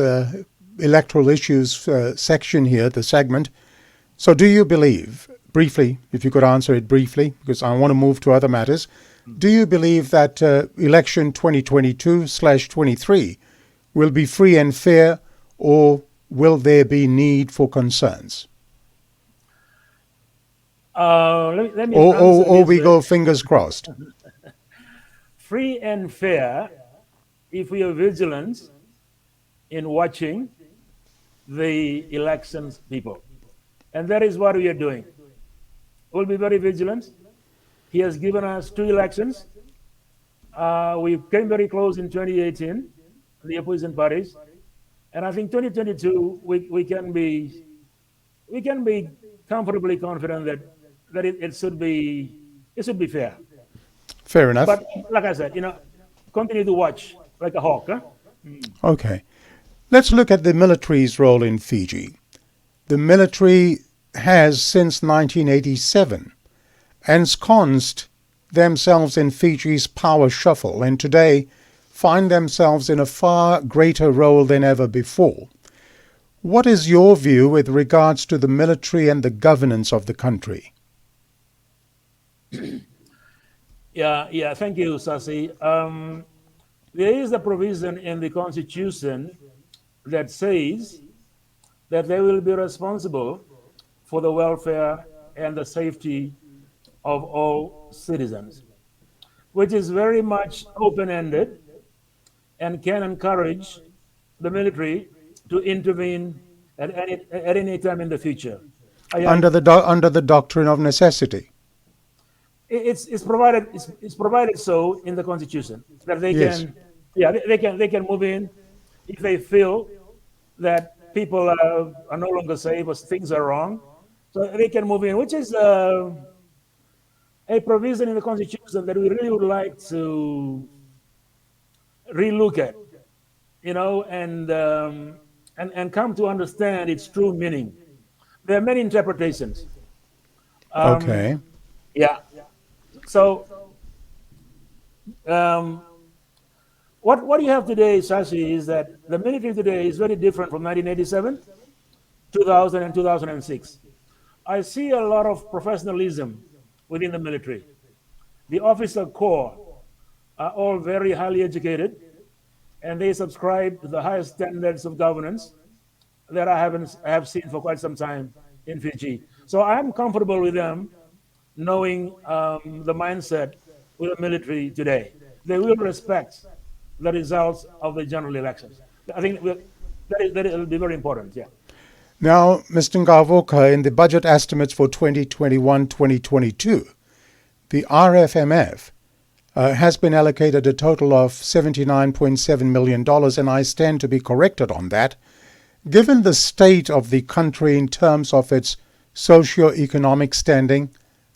electoral issues section here, the segment. So do you believe, briefly, if you could answer it briefly, because I want to move to other matters, do you believe that election 2022/23 will be free and fair, or will there be need for concerns? Let me Or answer we this, go fingers crossed? free and fair if we are vigilant in watching the elections, people. And that is what we are doing. We'll be very vigilant. He has given us 2 elections. We came very close in 2018, the opposition parties. And I think 2022, we can be comfortably confident that it should be fair. Fair enough. But like I said, continue to watch like a hawk. Huh? Okay. Let's look at the military's role in Fiji. The military has, since 1987, ensconced themselves in Fiji's power shuffle, and today find themselves in a far greater role than ever before. What is your view with regards to the military and the governance of the country? Yeah, thank you, Sasi. There is a provision in the Constitution that says that they will be responsible for the welfare and the safety of all citizens, which is very much open-ended and can encourage the military to intervene at any time in the future. Under the doctrine of necessity. it's provided so in the constitution that they Yes. can, yeah, they can move in if they feel that people are no longer safe or things are wrong, so they can move in, which is a provision in the constitution that we really would like to relook at, and come to understand its true meaning. There are many interpretations. Um, Okay. yeah. So um, what you have today, Shashi, is that the military today is very different from 1987, 2000, and 2006. I see a lot of professionalism within the military. The officer corps are all very highly educated, and they subscribe to the highest standards of governance that I have seen for quite some time in Fiji. So I'm comfortable with them knowing the mindset with the military today. They will respect the results of the general elections. I think that will be very important. Yeah. Now, Mr. Gavoka, in the budget estimates for 2021-2022, the RFMF has been allocated a total of $79.7 million, and I stand to be corrected on that. Given the state of the country in terms of its socio-economic standing,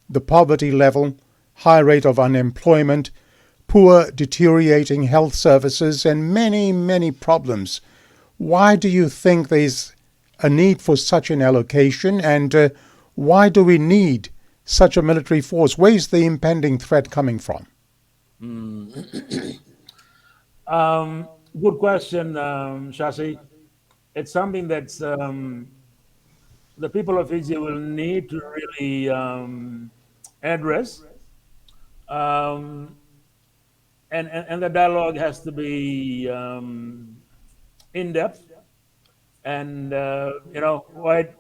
the poverty level, high rate of unemployment, poor deteriorating health services, and many, many problems, why do you think there's a need for such an allocation, and why do we need such a military force? Where's the impending threat coming from? Good question, Shashi. It's something that the people of Fiji will need to really address, um, and the dialogue has to be in depth and quite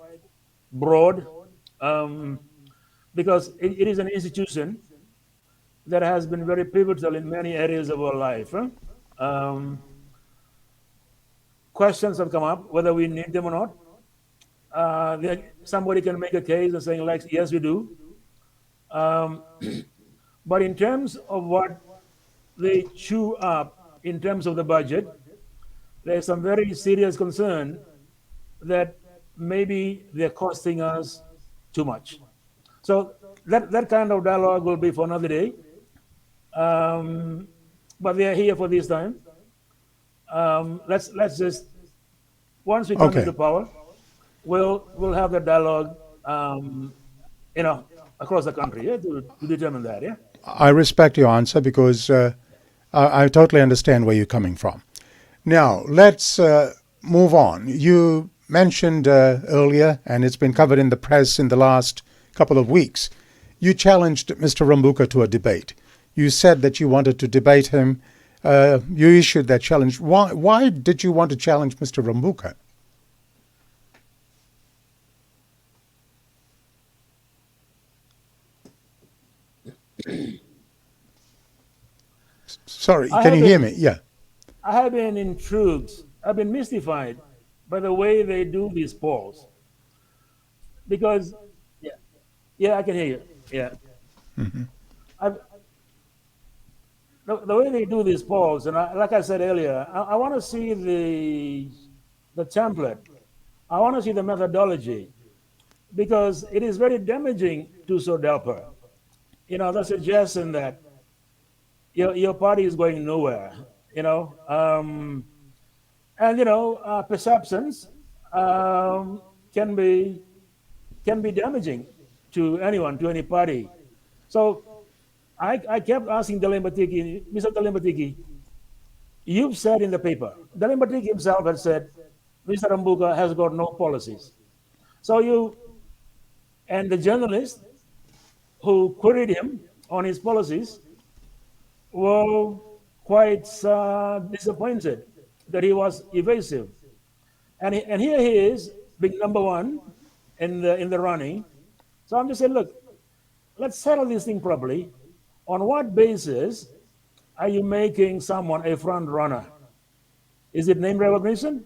broad, um, because it is an institution that has been very pivotal in many areas of our life. Huh? Um, Questions have come up whether we need them or not. Somebody can make a case and saying like, yes, we do. Um, but in terms of what they chew up in terms of the budget, there's some very serious concern that maybe they're costing us too much. So that kind of dialogue will be for another day. Um, but they are here for this time. Let's just, once we come into Okay. power, we'll have the dialogue, across the country, yeah, to determine that. Yeah. I respect your answer because I totally understand where you're coming from. Now, let's move on. You mentioned earlier, and it's been covered in the press in the last couple of weeks, you challenged Mr. Rambuka to a debate. You said that you wanted to debate him. You issued that challenge. Why did you want to challenge Mr. Rambuka? Sorry, I can have you hear been me? Yeah. I have been intrigued. I've been mystified by the way they do these polls because, yeah, yeah, I can hear you. Yeah, I've, the way they do these polls, and like I said earlier, I want to see the template. I want to see the methodology because it is very damaging to SODELPA. The suggestion that your party is going nowhere. You know, um, and perceptions um, can be can be damaging to anyone, to any party. So I kept asking Dalimbatiki, Mr. Dalimbatiki, you've said in the paper, Dalimbatiki himself had said, Mr. Rambuka has got no policies. So and the journalist who queried him on his policies were quite disappointed that he was evasive. And here he is, being number one in the running. So I'm just saying, look, let's settle this thing properly. On what basis are you making someone a front runner? Is it name recognition?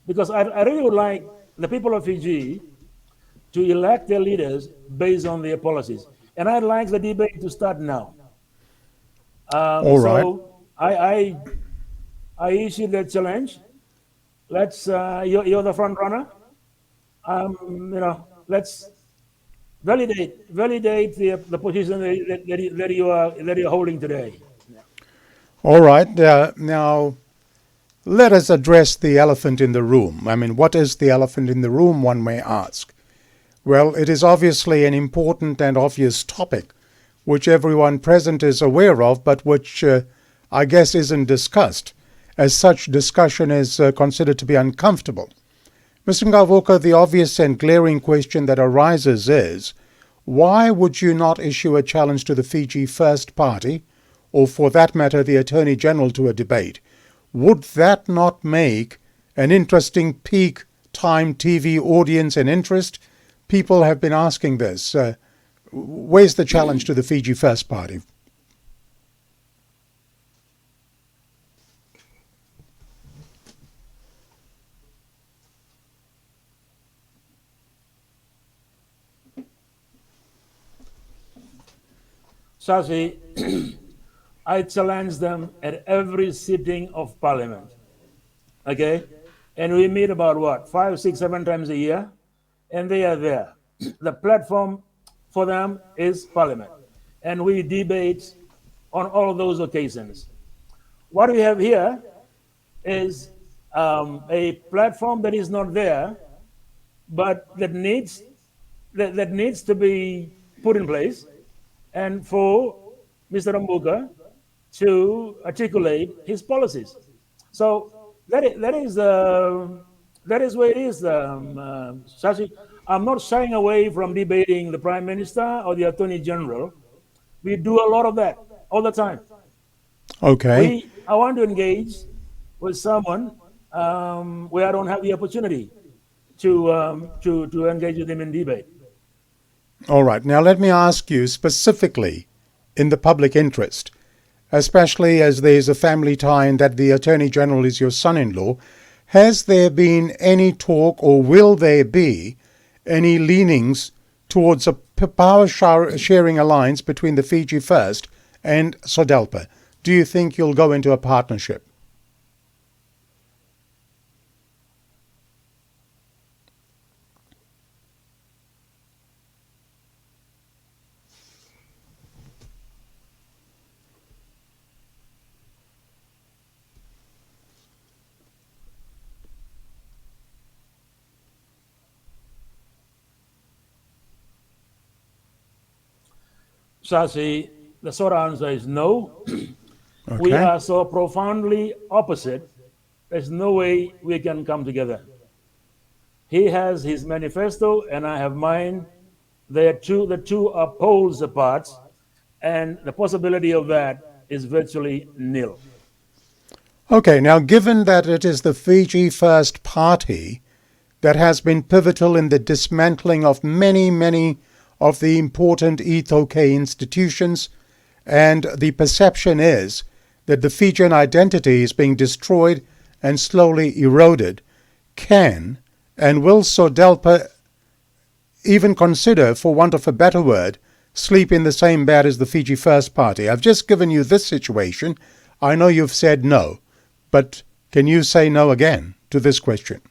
Because I really would like the people of Fiji to elect their leaders based on their policies. and I'd like the debate to start now. All right. So I issue that challenge. Let's you're the front runner. Let's validate the position that you're holding today. All right. Now, let us address the elephant in the room. I mean, what is the elephant in the room, one may ask? Well, it is obviously an important and obvious topic, which everyone present is aware of, but which I guess isn't discussed, as such discussion is considered to be uncomfortable. Mr. Gavoka, the obvious and glaring question that arises is, why would you not issue a challenge to the Fiji First Party, or for that matter the Attorney General, to a debate? Would that not make an interesting peak time TV audience and interest? People have been asking this. Where's the challenge to the Fiji First Party? Sasi, I challenge them at every sitting of Parliament. Okay? And we meet about what? 5, 6, 7 times a year? And they are there. The platform for them is Parliament. And we debate on all of those occasions. What we have here is a platform that is not there, but that needs to be put in place, and for Mr. Rambuka to articulate his policies. So that is where it is, Shashi. I'm not shying away from debating the Prime Minister or the Attorney General. We do a lot of that all the time. Okay. I want to engage with someone where I don't have the opportunity to engage with him in debate. All right. Now let me ask you specifically, in the public interest, especially as there's a family tie in that the Attorney General is your son-in-law, has there been any talk, or will there be any leanings towards a power sharing alliance between the Fiji First and SODELPA? Do you think you'll go into a partnership? Shashi, the short answer is no. Okay. We are so profoundly opposite, there's no way we can come together. He has his manifesto and I have mine. The two are poles apart, and the possibility of that is virtually nil. Okay, now given that it is the Fiji First Party that has been pivotal in the dismantling of many of the important ETOK institutions, and the perception is that the Fijian identity is being destroyed and slowly eroded, can and will SODELPA even consider, for want of a better word, sleep in the same bed as the Fiji First Party? I've just given you this situation. I know you've said no, but can you say no again to this question?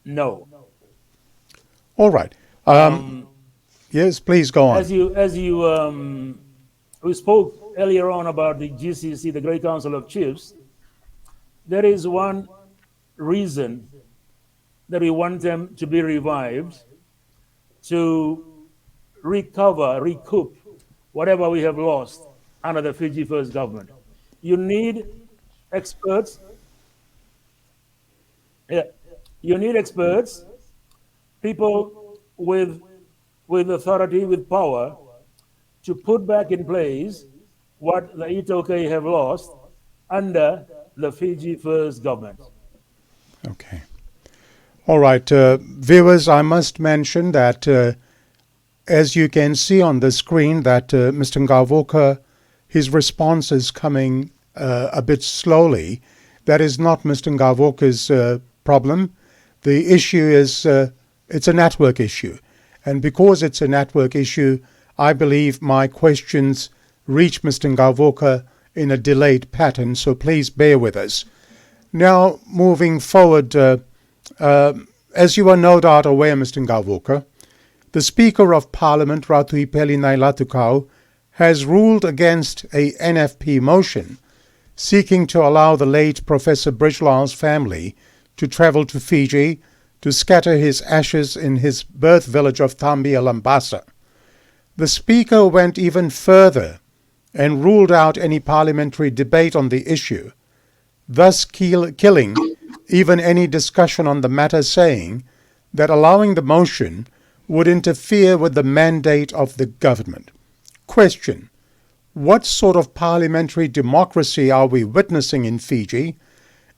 No. All right. Yes, please go on. We spoke earlier on about the GCC, the Great Council of Chiefs. There is one reason that we want them to be revived, to recoup whatever we have lost under the Fiji First government. You need experts. Yeah, you need experts, people with authority, with power, to put back in place what the Itoke have lost under the Fiji First government. Okay. All right. Viewers, I must mention that as you can see on the screen that Mr. Gavoka, his response is coming a bit slowly. That is not Mr. Gavoka's problem. The issue is it's a network issue. And because it's a network issue, I believe my questions reach Mr. Gavoka in a delayed pattern, so please bear with us. Now, moving forward, as you are no doubt aware, Mr. Gavoka, the Speaker of Parliament, Ratu Ipeli Nailatukau, has ruled against a NFP motion seeking to allow the late Professor Bridgelal's family to travel to Fiji to scatter his ashes in his birth village of Tambia Lambasa. The Speaker went even further and ruled out any parliamentary debate on the issue, thus killing even any discussion on the matter, saying that allowing the motion would interfere with the mandate of the government. Question: what sort of parliamentary democracy are we witnessing in Fiji?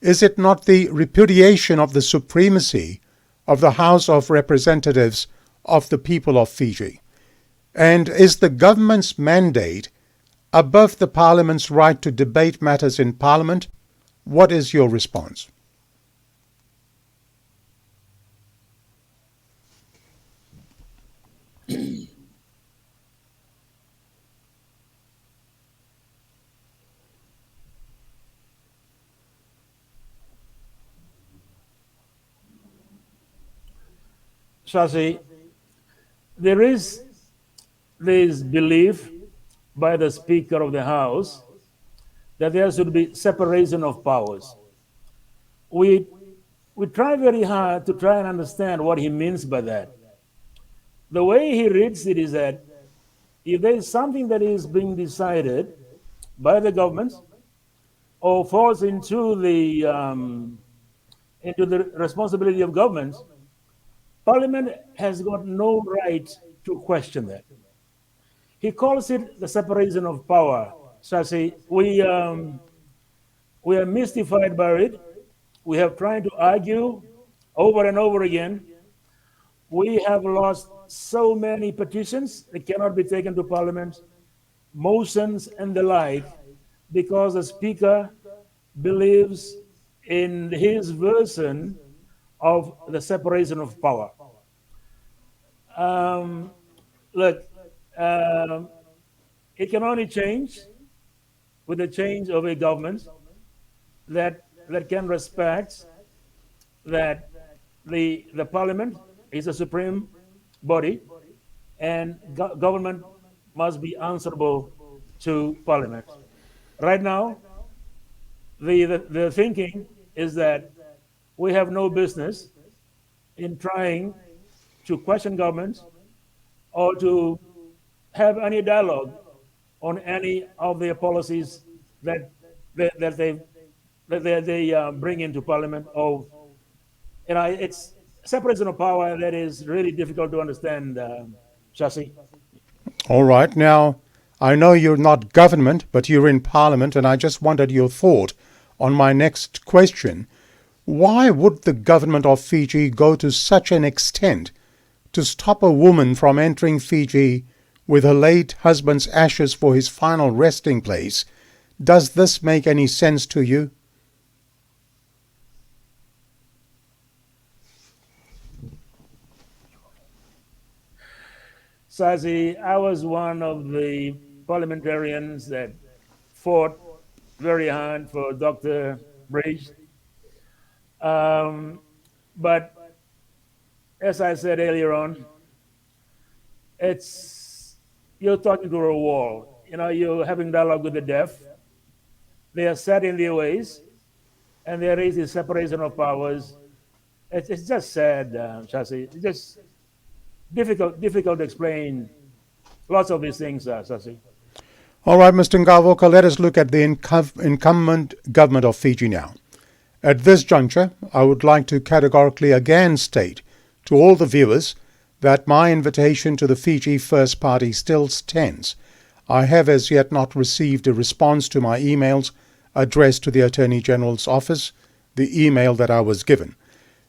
Is it not the repudiation of the supremacy of the House of Representatives of the people of Fiji? And is the government's mandate above the Parliament's right to debate matters in Parliament? What is your response? Shashi, there is this belief by the Speaker of the House that there should be separation of powers. We try very hard to try and understand what he means by that. The way he reads it is that if there is something that is being decided by the government or falls into the responsibility of government, Parliament has got no right to question that. He calls it the separation of power. Shashi, we are mystified by it. We have tried to argue over and over again. We have lost so many petitions that cannot be taken to Parliament, motions and the like, because the Speaker believes in his version of the separation of power. Look, it can only change with the change of a government that can respect that the Parliament is a supreme body and government must be answerable to Parliament. Right now, the thinking is that we have no business in trying to question government or to have any dialogue on any of their policies that they bring into Parliament. Or, it's separation of power that is really difficult to understand, Shashi. All right. Now, I know you're not government, but you're in Parliament, and I just wanted your thought on my next question. Why would the government of Fiji go to such an extent to stop a woman from entering Fiji with her late husband's ashes for his final resting place? Does this make any sense to you? Sazi, I was one of the parliamentarians that fought very hard for Dr. Bridge. But as I said earlier on, you're talking to a wall. You're having dialogue with the deaf. They are set in their ways, and there is this separation of powers. It's just sad, Shashi. It's just difficult to explain lots of these things, Shashi. All right, Mr. Gavoka, let us look at the incumbent government of Fiji now. At this juncture, I would like to categorically again state to all the viewers that my invitation to the Fiji First Party still stands. I have as yet not received a response to my emails addressed to the Attorney General's office, the email that I was given.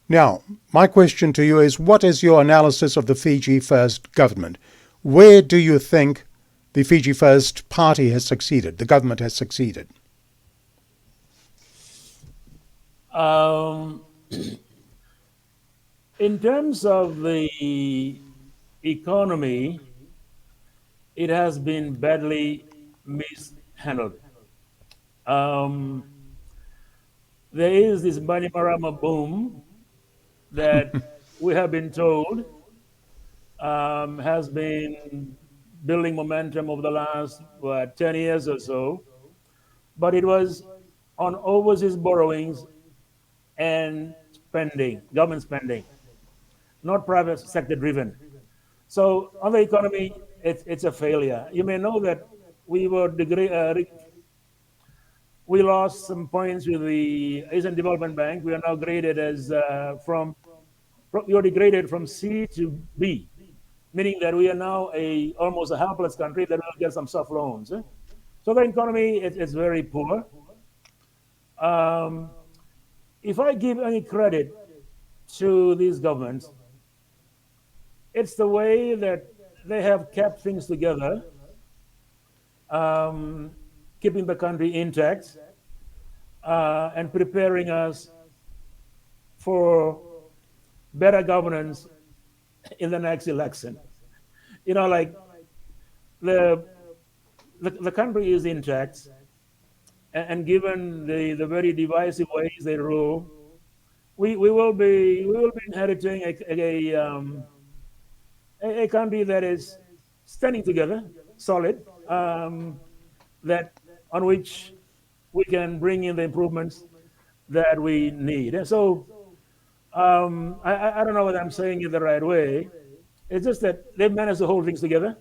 Now, my question to you is, what is your analysis of the Fiji First government? Where do you think the Fiji First party has succeeded, the government has succeeded? In terms of the economy, it has been badly mishandled. Um, there is this Bainimarama boom that we have been told has been building momentum over the last 10 years or so, but it was on overseas borrowings and spending, government spending, not private sector driven. So on the economy, it's a failure. You may know that we were we lost some points with the Asian Development Bank. We are now graded as we are degraded from C to B, meaning that we are now almost a helpless country that will get some soft loans. So the economy is very poor. If I give any credit to these governments, it's the way that they have kept things together, keeping the country intact, and preparing us for better governance in the next election. Like the country is intact, and given the very divisive ways they rule, we will be inheriting a country that is standing together, solid, that on which we can bring in the improvements that we need. And so I don't know whether I'm saying it the right way. It's just that they've managed to hold things together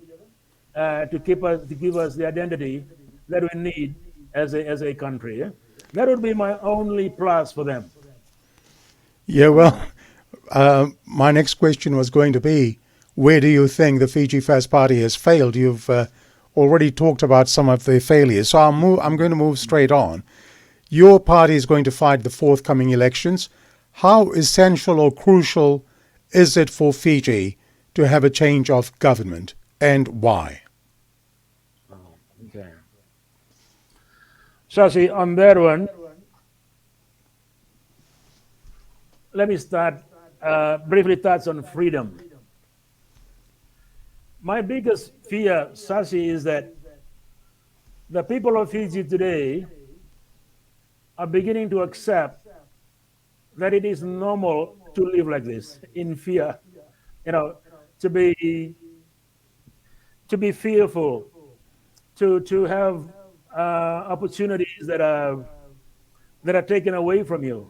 to give us the identity that we need as a country. Yeah? That would be my only plus for them. Yeah, well, my next question was going to be, where do you think the Fiji First Party has failed? You've already talked about some of the failures, so I'm going to move straight on. Your party is going to fight the forthcoming elections. How essential or crucial is it for Fiji to have a change of government, and why? Okay. Shashi, on that one, let me start briefly touch on freedom. My biggest fear, Shashi, is that the people of Fiji today are beginning to accept that it is normal to live like this, in fear, to be fearful, to have opportunities that are taken away from you.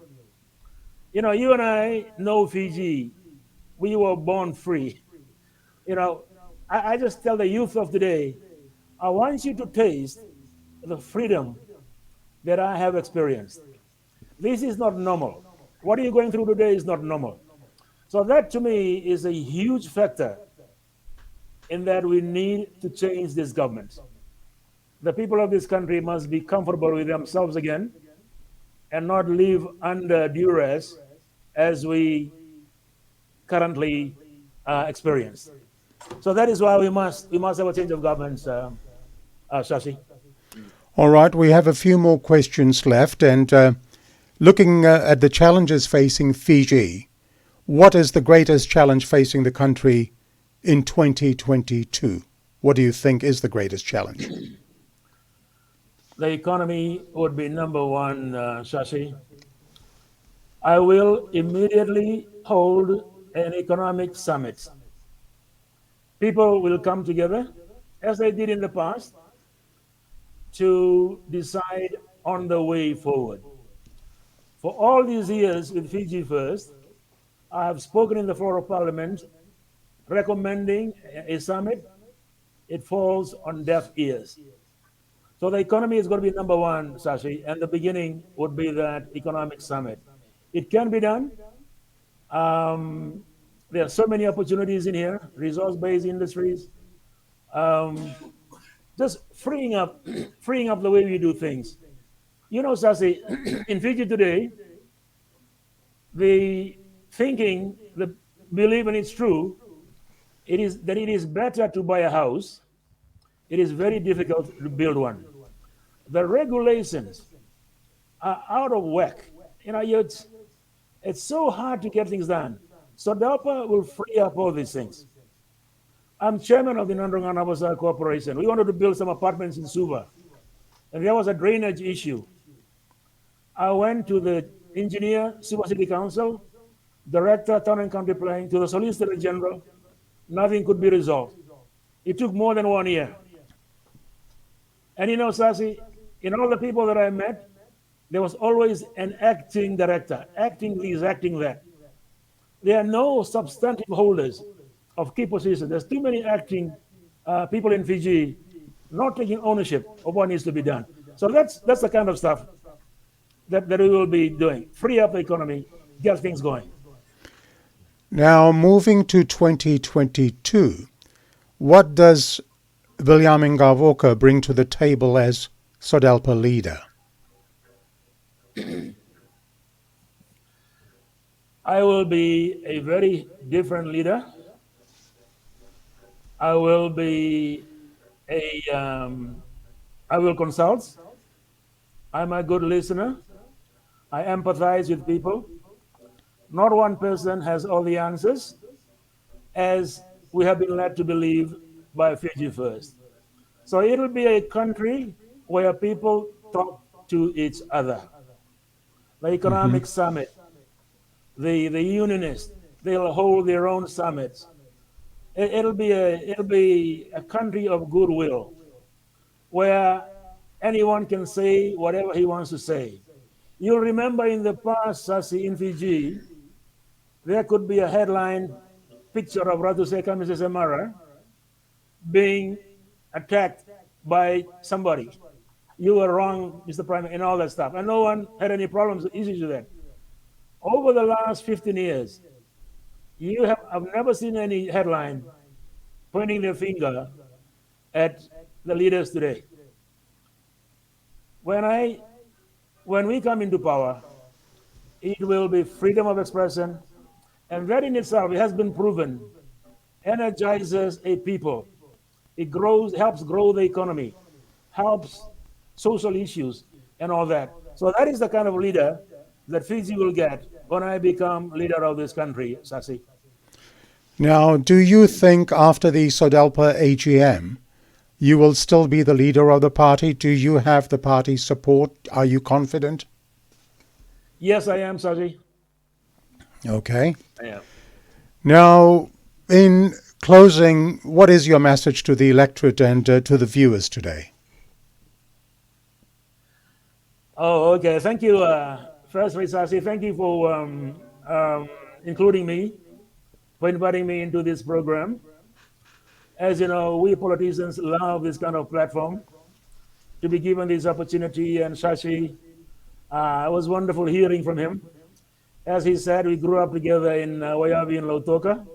You and I know Fiji. We were born free. I just tell the youth of today, I want you to taste the freedom that I have experienced. This is not normal. What are you going through today is not normal. So that to me is a huge factor in that we need to change this government. The people of this country must be comfortable with themselves again and not live under duress as we currently experience. So that is why we must have a change of government, Shashi. All right, we have a few more questions left, and looking at the challenges facing Fiji, what is the greatest challenge facing the country in 2022? What do you think is the greatest challenge? The economy would be number one, Shashi. I will immediately hold an economic summit. People will come together, as they did in the past, to decide on the way forward. For all these years with Fiji First, I have spoken in the floor of Parliament recommending a summit. It falls on deaf ears. So the economy is going to be number one, Sashi, and the beginning would be that economic summit. It can be done. There are so many opportunities in here, resource-based industries, just freeing up, freeing up the way we do things. You know, Sasi, in Fiji today, the thinking, the belief, and it's true, it is that it is better to buy a house. It is very difficult to build one. The regulations are out of whack. You know, it's so hard to get things done. So SODELPA will free up all these things. I'm chairman of the Nandrongan Abasa Corporation. We wanted to build some apartments in Suva, and there was a drainage issue. I went to the engineer, Suva City Council, director, town and county planning, to the solicitor general. Nothing could be resolved. It took more than 1 year. And you know, Sasi, in all the people that I met, there was always an acting director, acting this, acting that. There are no substantive holders of key positions. There's too many acting people in Fiji not taking ownership of what needs to be done. So that's the kind of stuff that we will be doing. Free up the economy, get things going. Now, moving to 2022, what does Viliame Gavoka bring to the table as SODELPA leader? I will be a very different leader. I will be I will consult. I'm a good listener. I empathize with people. Not one person has all the answers, as we have been led to believe by Fiji First. So it'll be a country where people talk to each other. The economic summit, the unionists, they'll hold their own summits. It'll be a country of goodwill, where anyone can say whatever he wants to say. You'll remember in the past, Sasi, in Fiji, there could be a headline picture of Ratu Seka Mrs. Amara being attacked by somebody. You were wrong, Mr. Prime, and all that stuff. And no one had any problems, issues with that. Over the last 15 years, I've never seen any headline pointing their finger at the leaders today. When we come into power, it will be freedom of expression, and that in itself, it has been proven, energizes a people. It helps grow the economy, helps social issues, and all that. So that is the kind of leader that Fiji will get when I become leader of this country, Sasi. Now, do you think after the SODELPA AGM, you will still be the leader of the party? Do you have the party's support? Are you confident? Yes, I am, Sasi. Okay. I am. Now, in closing, what is your message to the electorate and to the viewers today? Oh, okay. Thank you, firstly, Sasi. Thank you for including me, for inviting me into this program. As you know, we politicians love this kind of platform, to be given this opportunity. And Shashi, it was wonderful hearing from him. As he said, we grew up together in Wayabi and Lautoka.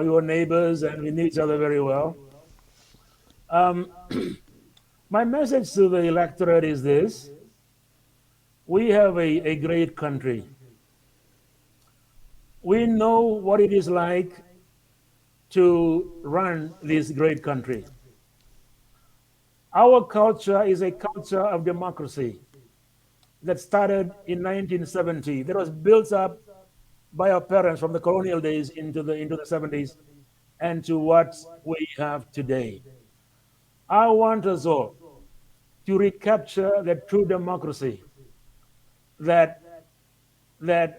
We were neighbors and we knew each other very well. My message to the electorate is this: we have a great country. We know what it is like to run this great country. Our culture is a culture of democracy that started in 1970, that was built up by our parents from the colonial days into the 70s and to what we have today. I want us all to recapture the true democracy that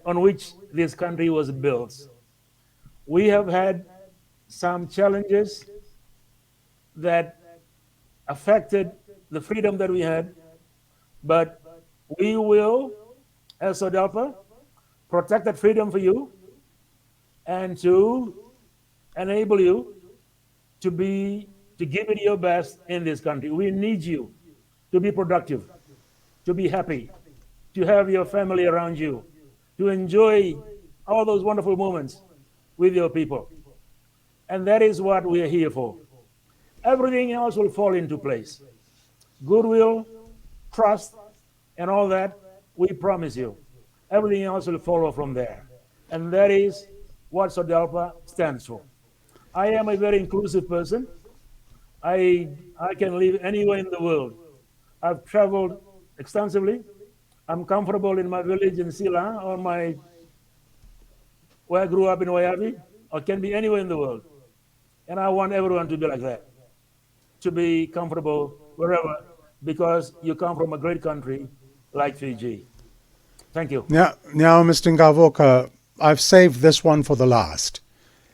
on which this country was built. We have had some challenges that affected the freedom that we had, but we will, as SODELPA, protect that freedom for you and to enable you to give it your best in this country. We need you to be productive, to be happy, to have your family around you, to enjoy all those wonderful moments with your people. And that is what we are here for. everything else will fall into place. Goodwill, trust, and all that, we promise you. Everything else will follow from there. And that is what SODELPA stands for. I am a very inclusive person. I can live anywhere in the world. I've traveled extensively. I'm comfortable in my village in Sila or where I grew up in Wayabi, or can be anywhere in the world. And I want everyone to be like that, to be comfortable wherever, because you come from a great country like Fiji. Thank you. Now, Mr. Gavoka, I've saved this one for the last,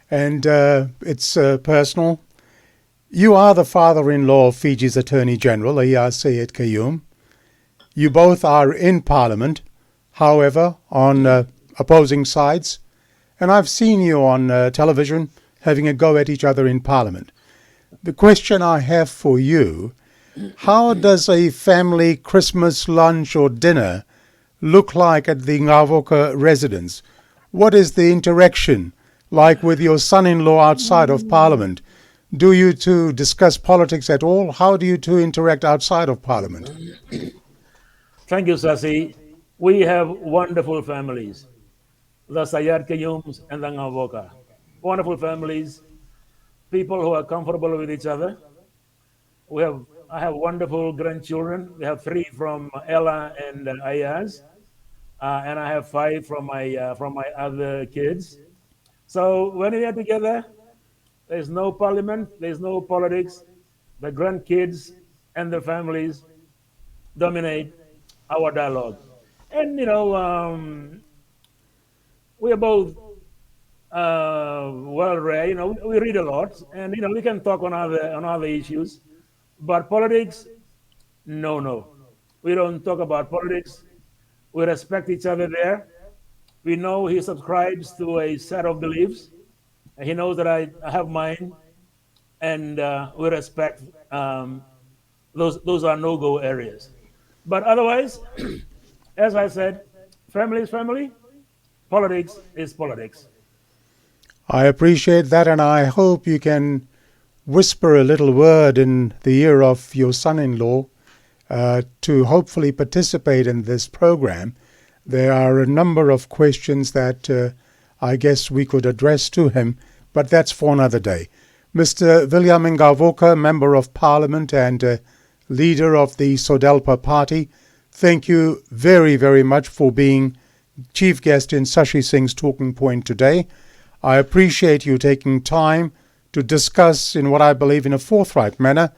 and it's personal. You are the father-in-law of Fiji's Attorney General, Ayar Sayed Kayum. You both are in Parliament, however, on opposing sides, and I've seen you on television having a go at each other in Parliament. The question I have for you, how does a family Christmas lunch or dinner look like at the Gavoka residence? What is the interaction like with your son-in-law outside of Parliament? Do you two discuss politics at all? How do you two interact outside of Parliament? Thank you, Sasi. We have wonderful families, the Sayed Kayums and the Gavoka. Wonderful families, people who are comfortable with each other. I have wonderful grandchildren. We have 3 from Ella and Ayaz, and I have 5 from my other kids. So when we are together, there's no parliament, there's no politics. The grandkids and the families dominate our dialogue. And we are both well read. We read a lot, and we can talk on other issues. But politics, no. We don't talk about politics. We respect each other there. We know he subscribes to a set of beliefs. He knows that I have mine, and we respect those are no-go areas. But otherwise, as I said, family is family, politics is politics. I appreciate that, and I hope you can whisper a little word in the ear of your son-in-law to hopefully participate in this program. There are a number of questions that I guess we could address to him, but that's for another day. Mr. Viliame Gavoka, Member of Parliament and leader of the SODELPA party, thank you very, very much for being chief guest in Sashi Singh's Talking Point today. I appreciate you taking time to discuss in what I believe in a forthright manner,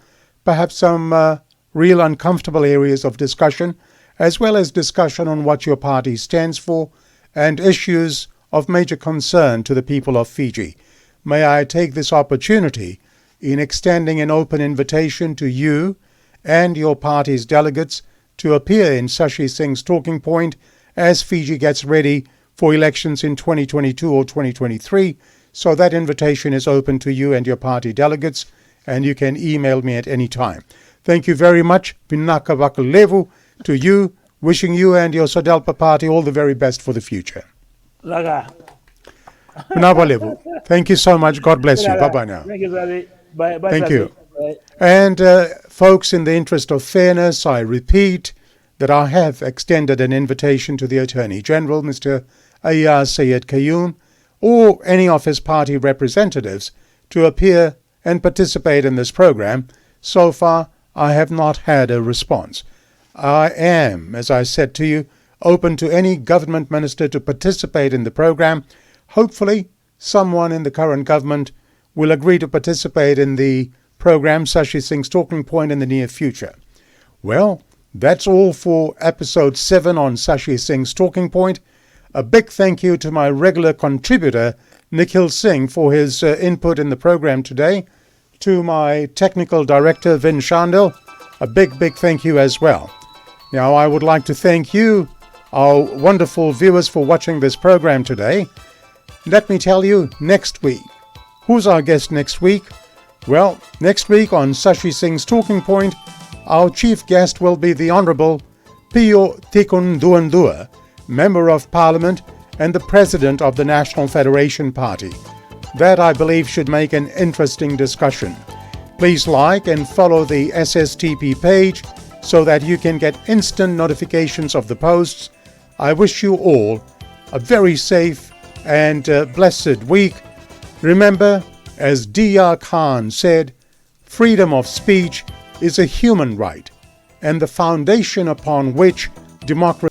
perhaps some real uncomfortable areas of discussion, as well as discussion on what your party stands for and issues of major concern to the people of Fiji. May I take this opportunity in extending an open invitation to you and your party's delegates to appear in Sashi Singh's Talking Point as Fiji gets ready for elections in 2022 or 2023. So that invitation is open to you and your party delegates, and you can email me at any time. Thank you very much. Pinaka Vakalevu to you, wishing you and your SODELPA party all the very best for the future. Laga. Pinabalevu. Thank you so much. God bless you. Bye-bye now. Thank you, Sadi. Bye, Thank Sadi. you. Bye. And folks, in the interest of fairness, I repeat that I have extended an invitation to the Attorney General, Mr. Ayar Sayed Kayum, or any of his party representatives to appear and participate in this program. So far, I have not had a response. I am, as I said to you, open to any government minister to participate in the program. Hopefully, someone in the current government will agree to participate in the program Sashi Singh's Talking Point in the near future. Well, that's all for episode 7 on Sashi Singh's Talking Point. A big thank you to my regular contributor, Nikhil Singh, for his input in the program today. To my technical director, Vin Shandil, a big thank you as well. Now, I would like to thank you, our wonderful viewers, for watching this program today. Let me tell you, next week, who's our guest next week? Well, next week on Sashi Singh's Talking Point, our chief guest will be the Honourable Pio Tikun Duandua, Member of Parliament and the President of the National Federation Party. That, I believe, should make an interesting discussion. Please like and follow the SSTP page so that you can get instant notifications of the posts. I wish you all a very safe and blessed week. Remember, as D.R. Khan said, freedom of speech is a human right and the foundation upon which democracy